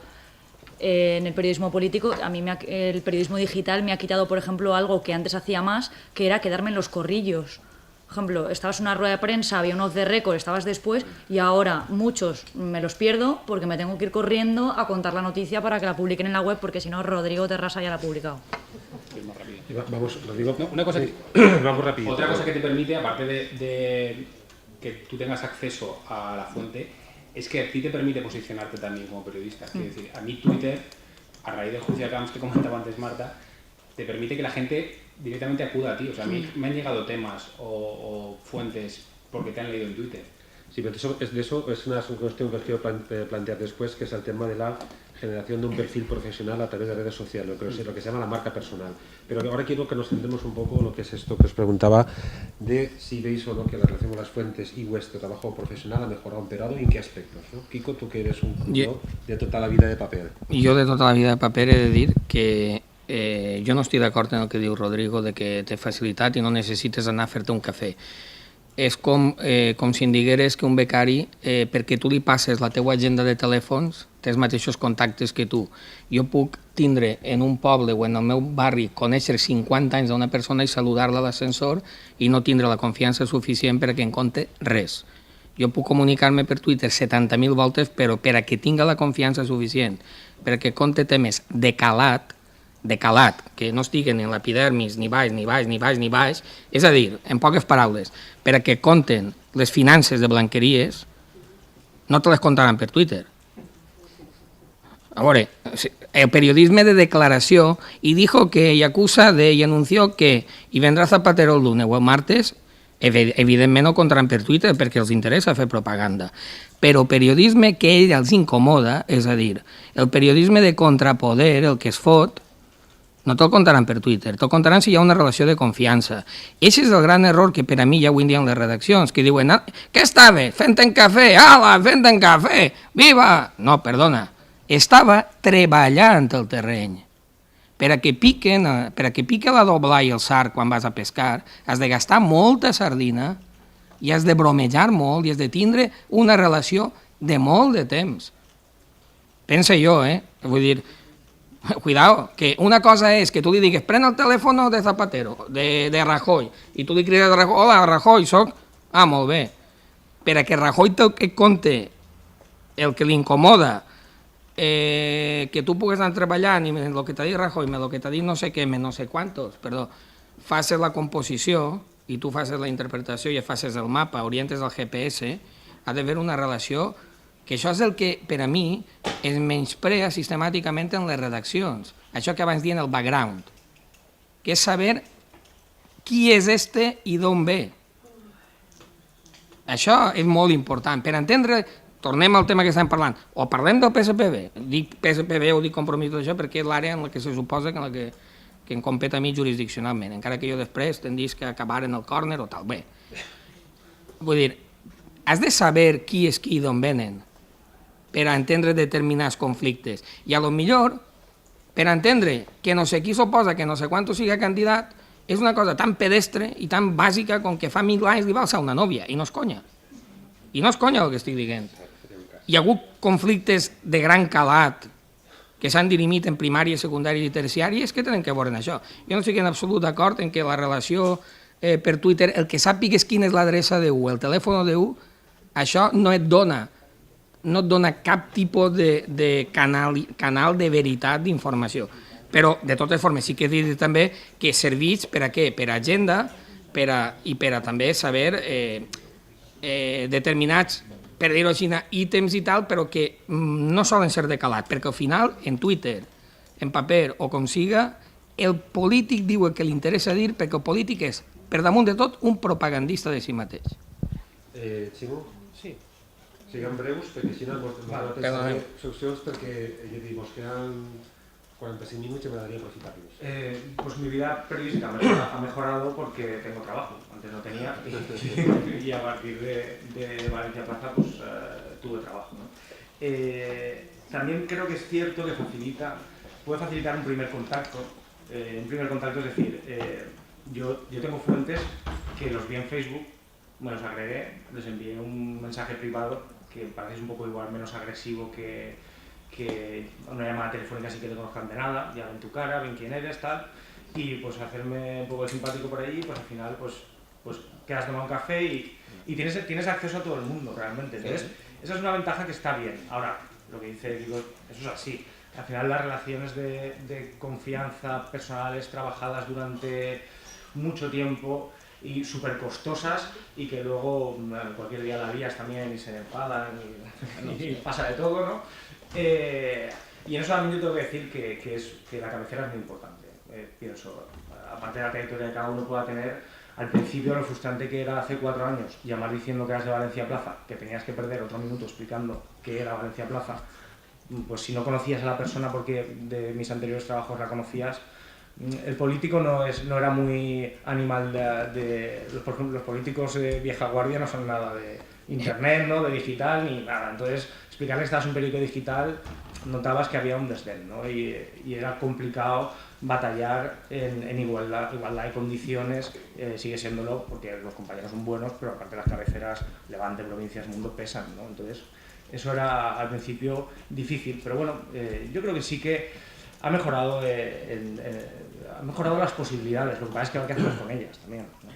en el periodismo político. A mí el periodismo digital me ha quitado, por ejemplo, algo que antes hacía más, que era quedarme en los corrillos. Por ejemplo, estabas en una rueda de prensa, había un off the record, estabas después, y ahora muchos me los pierdo porque me tengo que ir corriendo a contar la noticia para que la publiquen en la web, porque si no, Rodrigo Terrasa ya la ha publicado. Vamos, Rodrigo. No, una cosa sí. Vamos rápido. Otra cosa que te permite, aparte de que tú tengas acceso a la fuente, es que a ti te permite posicionarte también como periodista. Es decir, a mí Twitter, a raíz del juicio de Camps que comentaba antes Marta, te permite que la gente directamente acuda a ti. O sea, a mí me han llegado temas o fuentes porque te han leído en Twitter. Sí, pero eso es una cuestión que os quiero plantear después, que es el tema de la generación de un perfil profesional a través de redes sociales, lo que se llama la marca personal. Pero ahora quiero que nos centremos un poco en lo que es esto que os preguntaba, de si veis o no que la relación con las fuentes y vuestro trabajo profesional ha mejorado o empeorado, y en qué aspectos, ¿no? Kiko, tú que eres un cultor de toda la vida de paper. Jo de tota la vida de paper he de dir que jo no estic d'acord en el que diu Rodrigo de que té facilitat i no necessites anar a fer-te un cafè. És com si em digueres que un becari, perquè tu li passes la teua agenda de telèfons, té els mateixos contactes que tu. Jo puc tindre en un poble o en el meu barri, conèixer 50 anys d'una persona i saludar-la a l'ascensor i no tindre la confiança suficient perquè en compte res. Jo puc comunicar-me per Twitter 70.000 voltes, però per a que tinga la confiança suficient, perquè compte temes de calat, que no estiguen en l'epidermis ni baix, ni baix, ni baix, ni baix, és a dir, en poques paraules, per a que compten les finances de Blanqueries, no te les contaran per Twitter. A veure, el periodisme de declaració, y dijo que, y acusa de, y anunció que, y vendrá Zapatero el lunes o el martes, evidentment ho contaran per Twitter perquè els interessa fer propaganda. Però periodisme que a ell els incomoda, és a dir, el periodisme de contrapoder, el que es fot, no te'l contaran per Twitter, te'l contaran si hi ha una relació de confiança. I aquest és el gran error que per a mi hi ha avui en dia en les redaccions, que diuen, què estava? Fent-en cafè, ala, fent-en cafè, viva! No, perdona, estava treballant el terreny. Per a que pique la dobla i el sard quan vas a pescar, has de gastar molta sardina i has de bromejar molt i has de tindre una relació de molt de temps. Pensa jo, vull dir, cuidado, que una cosa és que tu li digues pren el telèfon de Zapatero, de Rajoy, i tu li crides a Rajoy, hola Rajoy, soc... Ah, molt bé. Per a que Rajoy te conte el que li incomoda, que tu pugues anar treballant i el que t'ha dit Rajoy, el que t'ha dit no sé què, no sé quantos, perdó, facis la composició i tu facis la interpretació i facis el mapa, orientes el GPS, ha d'haver una relació que això és el que, per a mi, es menysprea sistemàticament en les redaccions. Això que abans dient el background, que és saber qui és este i d'on ve. Això és molt important. Per entendre, tornem al tema que estem parlant, o parlem del PSPB, dic PSPB o dic compromís d'això perquè és l'àrea en la que se suposa que em competa a mi jurisdiccionalment, encara que jo després tendís que acabar en el córner o tal. Bé, vull dir, has de saber qui és qui i d'on venen. per a entendre determinats conflictes. I a lo millor, per a entendre que no sé qui s'oposa, que no sé quant siga candidat, és una cosa tan pedestre i tan bàsica com que fa 1000 anys li va alçar una nòvia, i no és conya. I no és conya el que estic dient. Hi ha hagut conflictes de gran calat que s'han dirimit en primàries, secundàries i terciàries que tenen que veure en això. Jo no estic en absolut d'acord en que la relació per Twitter, el que sàpigues quina és l'adreça d'U, el telèfon d'U, això no et dona cap tipus de canal de veritat d'informació. Però, de totes formes, sí que he dit també que serveix per a què? Per a agenda i per a també saber determinats, per dir-ho així, ítems i tal, però que no solen ser de calat, perquè al final, en Twitter, en paper o com siga, el polític diu el que li interessa dir, perquè el polític és, per damunt de tot, un propagandista de si mateix. Ximo? Sí. Siguem breus, perquè així no les seccions, perquè ja dic, mos queden 45 minutos y me daría aproximarlos. Pues mi vida periodística ha mejorado porque tengo trabajo. Antes no tenía y a partir de Valencia Plaza pues tuve trabajo, ¿no? También creo que es cierto que puede facilitar un primer contacto. Un primer contacto es decir, yo tengo fuentes que los vi en Facebook, me los agregué, les envié un mensaje privado que parece un poco igual menos agresivo que una llamada telefónica sin que te conozcan de nada, ya ven tu cara, ven quién eres, tal, y pues hacerme un poco de simpático por ahí, pues al final pues quedas tomando un café y tienes acceso a todo el mundo realmente. Entonces, esa es una ventaja que está bien. Ahora, lo que dice Diego, eso es así. Al final las relaciones de confianza personales trabajadas durante mucho tiempo y súper costosas y que luego cualquier día la lías también y se enfadan y pasa de todo, ¿no? Y en eso también yo tengo que decir que la cabecera es muy importante, pienso, aparte de la trayectoria que cada uno pueda tener, al principio lo frustrante que era hace 4 años llamar diciendo que eras de Valencia Plaza, que tenías que perder otro minuto explicando qué era Valencia Plaza, pues si no conocías a la persona porque de mis anteriores trabajos la conocías, el político no era muy animal por ejemplo, los políticos de vieja guardia no son nada de internet, ¿no? De digital ni nada, entonces explicarle que estabas en un periódico digital notabas que había un desdén, ¿no? Y era complicado batallar en igualdad de condiciones, sigue siéndolo porque los compañeros son buenos, pero aparte las cabeceras, Levante, provincias, mundo pesan, ¿no? Entonces eso era al principio difícil, pero bueno, yo creo que sí que ha mejorado las posibilidades, lo que pasa es que hay que hacer con ellas también, ¿no?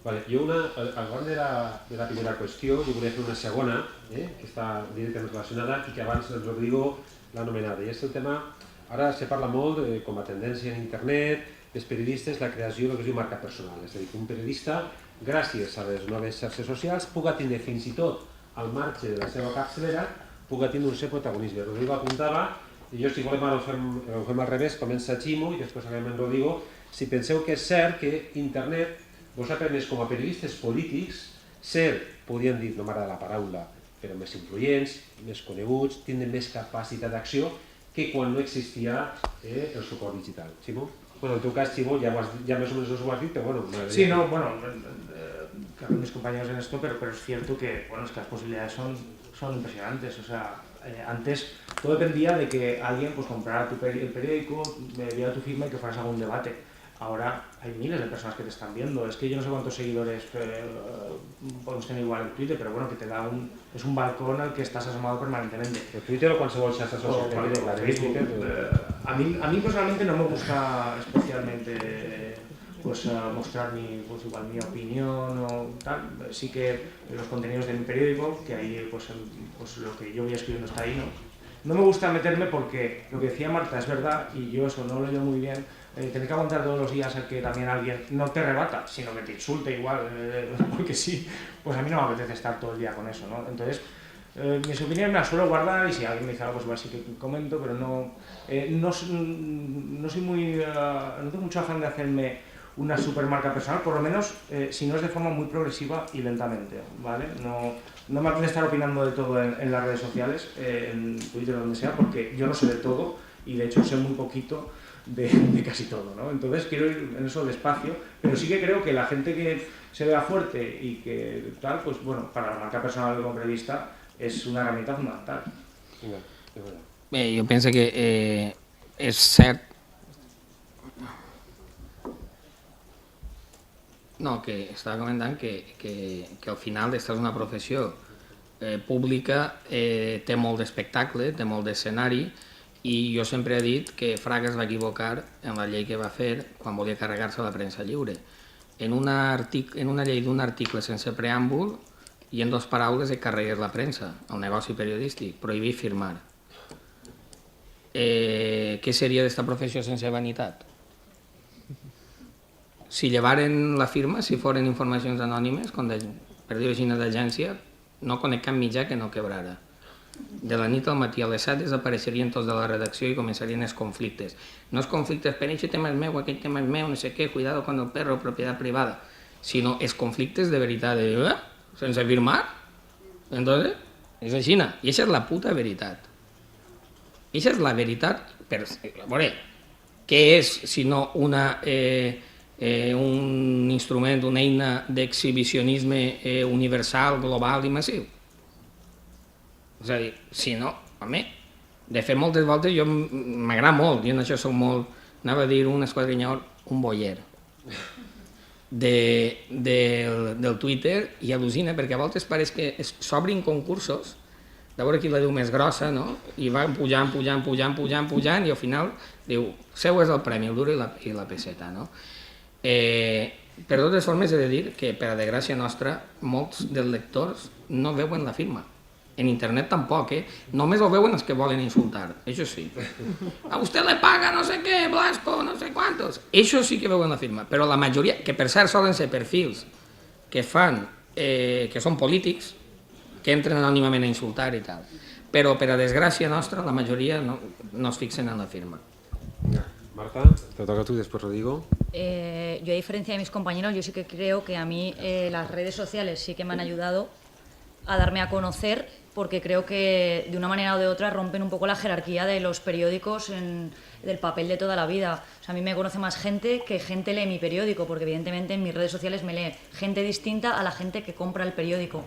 Vale, jo al bord de la primera qüestió jo volia fer una segona, que està directament relacionada i que abans el Rodrigo l'ha anomenada, i és el tema, ara se parla molt com a tendència en internet, els periodistes, la creació del que es diu marca personal, és a dir, que un periodista, gràcies a les noves xarxes socials, puga tindre fins i tot al marge de la seva capçalera, puga tindre un cert protagonisme. El Rodrigo apuntava, i jo si volem ara ho fem al revés, comença Ximo i després acabem en Rodrigo, si penseu que és cert que internet vos ha permès com a periodistes polítics ser, podríem dir, no m'agrada la paraula, però més influents, més coneguts, tindre més capacitat d'acció que quan no existia el suport digital. Ximo? Bueno, en tu cas, Ximo, ya más o menos os lo has dicho, pero bueno... Sí, no, bueno, claro, mis compañeros en esto, pero es cierto que, bueno, es que las posibilidades son impresionantes, o sea, antes todo dependía de que alguien pues comprara el periódico, viera tu firma y que fueras a algún debate. Ahora hay miles de personas que te están viendo, es que yo no sé cuántos seguidores podemos tener igual en Twitter, pero bueno, que te da es un balcón al que estás asomado permanentemente. ¿El Twitter o qualsevol xarxa social? A mí personalmente no me gusta especialmente pues mostrar mi opinión o tal. Sí que los contenidos de mi periódico, que ahí pues lo que yo voy escribiendo está ahí, no me gusta meterme porque lo que decía Marta es verdad y yo eso no lo leo muy bien. Tener que aguantar todos los días a que también alguien no te rebata, sino que te insulte igual, porque sí, pues a mí no me apetece estar todo el día con eso, ¿no? Entonces, mis opiniones me las suelo guardar y si alguien me dice algo, pues igual sí que comento, pero no soy no tengo mucho afán de hacerme una supermarca personal, por lo menos si no es de forma muy progresiva y lentamente, ¿vale? No me apetece estar opinando de todo en las redes sociales, en Twitter o donde sea, porque yo no sé de todo y de hecho sé muy poquito de casi todo, ¿no? Entonces quiero ir en eso despacio, pero sí que creo que la gente que se vea fuerte y que tal, pues bueno, para la marca personal como periodista es una herramienta fundamental. Vinga, és verdad. Bé, jo penso que és cert. No, que estava comentant que al final esta és una professió pública, té molt d'espectacle, té molt d'escenari, i jo sempre he dit que Fraga es va equivocar en la llei que va fer quan volia carregar-se la premsa lliure. En una llei d'un article sense preàmbul i en 2 paraules et carregues la premsa, el negoci periodístic, prohibir firmar. Què seria d'esta professió sense vanitat? Si llevaren la firma, si foren informacions anònimes, per dir-ho així, d'agència, no conec cap mitjà que no quebrara. De la nit al matí a les 7 desapareixerien tots de la redacció i començarien els conflictes. No els conflictes, però aquest tema és meu, aquell tema és meu, no sé què, cuidado con el perro, propietat privada, sinó els conflictes de veritat, sense firmar. Entonces, és així, i aquesta és la puta veritat. Aquesta és la veritat, per veure, què és sinó un instrument, una eina d'exhibicionisme universal, global i massiu? És a dir, si no, home, de fet moltes voltes jo m'agrada molt, jo en això soc molt, anava a dir un esquadrinyador, un boier del Twitter, i al·lucina perquè a voltes pareix que s'obrin concursos de veure qui la diu més grossa, no? I van pujant, i al final diu, seu és el premi, el duro i la peseta, no? Per totes formes he de dir que, per a desgràcia nostra, molts dels lectors no veuen la firma. En internet tampoc, només ho veuen els que volen insultar, això sí. A vostè le paga no sé què, Blasco, no sé quantos. Això sí que veuen la firma, però la majoria, que per cert solen ser perfils que fan, que són polítics, que entren anònimament a insultar i tal. Però per a desgràcia nostra, la majoria no es fixen en la firma. Marta, te toca a tú y después Rodrigo. Yo, a diferencia de mis compañeros, yo sí que creo que a mí las redes sociales sí que me han ayudado a darme a conocer, porque creo que de una manera o de otra rompen un poco la jerarquía de los periódicos del papel de toda la vida. O sea, a mí me conoce más gente que gente lee mi periódico, porque evidentemente en mis redes sociales me lee gente distinta a la gente que compra el periódico.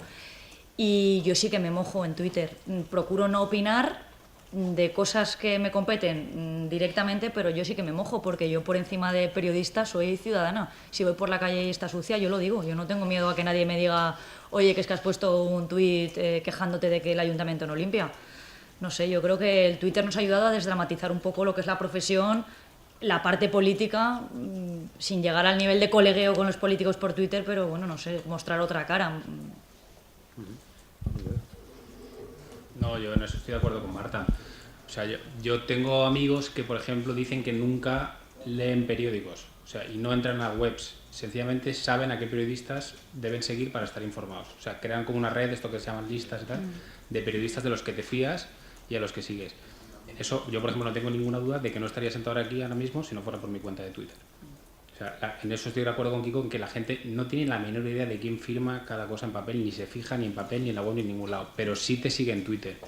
Y yo sí que me mojo en Twitter. Procuro no opinar de cosas que me competen directamente, pero yo sí que me mojo, porque yo por encima de periodista soy ciudadana. Si voy por la calle y está sucia, yo lo digo. Yo no tengo miedo a que nadie me diga, oye, que es que has puesto un tuit quejándote de que el ayuntamiento no limpia. No sé, yo creo que el Twitter nos ha ayudado a desdramatizar un poco lo que es la profesión, la parte política, sin llegar al nivel de colegueo con los políticos por Twitter, pero bueno, no sé, mostrar otra cara. No, yo en eso estoy de acuerdo con Marta. O sea, yo tengo amigos que, por ejemplo, dicen que nunca leen periódicos, o sea, y no entran a webs. Sencillamente saben a qué periodistas deben seguir para estar informados. O sea, crean como una red, esto que se llaman listas y tal, de periodistas de los que te fías y a los que sigues. Eso, yo por ejemplo no tengo ninguna duda de que no estaría sentado aquí ahora mismo si no fuera por mi cuenta de Twitter. O sea, en eso estoy de acuerdo con Kiko, en que la gente no tiene la menor idea de quién firma cada cosa en papel, ni se fija ni en papel, ni en la web, ni en ningún lado, pero sí te sigue en Twitter.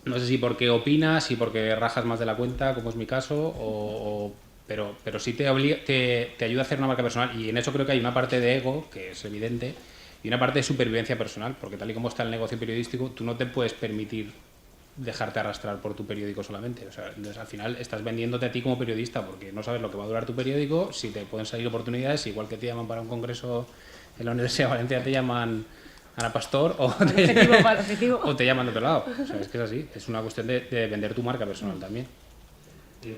No sé si porque opinas, si porque rajas más de la cuenta, como es mi caso, pero sí te ayuda a hacer una marca personal, y en eso creo que hay una parte de ego, que es evidente, y una parte de supervivencia personal, porque tal y como está el negocio periodístico, tú no te puedes permitir dejarte arrastrar por tu periódico solamente. O sea, entonces, al final estás vendiéndote a ti como periodista, porque no sabes lo que va a durar tu periódico, si te pueden salir oportunidades, igual que te llaman para un congreso en la Universidad de Valencia, te llaman Ana Pastor o te llaman de otro lado. O sea, es que es así, es una cuestión de vender tu marca personal también.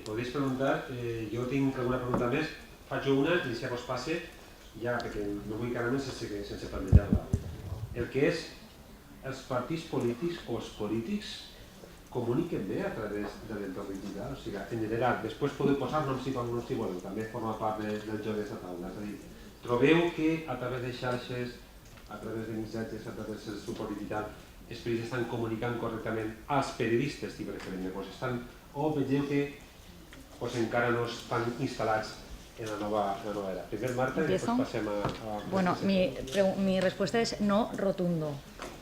Podéis preguntar, jo tinc alguna pregunta més, faig una i si vos passe, ja, perquè no vull que anem sense plantejar-la. El que és els partits polítics o els polítics comuniquen bé a través de l'entorn digital, o sigui, en general, després podeu posar noms si voleu, també forma part del joc d'aquesta taula. És a dir, trobeu que a través de xarxes, a través de missatges, a través del suport digital, els periodistes estan comunicant correctament als periodistes, si preferim, o vegeu que encara no estan instal·lats en la nova era. Primer Marta y después pasemos a... Bueno, mi respuesta es no rotundo.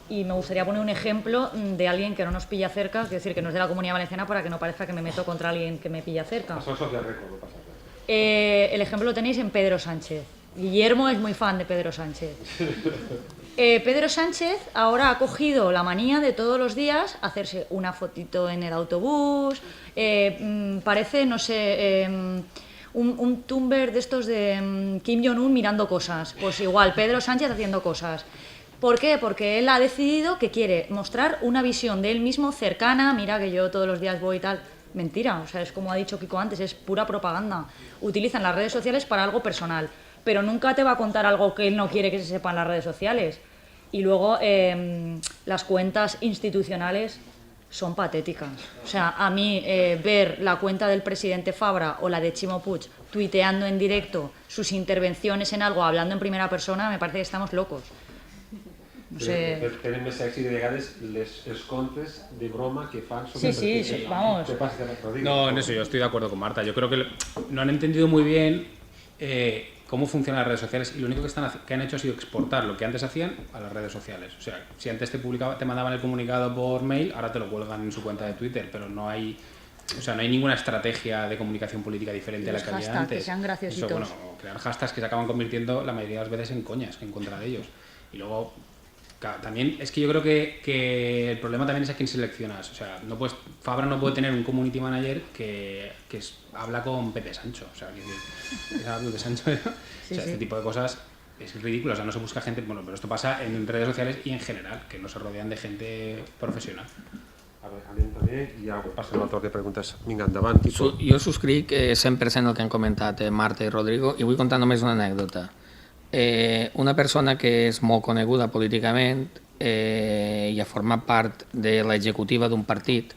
Y me gustaría poner un ejemplo de alguien que no nos pilla cerca, es decir, que no es de la Comunidad Valenciana, para que no parezca que me meto contra alguien que me pilla cerca. Eso es de récord, no pasa nada. El ejemplo lo tenéis en Pedro Sánchez. Guillermo es muy fan de Pedro Sánchez. Pedro Sánchez ahora ha cogido la manía de todos los días hacerse una fotito en el autobús, parece, no sé, un tumber de estos de Kim Jong-un mirando cosas. Pues igual, Pedro Sánchez haciendo cosas. ¿Por qué? Porque él ha decidido que quiere mostrar una visión de él mismo cercana. Mira que yo todos los días voy y tal. Mentira, o sea, es como ha dicho Kiko antes, es pura propaganda. Utilizan las redes sociales para algo personal, pero nunca te va a contar algo que él no quiere que se sepa en las redes sociales. Y luego las cuentas institucionales son patéticas. O sea, a mí ver la cuenta del presidente Fabra o la de Ximo Puig tuiteando en directo sus intervenciones en algo, hablando en primera persona, me parece que estamos locos. No sé. Tenen més èxit de vegades els contes de broma que fan sobre Sí, vamos. No, en eso yo estoy de acuerdo con Marta. Yo creo que no han entendido muy bien cómo funcionan las redes sociales y lo único que han hecho ha sido exportar lo que antes hacían a las redes sociales. O sea, si antes te mandaban el comunicado por mail, ahora te lo cuelgan en su cuenta de Twitter, pero no hay ninguna estrategia de comunicación política diferente a la que había antes. Que sean graciositos. Eso, crear hashtags que se acaban convirtiendo la mayoría de las veces en coñas en contra de ellos. Y luego, claro, también es que yo creo que el problema también es a quién seleccionas. O sea, Fabra no puede tener un community manager que habla con Pepe Sancho. O sea, Pepe Sancho, ¿no? Este tipo de cosas es ridículo. O sea, no se busca gente. Bueno, pero esto pasa en redes sociales y en general, que no se rodean de gente profesional. A veure, anem també i ja passem al torn de preguntes. Vinga, endavant, Kiko. Jo subscric 100% el que han comentat Marta i Rodrigo i vull contar només una anècdota. Una persona que és molt coneguda políticament i ha format part de l'executiva d'un partit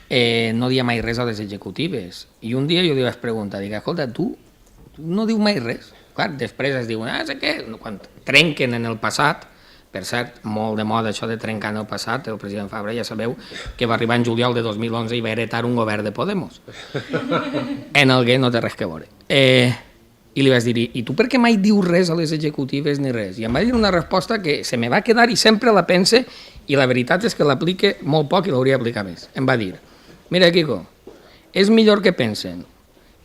no dia mai res a les executives. I un dia jo li vaig preguntar, dic, escolta, tu no dius mai res? Clar, després es diuen, sé què, quan trenquen en el passat, per cert, molt de moda això de trencar en el passat, el president Fabra ja sabeu que va arribar en juliol de 2011 i va heretar un govern de Podemos, en el que no té res que veure. I li vaig dir, i tu per què mai dius res a les executives ni res? I em va dir una resposta que se me va quedar i sempre la pense i la veritat és que l'aplique molt poc i l'hauria d'aplicar més. Em va dir, mira Kiko, és millor que pensen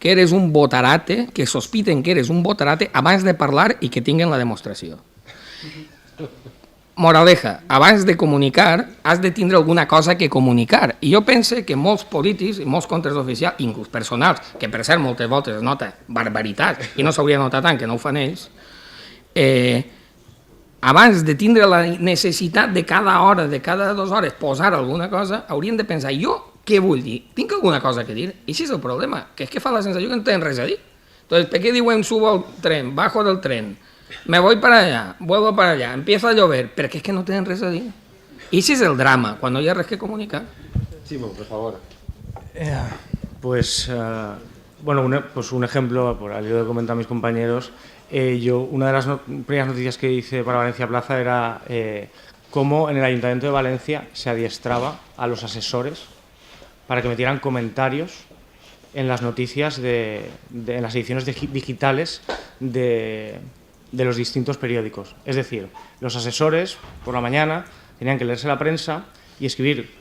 que eres un botarate, que sospiten que eres un botarate abans de parlar i que tinguen la demostració. Moraleja, abans de comunicar has de tindre alguna cosa que comunicar i jo penso que molts polítics i molts comptes oficials, inclús personals, que per cert moltes voltes es nota barbaritat i no s'hauria notat tant que no ho fan ells, abans de tindre la necessitat de cada hora, de cada 2 hores posar alguna cosa, haurien de pensar, jo què vull dir? Tinc alguna cosa que dir? I això és el problema, que és que fa la sensació que no tenen res a dir. Entonces, ¿per què diuen subo al tren, bajo del tren? Me voy para allá, vuelvo para allá, empieza a llover, perquè és que no tenen res a dir. I ese és el drama, quan no hi ha res que comunicar. Simón, por favor. Bueno, un ejemplo, por al hilo de comentar a mis compañeros, una de las primeras noticias que hice para Valencia Plaza era cómo en el Ayuntamiento de Valencia se adiestraba a los asesores para que metieran comentarios en las noticias en las ediciones digitales de los distintos periódicos. Es decir, los asesores por la mañana tenían que leerse la prensa y escribir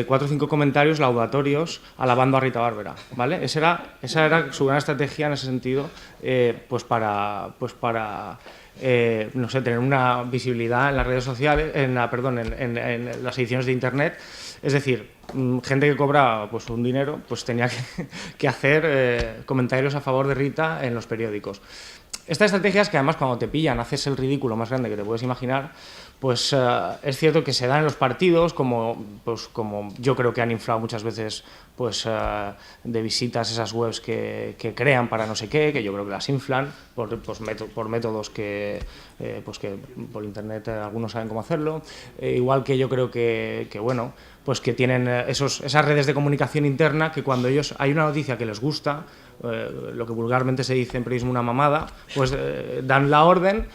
4 o 5 comentarios laudatorios alabando a Rita Bárbara, ¿vale? Esa era su gran estrategia en ese sentido, para no sé, tener una visibilidad en las redes sociales, en las ediciones de internet. Es decir, gente que cobra pues un dinero pues tenía que hacer comentarios a favor de Rita en los periódicos. Estas estrategias que además cuando te pillan haces el ridículo más grande que te puedes imaginar, pues es cierto que se dan en los partidos, como yo creo que han inflado muchas veces pues de visitas esas webs que crean para no sé qué, que yo creo que las inflan por métodos que por internet algunos saben cómo hacerlo, igual que yo creo que bueno, pues que tienen esas redes de comunicación interna que cuando ellos hay una noticia que les gusta, lo que vulgarmente se dice en periodismo una mamada, pues dan la orden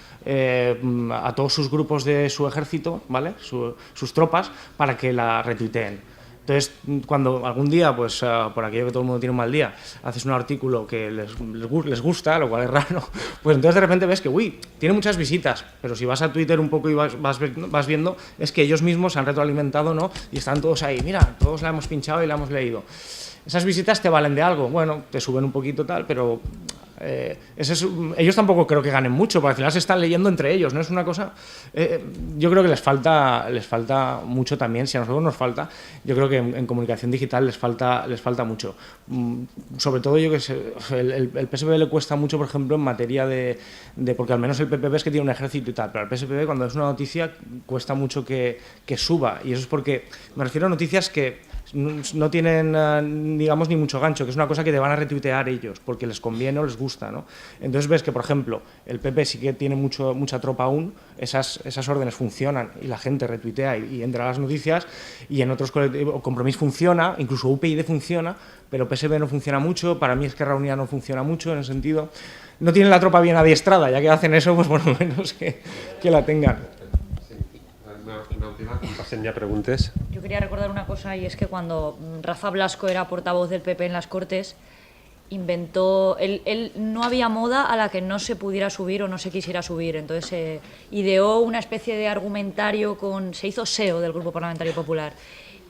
a todos sus grupos de su ejército, ¿vale? Sus tropas, para que la retuiteen. Entonces, cuando algún día, pues por aquello que todo el mundo tiene un mal día, haces un artículo que les gusta, lo cual es raro, pues entonces de repente ves que, tiene muchas visitas, pero si vas a Twitter un poco y vas viendo, es que ellos mismos se han retroalimentado, ¿no? Y están todos ahí, mira, todos la hemos pinchado y la hemos leído. Esas visitas te valen de algo, bueno, te suben un poquito tal, pero Ellos tampoco creo que ganen mucho, porque al final se están leyendo entre ellos, ¿no? Es una cosa... yo creo que les falta mucho también, si a nosotros nos falta, yo creo que en comunicación digital les falta mucho. Sobre todo, yo que sé, el PSPB le cuesta mucho, por ejemplo, en materia de... Porque al menos el PPB es que tiene un ejército y tal, pero al PSPB cuando es una noticia cuesta mucho que suba, y eso es porque me refiero a noticias que no tienen, digamos, ni mucho gancho, que es una cosa que te van a retuitear ellos, porque les conviene o les gusta, ¿no? Entonces ves que, por ejemplo, el PP sí que tiene mucha tropa aún, esas órdenes funcionan y la gente retuitea y entra a las noticias, y en otros colectivos, Compromís funciona, incluso UPyD funciona, pero PSB no funciona mucho, para mí Esquerra Unida no funciona mucho en el sentido... No tienen la tropa bien adiestrada, ya que hacen eso, pues por lo menos que la tengan. Una última, pasen ya preguntes. Yo quería recordar una cosa, y es que cuando Rafa Blasco era portavoz del PP en las Cortes, inventó... Él no había moda a la que no se pudiera subir o no se quisiera subir. Entonces ideó una especie de argumentario se hizo SEO del Grupo Parlamentario Popular.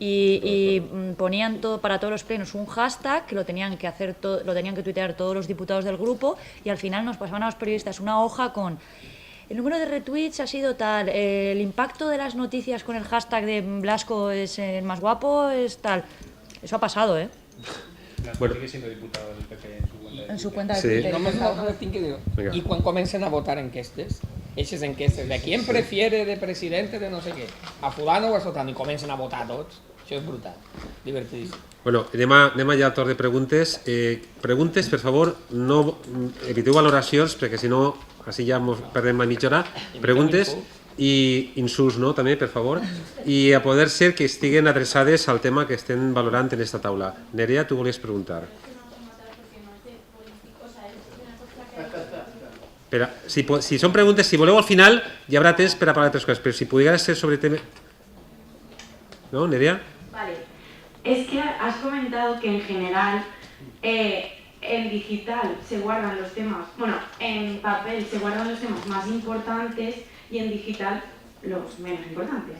Y ponían para todos los plenos un hashtag que lo tenían que tuitear todos los diputados del grupo, y al final nos pasaban a los periodistas una hoja con... El número de retweets ha sido tal, el impacto de las noticias con el hashtag de Blasco es el más guapo, es tal. Eso ha pasado, ¿eh? Bueno, sigue siendo diputado del PP En su cuenta de Sí. Twitter. Només una cosa tinc que dir. Vinga. I quan comencen a votar enquestes, eixes enquestes de quién prefiere de presidente de no sé què, a fulano o a sotano, i comencen a votar tots, això és brutal, divertidíssim. Bueno, anem ja al torn de preguntes. Preguntes, per favor, no eviteu valoracions, perquè si no, així ja perdem la mitja hora. Preguntes i insults, no?, també, per favor. I a poder ser que estiguen adreçades al tema que estem valorant en esta taula. Nerea, tu volies preguntar. Però, si són preguntes, si voleu al final, hi haurà temps per a parlar d'altres coses, però si pudieras ser sobre tema... ¿No, Nerea? Vale. Es que has comentado que en general en digital se guardan los temas, bueno, en papel se guardan los temas más importantes y en digital los menos importantes.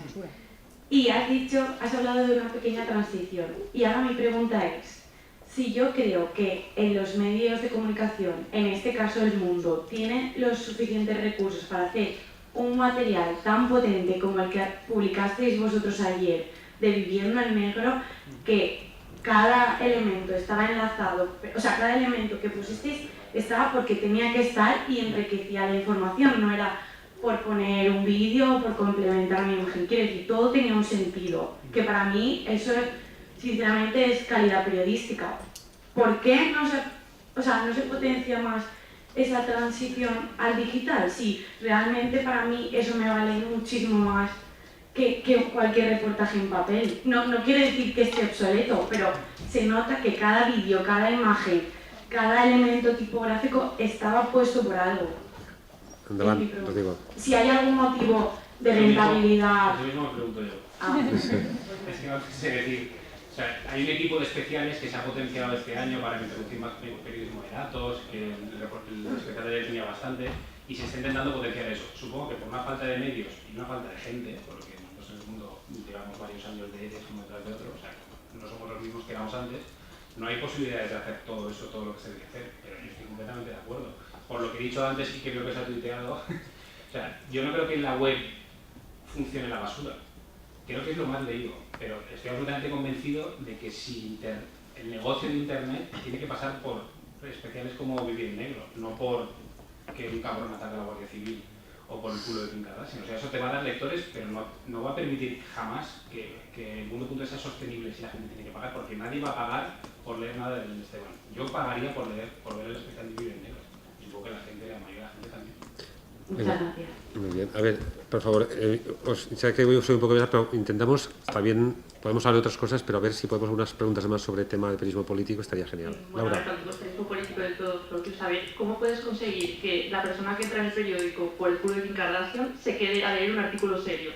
Y has hablado de una pequeña transición. Y ahora mi pregunta es, si yo creo que en los medios de comunicación, en este caso El Mundo, tiene los suficientes recursos para hacer un material tan potente como el que publicasteis vosotros ayer, de Viviendo en Negro, que cada elemento estaba enlazado, o sea, cada elemento que pusisteis estaba porque tenía que estar y enriquecía la información, no era por poner un vídeo o por complementar mi imagen, quiero decir, todo tenía un sentido, que para mí eso sinceramente es calidad periodística. ¿Por qué no se potencia más esa transición al digital? Sí, realmente para mí eso me vale muchísimo más que cualquier reportaje en papel. No quiere decir que esté obsoleto, pero se nota que cada vídeo, cada imagen, cada elemento tipográfico estaba puesto por algo. Endavant, Rodrigo. Si hay algún motivo de rentabilidad... Eso mismo me pregunto yo. Es que no sé decir, o sea, hay un equipo de especiales que se ha potenciado este año para introducir más periodismo de datos, que el especial de ayer tenía bastante, y se está intentando potenciar eso. Supongo que por una falta de medios y una falta de gente, porque nosotros en el mundo llevamos varios años de ellos uno detrás de otro, o sea, no somos los mismos que éramos antes, no hay posibilidades de hacer todo eso, todo lo que se debe hacer, pero yo estoy completamente de acuerdo. Por lo que he dicho antes y que creo que se ha tuiteado, o sea, yo no creo que en la web funcione la basura. Creo que es lo más leído, pero estoy absolutamente convencido de que si el negocio de Internet tiene que pasar por especiales como Vivir en Negro, no por que un cabrón ataque a la Guardia Civil o por el culo de Kim Kardashian. O sea, eso te va a dar lectores, pero no va a permitir jamás que el mundo.es sea sostenible si la gente tiene que pagar, porque nadie va a pagar por leer nada del Esteban. Yo pagaría por ver el especial de Vivir en Negro. Y supongo que la mayoría de la gente también. Muchas gracias. Muy bien. A ver, por favor, sé que hoy soy un poco pesado, pero intentamos, también podemos hablar de otras cosas, pero a ver si podemos unas preguntas más sobre el tema del periodismo político, estaría genial. Bueno, Laura. tanto periodismo político de todos, pero quiero saber cómo puedes conseguir que la persona que entra en el periódico por el culo de Kim Kardashian se quede a leer un artículo serio,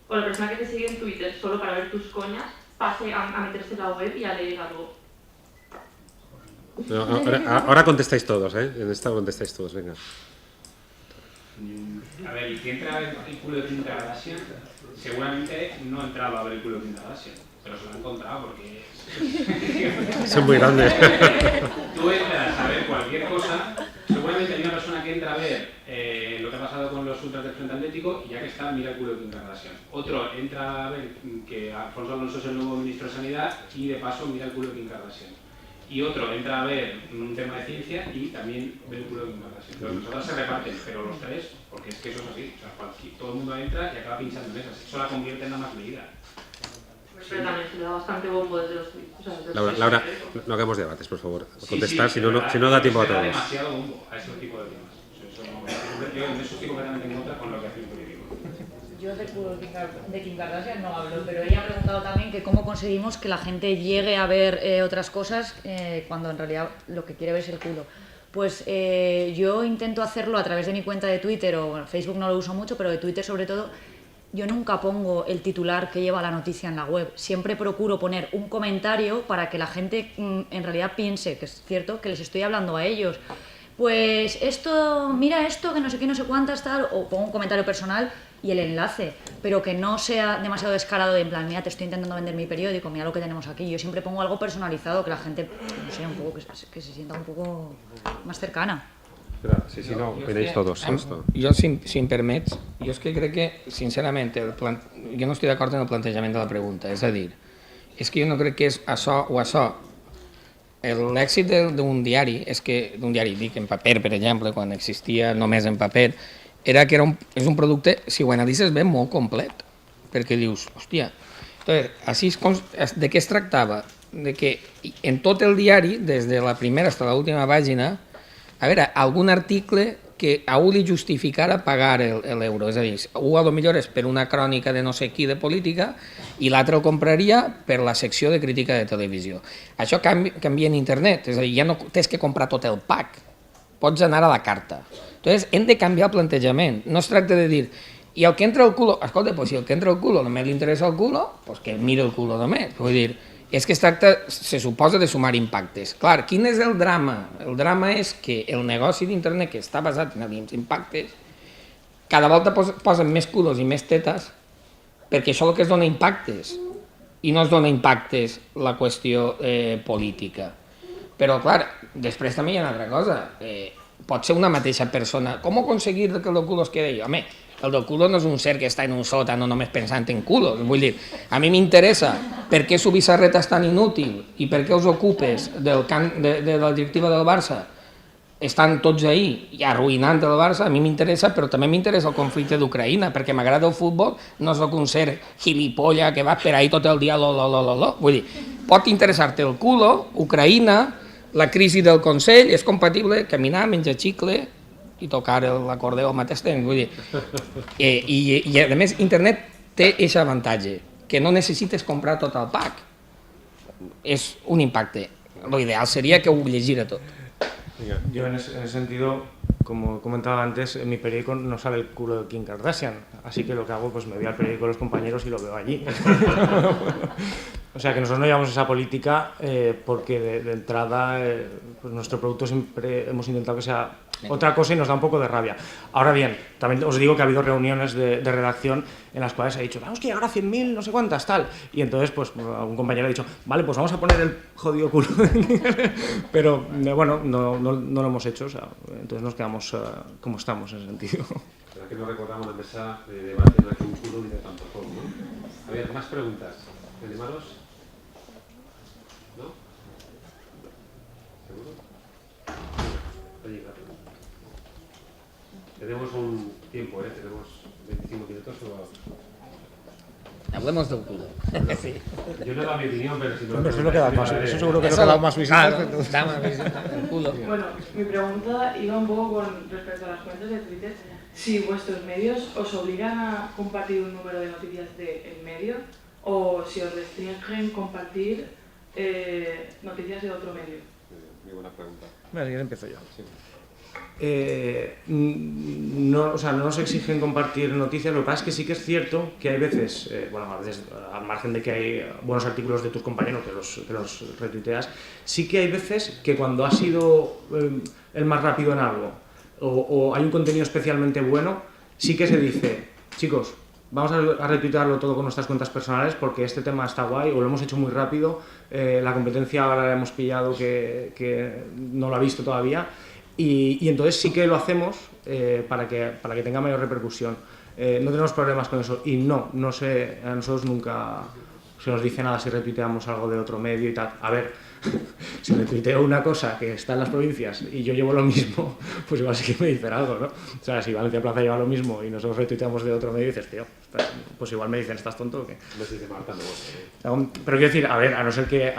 o la persona que te sigue en Twitter solo para ver tus coñas pase a meterse en la web y a leer algo. No, ahora contestáis todos, ¿eh? En esta contestáis todos, venga. A ver, y si entra el culo de Kim Kardashian, seguramente no ha entrado a ver el culo de Kim Kardashian, pero se lo ha encontrado porque Son muy grandes. tú entras a ver cualquier cosa seguramente hay una persona que entra a ver lo que ha pasado con los ultras del Frente Atlético y ya que está, mira el culo de Kim Kardashian. Otro entra a ver que Alfonso Alonso es el nuevo ministro de Sanidad y de paso mira el culo de Kim Kardashian. Y otro entra a ver un tema de ciencia y también ve el culo de Kim Kardashian. Los otros se reparten, pero los tres, porque es que eso es así, o sea, todo el mundo entra y acaba pinchando en esas. Eso la convierte en la más leída. Pero también se le da bastante bombo desde los tweets. O sea, desde los Laura, tweets. no hagamos debates, por favor. Sí, Contestar, sí, si no da tiempo a se le da todos. demasiado bombo a ese tipo de temas. Yo en eso estoy completamente en contra con lo que hace el político. Yo de Kim Kardashian no hablo, pero ella ha preguntado también que cómo conseguimos que la gente llegue a ver otras cosas cuando en realidad lo que quiere ver es el culo. Pues yo intento hacerlo a través de mi cuenta de Twitter, o bueno, Facebook no lo uso mucho, pero de Twitter sobre todo. Yo nunca pongo el titular que lleva la noticia en la web. Siempre procuro poner un comentario para que la gente en realidad piense, que es cierto, que les estoy hablando a ellos. Pues esto, mira esto, que no sé qué, no sé cuántas, tal, o pongo un comentario personal y el enlace, pero que no sea demasiado descarado de en plan, mira, te estoy intentando vender mi periódico, mira lo que tenemos aquí. Yo siempre pongo algo personalizado, que la gente, no sé, un poco, que se sienta un poco más cercana. Sí, sí, no, venéis todos. Jo, si em permets, jo és que crec que, sincerament, jo no estic d'acord en el plantejament de la pregunta. És a dir, és que jo no crec que és això o això. L'èxit d'un diari, d'un diari, dic en paper, per exemple, quan existia només en paper, era que és un producte, si ho analitzes bé, molt complet. Perquè dius, hòstia... Entonces, de què es tractava? De que en tot el diari, des de la primera fins a l'última pàgina, a veure, algun article que a un li justificara pagar l'euro. És a dir, un a lo millor és per una crònica de no sé qui de política i l'altre el compraria per la secció de crítica de televisió. Això canvia en internet, és a dir, ja no tens que comprar tot el pack, pots anar a la carta. Entonces, hem de canviar el plantejament. No es tracta de dir, i el que entra al culo, escolta, pues si el que entra al culo només li interessa el culo, pues que mira el culo només. Vull dir, és que es tracta, se suposa, de sumar impactes. Clar, quin és el drama? El drama és que el negoci d'internet, que està basat en els impactes, cada volta posen més culos i més tetes, perquè això és el que es dona impactes, i no es dona impactes la qüestió política. Però, clar, després també hi ha una altra cosa. Pot ser una mateixa persona. Com aconseguir que el del culo es quedi? Home, el del culo no és un ser que està en un sòtano només pensant en culos. Vull dir, a mi m'interessa per què Subisarreta és tan inútil i per què els ocupes de la directiva del Barça estan tots ahí i arruïnant el Barça. A mi m'interessa, però també m'interessa el conflicte d'Ucraïna, perquè m'agrada el futbol, no soc un ser gilipolla que va per ahí tot el dia, Vull dir, pot interessar-te el culo, Ucraïna, la crisi del Consell, és compatible caminar, menjar xicle i tocar l'acordeó al mateix temps. Vull dir, i a més internet té aquest avantatge, que no necessites comprar tot el pack. És un impacte. Lo ideal sería que ho llegirà tot. Yo en ese sentido, como comentaba antes, en mi periódico no sale el culo de Kim Kardashian, así que lo que hago, pues me voy al periódico de los compañeros y lo veo allí. O sea que nosotros no llevamos esa política porque de entrada pues nuestro producto siempre hemos intentado que sea otra cosa y nos da un poco de rabia. Ahora bien, también os digo que ha habido reuniones de redacción en las cuales he dicho, vamos que llegar a 100.000, no sé cuántas, tal. Y entonces pues algún compañero ha dicho, vale, pues vamos a poner el jodido culo. Pero bueno, no lo hemos hecho, o sea, entonces nos quedamos como estamos en ese sentido. ¿Verdad que no recordamos la mesa de debate en la que un culo dice tanto poco, ¿no? A ver, más preguntas. ¿Animaros? ¿No? ¿Seguro? Oye, claro. Tenemos un tiempo, tenemos 25 minutos o... Hablemos del culo. Sí. Yo no he dado mi opinión, pero si no... Eso es lo que da más, eso seguro que no da más visitas. Da más visitas, el culo. Bueno, mi pregunta iba un poco con respecto a las cuentas de Twitter. Si vuestros medios os obligan a compartir un número de noticias del medio o si os restringen compartir noticias de otro medio. Muy buena pregunta. Bueno, ya empiezo yo. Sí. No, o sea, no nos exigen compartir noticias, lo que pasa es que sí que es cierto que hay veces, bueno, a veces, al margen de que hay buenos artículos de tus compañeros que los retuiteas, sí que hay veces que cuando has sido el más rápido en algo o hay un contenido especialmente bueno, sí que se dice, chicos, vamos a retuitearlo todo con nuestras cuentas personales porque este tema está guay o lo hemos hecho muy rápido, la competencia ahora la hemos pillado que no lo ha visto todavía. Y entonces sí que lo hacemos para que tenga mayor repercusión. No tenemos problemas con eso y no sé, a nosotros nunca se nos dice nada si retuiteamos algo de otro medio y tal. A ver, si retuiteo una cosa que está en las provincias y yo llevo lo mismo, pues igual sí que me dicen algo, ¿no? O sea, si Valencia Plaza lleva lo mismo y nosotros retuiteamos de otro medio, dices, tío, pues igual me dicen, ¿estás tonto o qué? Pero quiero decir, a ver, a no ser que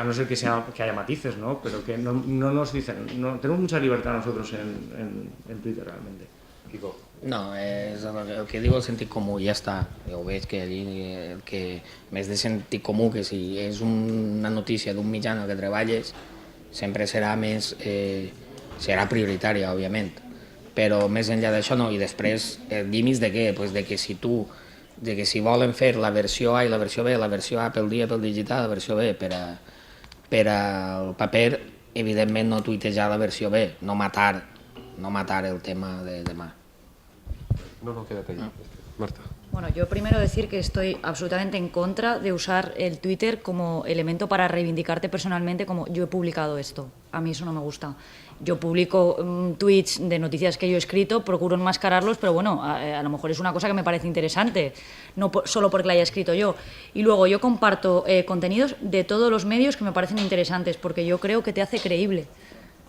haya matices, ¿no? Pero que no nos dicen, tenemos mucha libertad nosotros en Twitter realmente. Kiko. No, és el que diu el sentit comú, ja està. Jo veig que allí el que més de sentit comú, que si és una notícia d'un mitjà en el que treballes, sempre serà serà prioritària, òbviament. Però més enllà d'això no. I després, límits de què? Pues de que si volen fer la versió A i la versió B, la versió A pel dia pel digital, la versió B per al paper, evidentment no tuitejar la versió B, no matar el tema de demà. No, quédate ahí. Marta. Bueno, yo primero decir que estoy absolutamente en contra de usar el Twitter como elemento para reivindicarte personalmente como yo he publicado esto. A mí eso no me gusta. Yo publico tweets de noticias que yo he escrito, procuro enmascararlos, pero bueno, a lo mejor es una cosa que me parece interesante, no solo porque la haya escrito yo. Y luego yo comparto contenidos de todos los medios que me parecen interesantes, porque yo creo que te hace creíble.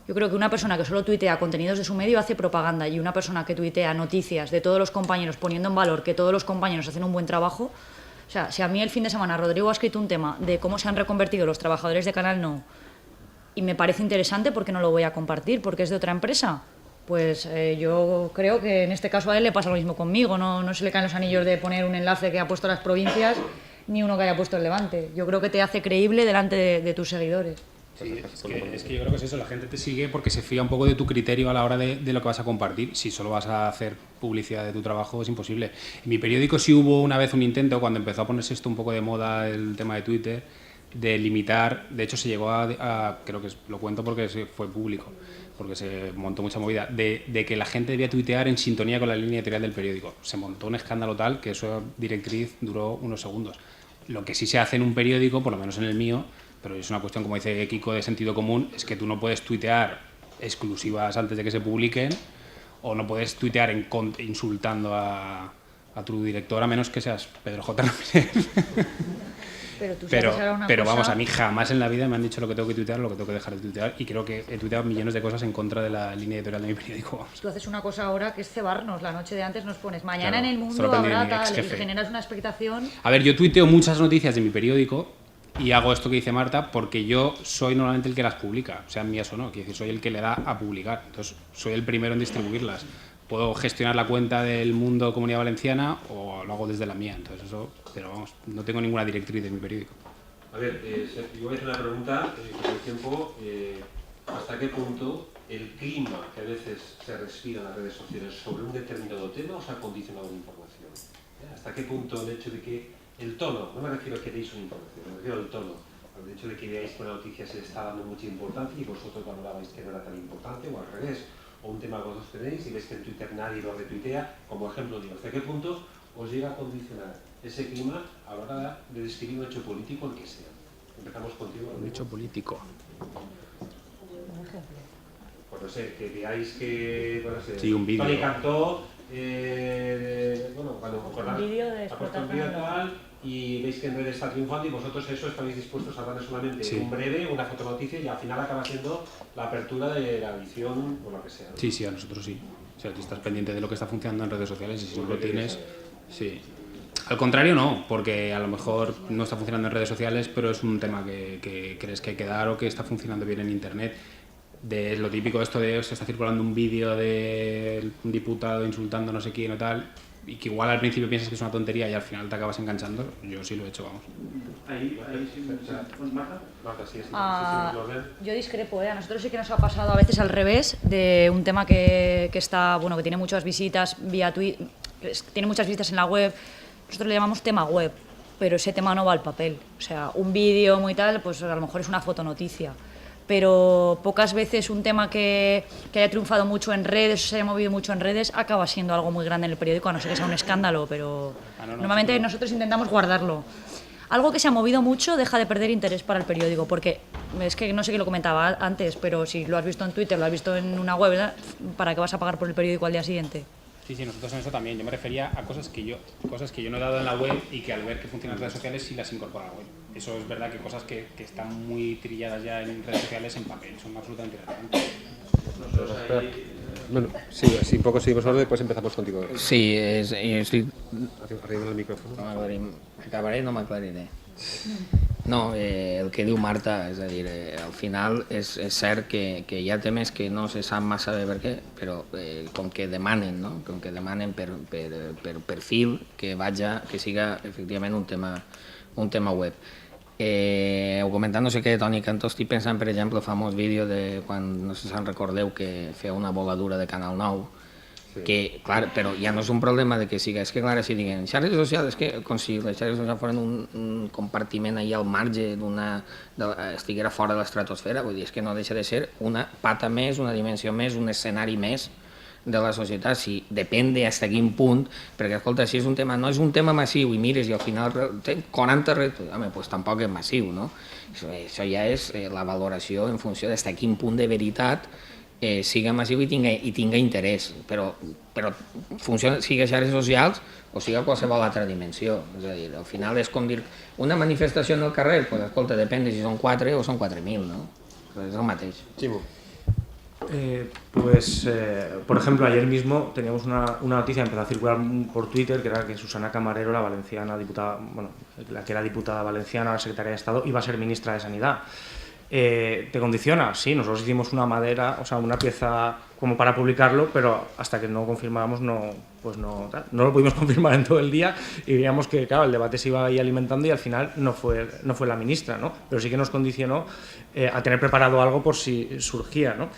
Yo creo que una persona que solo tuitea contenidos de su medio hace propaganda, y una persona que tuitea noticias de todos los compañeros poniendo en valor que todos los compañeros hacen un buen trabajo. O sea, si a mí el fin de semana Rodrigo ha escrito un tema de cómo se han reconvertido los trabajadores de Canal No y me parece interesante, ¿por qué no lo voy a compartir? ¿Porque es de otra empresa? Pues yo creo que en este caso a él le pasa lo mismo conmigo, no se le caen los anillos de poner un enlace que ha puesto las provincias ni uno que haya puesto el Levante. Yo creo que te hace creíble delante de tus seguidores. Sí, es que yo creo que es eso, la gente te sigue porque se fía un poco de tu criterio a la hora de lo que vas a compartir. Si solo vas a hacer publicidad de tu trabajo es imposible. En mi periódico sí hubo una vez un intento, cuando empezó a ponerse esto un poco de moda, el tema de Twitter, de limitar, de hecho se llegó a creo que lo cuento porque fue público, porque se montó mucha movida, de que la gente debía tuitear en sintonía con la línea editorial del periódico. Se montó un escándalo tal que esa directriz duró unos segundos. Lo que sí se hace en un periódico, por lo menos en el mío, pero es una cuestión, como dice Kiko, de sentido común, es que tú no puedes tuitear exclusivas antes de que se publiquen, o no puedes tuitear insultando a tu director, a menos que seas Pedro J. Ramírez. Pero vamos, a mí jamás en la vida me han dicho lo que tengo que tuitear, lo que tengo que dejar de tuitear, y creo que he tuiteado millones de cosas en contra de la línea editorial de mi periódico. Vamos. Tú haces una cosa ahora que es cebarnos, la noche de antes nos pones mañana claro, en el mundo habrá tal, y generas una expectación. A ver, yo tuiteo muchas noticias de mi periódico y hago esto que dice Marta porque yo soy normalmente el que las publica, sean mías o no, quiero decir, soy el que le da a publicar, entonces soy el primero en distribuirlas. Puedo gestionar la cuenta del Mundo Comunidad Valenciana o lo hago desde la mía, entonces eso, pero vamos, no tengo ninguna directriz de mi periódico. A ver, yo voy a hacer una pregunta con el tiempo, ¿hasta qué punto el clima que a veces se respira en las redes sociales sobre un determinado tema os ha condicionado la información? ¿Hasta qué punto el hecho de que el tono, no me refiero a que deis una información, me refiero al tono, al hecho de que veáis que una noticia se le está dando mucha importancia y vosotros valorabais que no era tan importante, o al revés, o un tema que vosotros tenéis y ves que en Twitter nadie lo retuitea, como ejemplo digo, ¿hasta qué punto os llega a condicionar ese clima a la hora de describir un hecho político, el que sea? Empezamos contigo. Un hecho político. Pues no sé, que veáis que, bueno, sé, sí, un vídeo. Tony Cantó, bueno, cuando ha puesto un vídeo tal, y veis que en redes está triunfando y vosotros eso estáis dispuestos a darle solamente un breve, una fotonoticia, y al final acaba siendo la apertura de la edición o lo que sea, ¿no? Sí, a nosotros sí. O sea, tú estás pendiente de lo que está funcionando en redes sociales y si no lo tienes, sí. Al contrario no, porque a lo mejor no está funcionando en redes sociales, pero es un tema que crees que hay que dar o que está funcionando bien en internet. De lo típico esto de se está circulando un vídeo de un diputado insultando no sé quién o tal, y que igual al principio piensas que es una tontería y al final te acabas enganchando. Yo sí lo he hecho, vamos. Yo discrepo, a nosotros sí que nos ha pasado a veces al revés, de un tema que está, bueno, que tiene muchas visitas vía Twitter, tiene muchas visitas en la web. Nosotros le llamamos tema web, pero ese tema no va al papel. O sea, un vídeo muy tal, pues a lo mejor es una fotonoticia. Pero pocas veces un tema que haya triunfado mucho en redes, o se haya movido mucho en redes, acaba siendo algo muy grande en el periódico, a no ser que sea un escándalo, pero normalmente nosotros intentamos guardarlo. algo que se ha movido mucho deja de perder interés para el periódico, porque es que no sé quién lo comentaba antes, pero si lo has visto en Twitter, lo has visto en una web, ¿verdad? ¿Para qué vas a pagar por el periódico al día siguiente? Sí, nosotros en eso también. Yo me refería a cosas que yo no he dado en la web y que al ver que funcionan en redes sociales sí las incorporo a la web. Eso es verdad que cosas que están muy trilladas ya en redes sociales en papel, son absolutamente irrelevantes. Bueno, sí, así un poco seguimos orden, después empezamos contigo. Sí, estic... Arriba el micrófono. Acabaré, no m'aclariré. No, el que diu Marta, és a dir, al final és cert que hi ha temes que no se sap massa bé per què, però com que demanen, no? Com que demanen per perfil que siga efectivament un tema web. Ho comentat no sé què, Toni Cantó, estic pensant, per exemple, el famós vídeo de quan, no sé si se'n recordeu, que feia una voladura de Canal 9, que, clar, però ja no és un problema de que siga, és que, clar, si diguen xarxes socials, és que com si les xarxes socials foren un compartiment ahí al marge estiguera fora de l'estratosfera, vull dir, és que no deixa de ser una pata més, una dimensió més, un escenari més de la societat, si depèn de fins a quin punt, perquè, escolta, si és un tema, no és un tema massiu i mires i al final té 40 retos, home, doncs tampoc és massiu, no? Això ja és la valoració en funció de fins a quin punt de veritat siga massiu i tinga interès, però funciona, siga xarxes socials o siga qualsevol altra dimensió. És a dir, al final és com dir, una manifestació en el carrer, doncs escolta, depèn de si són 4 o són 4.000, no? És el mateix. Chimo. Por ejemplo, ayer mismo teníamos una noticia que empezó a circular por Twitter, que era que Susana Camarero, la valenciana diputada, bueno, la que era diputada valenciana, la secretaria de Estado, iba a ser ministra de Sanidad. ¿Te condiciona? Sí, nosotros hicimos una madera, o sea, una pieza como para publicarlo, pero hasta que no confirmábamos no lo pudimos confirmar en todo el día y veíamos que, claro, el debate se iba ahí alimentando y al final no fue la ministra, ¿no? Pero sí que nos condicionó a tener preparado algo por si surgía, ¿no?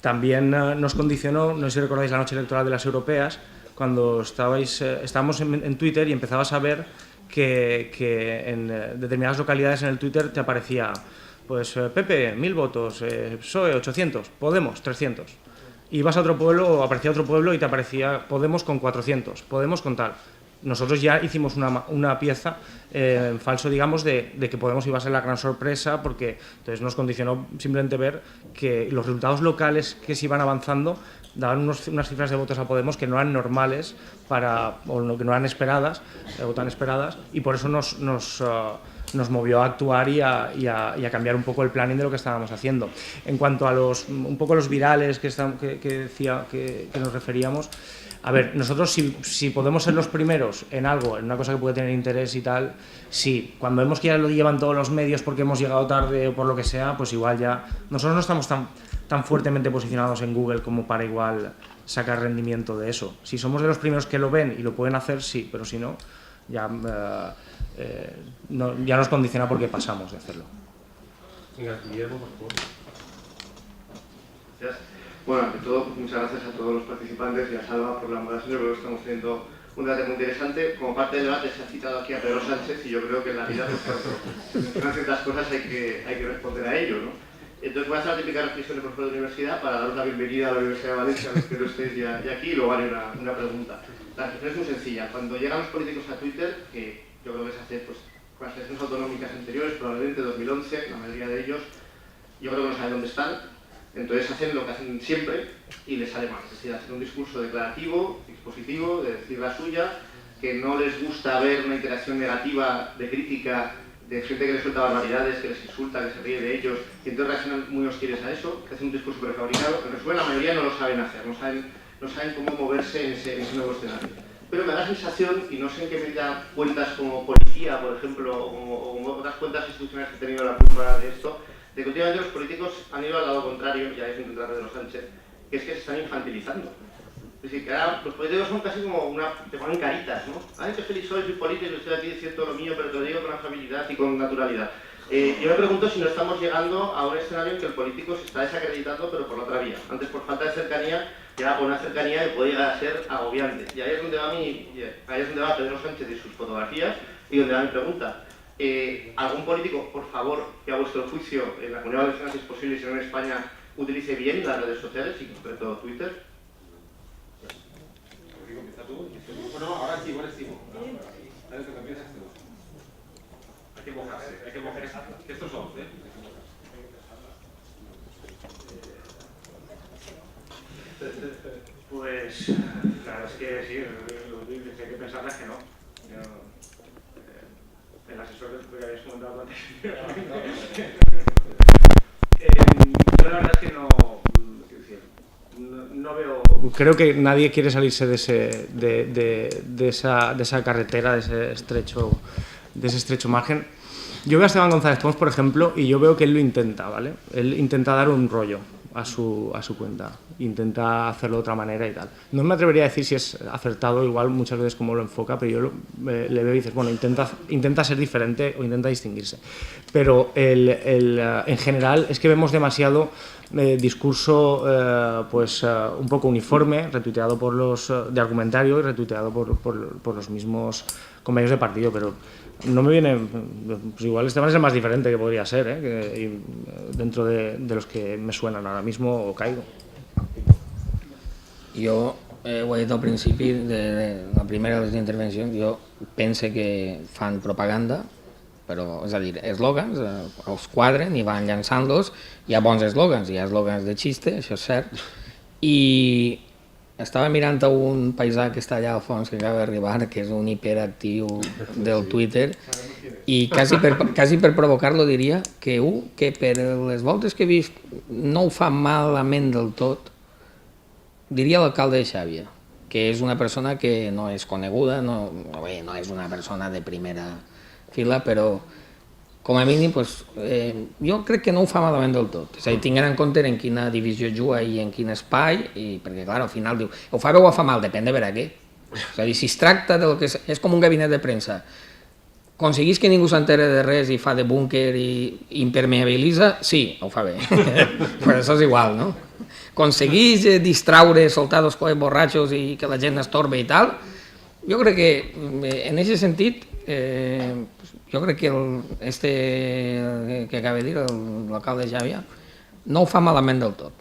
También nos condicionó, no sé si recordáis la noche electoral de las europeas, cuando estábamos en Twitter y empezabas a ver que en determinadas localidades en el Twitter te aparecía, pues PP, 1000 votos, PSOE, 800, Podemos, 300. Y ibas a otro pueblo o aparecía otro pueblo y te aparecía Podemos con 400, Podemos con tal. Nosotros ya hicimos una pieza en falso, digamos, de que Podemos iba a ser la gran sorpresa, porque entonces nos condicionó simplemente ver que los resultados locales que se iban avanzando daban unas cifras de votos a Podemos que no eran normales o que no eran esperadas, o tan esperadas, y por eso nos movió a actuar y a cambiar un poco el planning de lo que estábamos haciendo. En cuanto a un poco los virales que decía que nos referíamos, a ver, nosotros si podemos ser los primeros en algo, en una cosa que puede tener interés y tal, sí. Cuando vemos que ya lo llevan todos los medios porque hemos llegado tarde o por lo que sea, pues igual ya... Nosotros no estamos tan fuertemente posicionados en Google como para igual sacar rendimiento de eso. Si somos de los primeros que lo ven y lo pueden hacer, sí, pero si no, ya nos condiciona porque pasamos de hacerlo. Guillermo, por favor. Gracias. Bueno, ante todo, muchas gracias a todos los participantes y a Salva por la moderación. Yo creo que estamos teniendo un debate muy interesante. Como parte del debate se ha citado aquí a Pedro Sánchez y yo creo que en la vida, pues, cuando mencionan ciertas cosas hay que responder a ello, ¿no? Entonces voy a hacer la típica reflexión de profesor de universidad para dar una bienvenida a la Universidad de Valencia, a los que no estéis ya aquí, y luego haré una pregunta. La reflexión es muy sencilla. Cuando llegan los políticos a Twitter, que yo creo que se hace pues, con las elecciones autonómicas anteriores, probablemente 2011, la mayoría de ellos, yo creo que no saben dónde están, entonces hacen lo que hacen siempre y les sale mal. Es decir, hacen un discurso declarativo, expositivo, de decir la suya, que no les gusta ver una interacción negativa de crítica de gente que les suelta barbaridades, que les insulta, que se ríe de ellos, y entonces reaccionan muy hostiles a eso, que hacen un discurso prefabricado. En resumen, la mayoría no lo saben hacer, no saben cómo moverse en ese nuevo escenario. Pero me da la sensación, y no sé en qué medida cuentas como policía, por ejemplo, o otras cuentas institucionales que he tenido la culpa de esto, de que últimamente los políticos han ido al lado contrario, ya es un tratar de los Sánchez, que es que se están infantilizando. Es decir, que ahora los políticos son casi como te ponen caritas, ¿no? Ay, qué feliz soy político, estoy aquí diciendo lo mío, pero te lo digo con afabilidad y con naturalidad. Yo me pregunto si no estamos llegando a un escenario en que el político se está desacreditando, pero por la otra vía. Antes, por falta de cercanía, llega por una cercanía que puede llegar a ser agobiante. Y ahí es donde va Pedro Sánchez y sus fotografías, y donde va mi pregunta. ¿Algún político, por favor, que a vuestro juicio, en la Comunidad Valenciana, si es posible, y si no en España, utilice bien las redes sociales, y en concreto Twitter? Bueno, ahora sí, ahora sí. Dale, que empiezas tú. Hay que mojarse, hay que mojarse. Estos son, Pues, la verdad es que sí, hay que pensarlas que no. El asesor que habéis comentado antes. Yo la verdad es que no veo... Creo que nadie quiere salirse de esa carretera, de ese estrecho margen. Yo veo a Esteban González Pons, por ejemplo, y yo veo que él lo intenta, ¿vale? Él intenta dar un rollo a su cuenta, intenta hacerlo de otra manera y tal. No me atrevería a decir si es acertado, igual muchas veces como lo enfoca, pero yo le veo y dices, bueno, intenta ser diferente o intenta distinguirse. Pero en general es que vemos demasiado discurso un poco uniforme, retuiteado por los de Argumentario y retuiteado por los mismos compañeros de partido, pero no me viene, pues igual Esteban es el más diferente que podría ser, dentro de los que me suenan ahora mismo o caigo. Jo ho he dit al principi de la primera de les intervencions, jo pense que fan propaganda, però, és a dir, eslògans, els quadren i van llançant-los, hi ha bons eslògans, hi ha eslògans de xiste, això és cert, i estava mirant a un paisà que està allà al fons, que acaba d'arribar, que és un hiperactiu del Twitter, i quasi per provocar-lo diria que per les voltes que he vist no ho fa malament del tot, diria l'alcalde de Xàbia, que és una persona que no és coneguda, no és una persona de primera fila, però com a mínim jo crec que no ho fa malament del tot. És a dir, tinguent en compte en quina divisió juga i en quin espai, perquè clar, al final diu, ho fa bé o ho fa mal, depèn de veure què. És a dir, si es tracta del que és com un gabinet de premsa, aconseguís que ningú s'entere de res i fa de búnquer i impermeabilitza, sí, ho fa bé. Però això és igual, no? Aconseguís distraure, soltar dos coets borratxos i que la gent estorbe i tal, jo crec que en aquest sentit jo crec que que acaba de dir l'alcalde de Xàbia no ho fa malament del tot.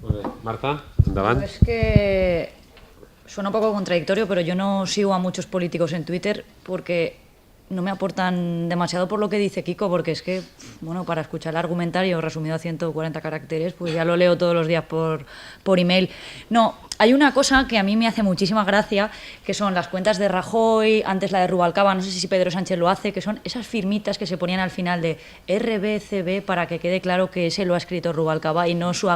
Molt bé. Marta, endavant. Es que suena un poco contradictorio, pero yo no sigo a muchos políticos en Twitter porque no me aportan demasiado por lo que dice Kiko, porque es que, bueno, para escuchar el argumentario resumido a 140 caracteres, pues ya lo leo todos los días por email. No, hay una cosa que a mí me hace muchísima gracia, que son las cuentas de Rajoy, antes la de Rubalcaba, no sé si Pedro Sánchez lo hace, que son esas firmitas que se ponían al final de RBCB para que quede claro que ese lo ha escrito Rubalcaba y no su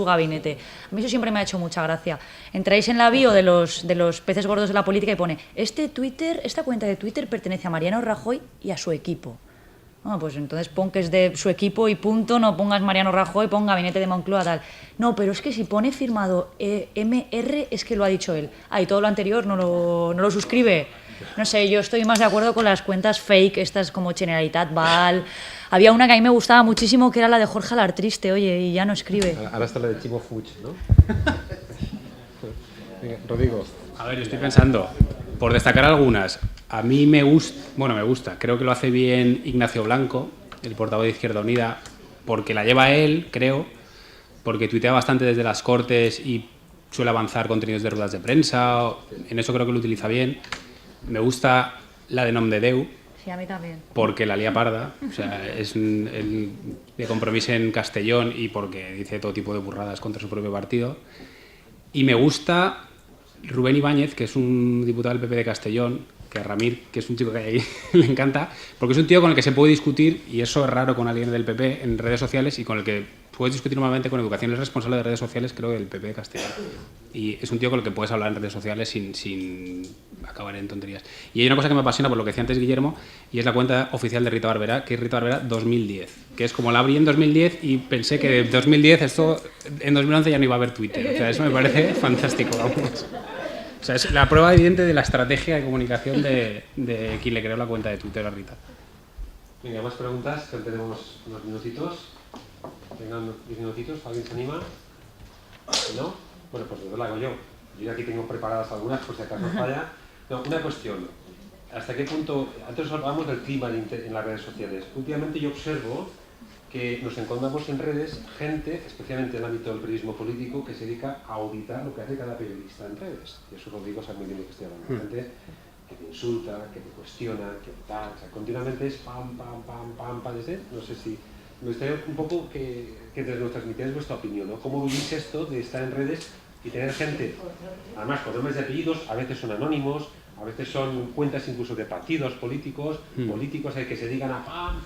gabinete. A mí eso siempre me ha hecho mucha gracia. Entráis en la bio de los peces gordos de la política y pone, esta cuenta de Twitter pertenece a Mariano Rajoy y a su equipo. No, pues entonces pon que es de su equipo y punto, no pongas Mariano Rajoy, pon gabinete de Moncloa, tal. No, pero es que si pone firmado MR es que lo ha dicho él. Ah, y todo lo anterior no lo suscribe. No sé, yo estoy más de acuerdo con las cuentas fake, estas como Generalitat, Val. Había una que a mí me gustaba muchísimo, que era la de Jorge Alartriste, oye, y ya no escribe. Ahora está la de Chimo Fuch, ¿no? Venga, Rodrigo. A ver, yo estoy pensando, por destacar algunas, a mí me gusta, creo que lo hace bien Ignacio Blanco, el portavoz de Izquierda Unida, porque la lleva él, creo, porque tuitea bastante desde las Cortes y suele avanzar contenidos de ruedas de prensa, en eso creo que lo utiliza bien. Me gusta la de Nom de Déu, Sí, a mí también. porque la lía parda, o sea, es el de Compromís en Castellón y porque dice todo tipo de burradas contra su propio partido. Y me gusta Rubén Ibáñez, que es un diputado del PP de Castellón, que a Ramir, que es un chico que hay ahí, le encanta, porque es un tío con el que se puede discutir, y eso es raro con alguien del PP en redes sociales, y con el que puedes discutir normalmente con educación. Es responsable de redes sociales, creo, del PP de Castellón. Y es un tío con el que puedes hablar en redes sociales sin acabar en tonterías. Y hay una cosa que me apasiona por lo que decía antes Guillermo, y es la cuenta oficial de Rita Barberá, que es Rita Barberá 2010, que es como la abrí en 2010 y pensé que de 2010 esto en 2011 ya no iba a haber Twitter. O sea, eso me parece fantástico, vamos. O sea, es la prueba evidente de la estrategia de comunicación de quien le creó la cuenta de Twitter a Rita. Venga, más preguntas, que tenemos unos minutitos. Vengan 10 minutitos, ¿alguien se anima? ¿No? Bueno, pues yo la hago yo. Yo aquí tengo preparadas algunas, por si acaso falla. No, una cuestión. ¿Hasta qué punto? Antes hablamos del clima en las redes sociales. Últimamente yo observo que nos encontramos en redes gente, especialmente en el ámbito del periodismo político, que se dedica a auditar lo que hace cada periodista en redes. Y eso lo digo, saben muy bien lo que estoy hablando. Gente que te insulta, que te cuestiona, que tal, o sea, continuamente es pam, pam, pam, pam, pam, desde, no sé si, me gustaría un poco que nos transmitierais vuestra opinión, ¿no? ¿Cómo vivís esto de estar en redes y tener gente, además con nombres y apellidos, a veces son anónimos, a veces son cuentas incluso de partidos políticos, que se digan a pam,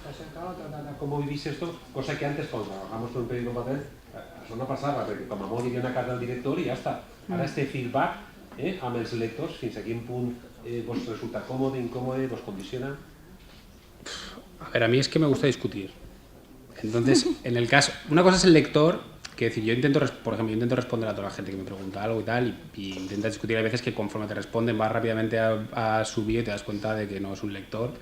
¿cómo vivís esto? Cosa que antes cuando trabajamos con un periódico en papel, eso no pasaba, perquè com a molt hi havia una carta al director i ja està. Ara este feedback amb els lectors, fins a quin punt vos resulta cómodo, incómodo, vos condiciona. A ver, a mí es que me gusta discutir. Entonces, en el caso, una cosa es el lector, que decir, yo intento, por ejemplo, yo intento responder a toda la gente que me pregunta algo y tal, y intento discutir. Hay veces que conforme te responden vas rápidamente a su bio y te das cuenta de que no es un lector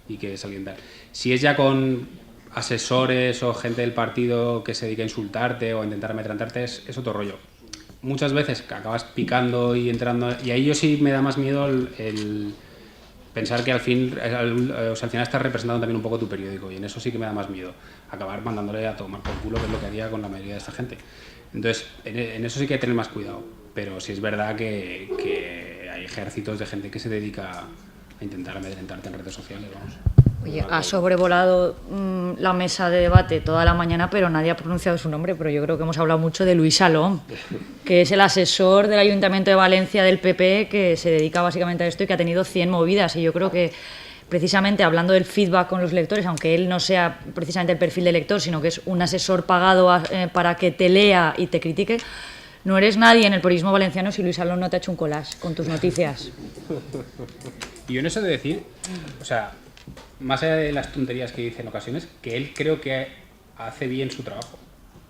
y que es alguien tal. Si es ya con asesores o gente del partido que se dedica a insultarte o a intentar amedrentarte, es otro rollo. Muchas veces acabas picando y entrando, y ahí yo sí me da más miedo el pensar que al final estás representando también un poco tu periódico, y en eso sí que me da más miedo, acabar mandándole a tomar por culo, que es lo que haría con la mayoría de esta gente. Entonces, en eso sí que hay que tener más cuidado, pero sí es verdad que hay ejércitos de gente que se dedica a intentar amedrentarte en redes sociales, vamos. Oye, ha sobrevolado la mesa de debate toda la mañana, pero nadie ha pronunciado su nombre, pero yo creo que hemos hablado mucho de Luis Salom, que es el asesor del Ayuntamiento de Valencia del PP, que se dedica básicamente a esto y que ha tenido 100 movidas, y yo creo que precisamente hablando del feedback con los lectores, aunque él no sea precisamente el perfil de lector, sino que es un asesor pagado para que te lea y te critique, no eres nadie en el periodismo valenciano si Luis Salom no te ha hecho un collage con tus noticias. Y yo en eso de decir, o sea, más allá de las tonterías que dice en ocasiones, que él creo que hace bien su trabajo.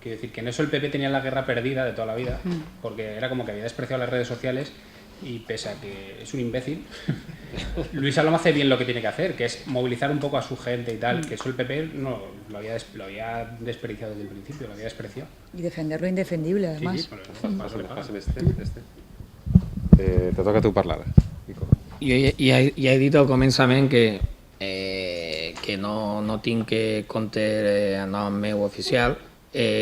Quiero decir, que en eso el PP tenía la guerra perdida de toda la vida, porque era como que había despreciado las redes sociales, y pese a que es un imbécil, Luis Salom hace bien lo que tiene que hacer, que es movilizar un poco a su gente y tal, que eso el PP no lo había desperdiciado desde el principio, lo había despreciado. Y defender lo indefendible, además. Sí, bueno, pásame este. Te toca a tu parlar, Nico. Ja he dit al començament que no tinc compte a nom meu oficial.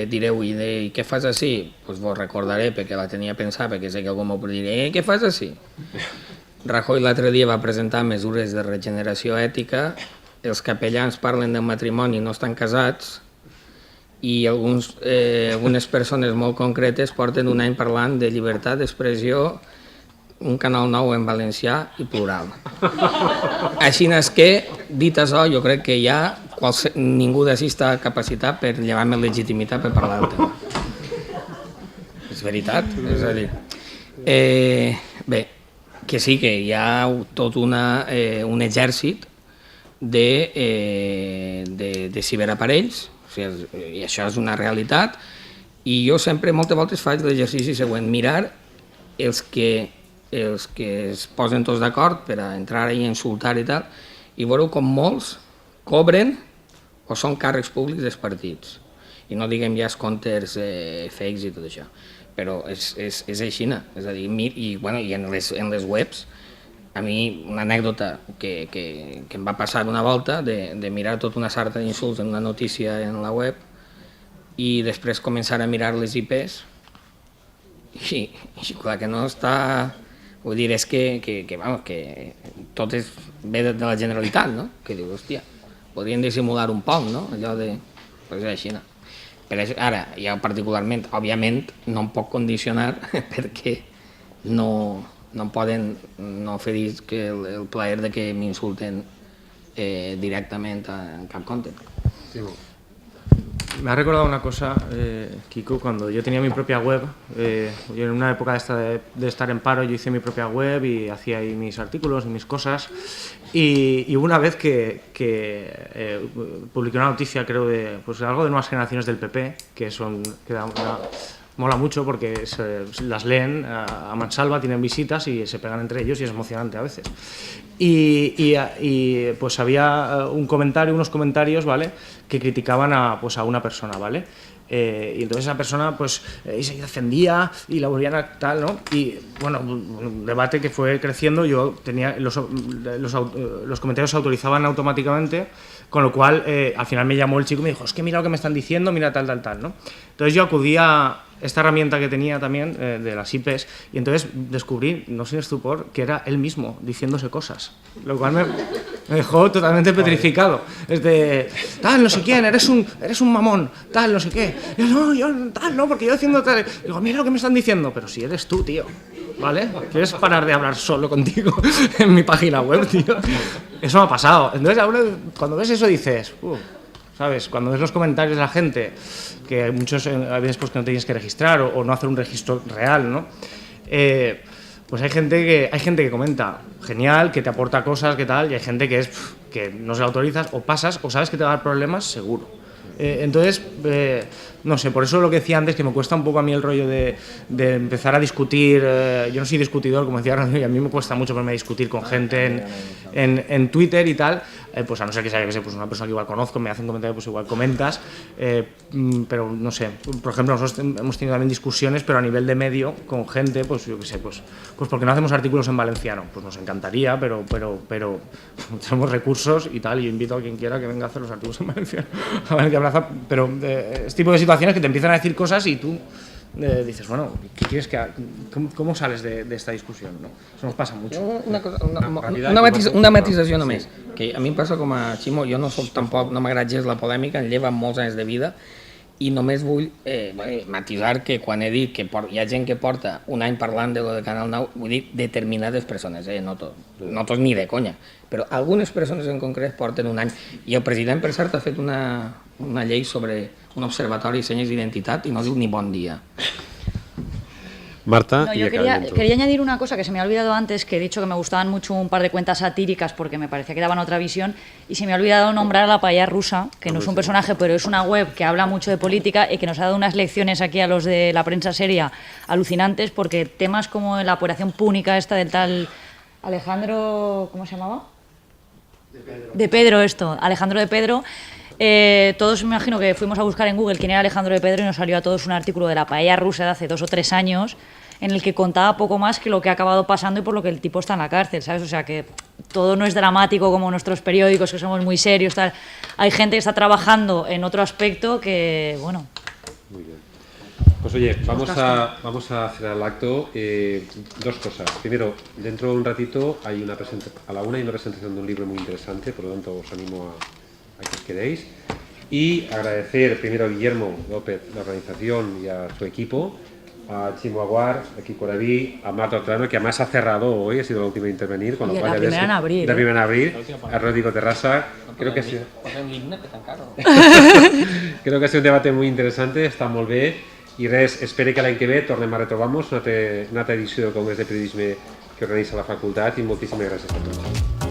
Direu, i què fas així? Doncs vos recordaré, perquè la tenia pensada, perquè sé que algú m'ho dirà, què fas així? Rajoy l'altre dia va presentar mesures de regeneració ètica, els capellans parlen del matrimoni, no estan casats, i algunes persones molt concretes porten un any parlant de llibertat d'expressió, un canal nou en valencià i plural. Així és que, dit això, jo crec que ja ningú d'ací està capacitat per llevar-me legitimitat per parlar del tema. És veritat? És a dir, bé, que sí que hi ha tot un exèrcit de ciberaparells, i això és una realitat, i jo sempre, moltes voltes, faig l'exercici següent, mirar els que es posen tots d'acord per a entrar i insultar i tal, i veureu com molts cobren o són càrrecs públics dels partits. I no diguem ja els comptes fakes i tot això, però és així. És a dir, i en les webs, a mi una anècdota que em va passar una volta de mirar tota una sarta d'insults en una notícia en la web i després començar a mirar les IPs i clar que no està... Vull dir, és que tot ve de la Generalitat, no? Que dius, hòstia, podrien dissimular un poc, no? Allò de... Pues és així, no? Però ara, jo particularment, òbviament, no em puc condicionar perquè no em poden no oferir el plaer de que m'insulten directament en cap compte. Sí. Me ha recordado una cosa, Kiko, cuando yo tenía mi propia web, yo en una época de estar en paro, yo hice mi propia web y hacía ahí mis artículos y mis cosas, y hubo una vez que publiqué una noticia, creo, de pues algo de nuevas generaciones del PP, mola mucho porque las leen a mansalva, tienen visitas y se pegan entre ellos y es emocionante a veces. Y pues había unos comentarios, ¿vale?, que criticaban a una persona, ¿vale? Y entonces esa persona pues se defendía y la volvían a tal, ¿no? Y bueno, un debate que fue creciendo, yo tenía los comentarios se autorizaban automáticamente, con lo cual al final me llamó el chico y me dijo, es que mira lo que me están diciendo, mira tal, ¿no? Entonces yo acudí a esta herramienta que tenía también de las IPs, y entonces descubrí, no sin estupor, que era él mismo diciéndose cosas, lo cual me dejó totalmente petrificado. Es de, tal, no sé quién, eres un mamón, tal, no sé qué. Y yo, tal, no, porque yo diciendo tal. Digo, mira lo que me están diciendo, pero si eres tú, tío, ¿vale? ¿Quieres parar de hablar solo contigo en mi página web, tío? Eso me ha pasado. Entonces, ahora, cuando ves eso dices, ¿sabes? Cuando ves los comentarios de la gente, que muchos a veces pues, que no tienes que registrar o no hacer un registro real, ¿no? Pues hay gente que comenta, genial, que te aporta cosas, que tal, y hay gente que no se la autorizas, o pasas, o sabes que te va a dar problemas, seguro. Entonces, no sé, por eso lo que decía antes, que me cuesta un poco a mí el rollo de empezar a discutir. Yo no soy discutidor, como decía Rodrigo, y a mí me cuesta mucho ponerme a discutir con gente en Twitter y tal, pues a no ser que sea, yo que sé, pues una persona que igual conozco, me hace un comentario, pues igual comentas, pero no sé, por ejemplo, nosotros hemos tenido también discusiones, pero a nivel de medio, con gente, pues yo que sé, pues porque no hacemos artículos en valenciano, pues nos encantaría, pero tenemos recursos y tal, y yo invito a quien quiera que venga a hacer los artículos en valenciano, a Valencia Plaza, pero este tipo de situaciones que te empiezan a decir cosas y tú dices, bueno, ¿qué quieres que haga? ¿Cómo sales de esta discussió? No? Eso nos pasa mucho. Una matisació només, que a mi em passa com a Ximo, jo no soc tampoc, no m'agrada gens la polèmica, em lleva molts anys de vida, i només vull matisar que quan he dit que hi ha gent que porta un any parlant de lo de Canal 9, vull dir determinades persones, no tots ni de conya, però algunes persones en concret porten un any. I el president, per cert, ha fet una llei sobre un observatori de senyes d'identitat i no diu ni bon dia. Marta, no, yo quería añadir una cosa que se me ha olvidado antes, que he dicho que me gustaban mucho un par de cuentas satíricas porque me parecía que daban otra visión, y se me ha olvidado nombrar a La Paella Rusa, que no es un personaje, pero es una web que habla mucho de política y que nos ha dado unas lecciones aquí a los de la prensa seria alucinantes, porque temas como la operación púnica esta del tal Alejandro, ¿cómo se llamaba? De Pedro, Alejandro de Pedro. Todos me imagino que fuimos a buscar en Google quién era Alejandro de Pedro y nos salió a todos un artículo de La Paella Rusa de hace 2 o 3 años en el que contaba poco más que lo que ha acabado pasando y por lo que el tipo está en la cárcel, ¿sabes? O sea que todo no es dramático como nuestros periódicos, que somos muy serios, tal. Hay gente que está trabajando en otro aspecto que, bueno... Muy bien. Pues oye, vamos a cerrar el acto. 2 cosas. Primero, dentro de un ratito hay a la 1 hay una presentación de un libro muy interesante, por lo tanto os animo a que os quedéis. Y agradecer primero a Guillermo López, la organización y a su equipo, a Ximo Aguar, aquí por ahí, a Marta Ortolano, que además ha cerrado hoy, ha sido la última en intervenir, con lo cual la primera en abrir. La primera en abrir, a Rodrigo Terrassa. Creo que ha sido un debate muy interesante, està molt bé, i res, espero que l'any que ve tornem a retrobar-nos una altra edició del Congrés de Periodisme que organitza la facultat, i moltíssimes gràcies a tots.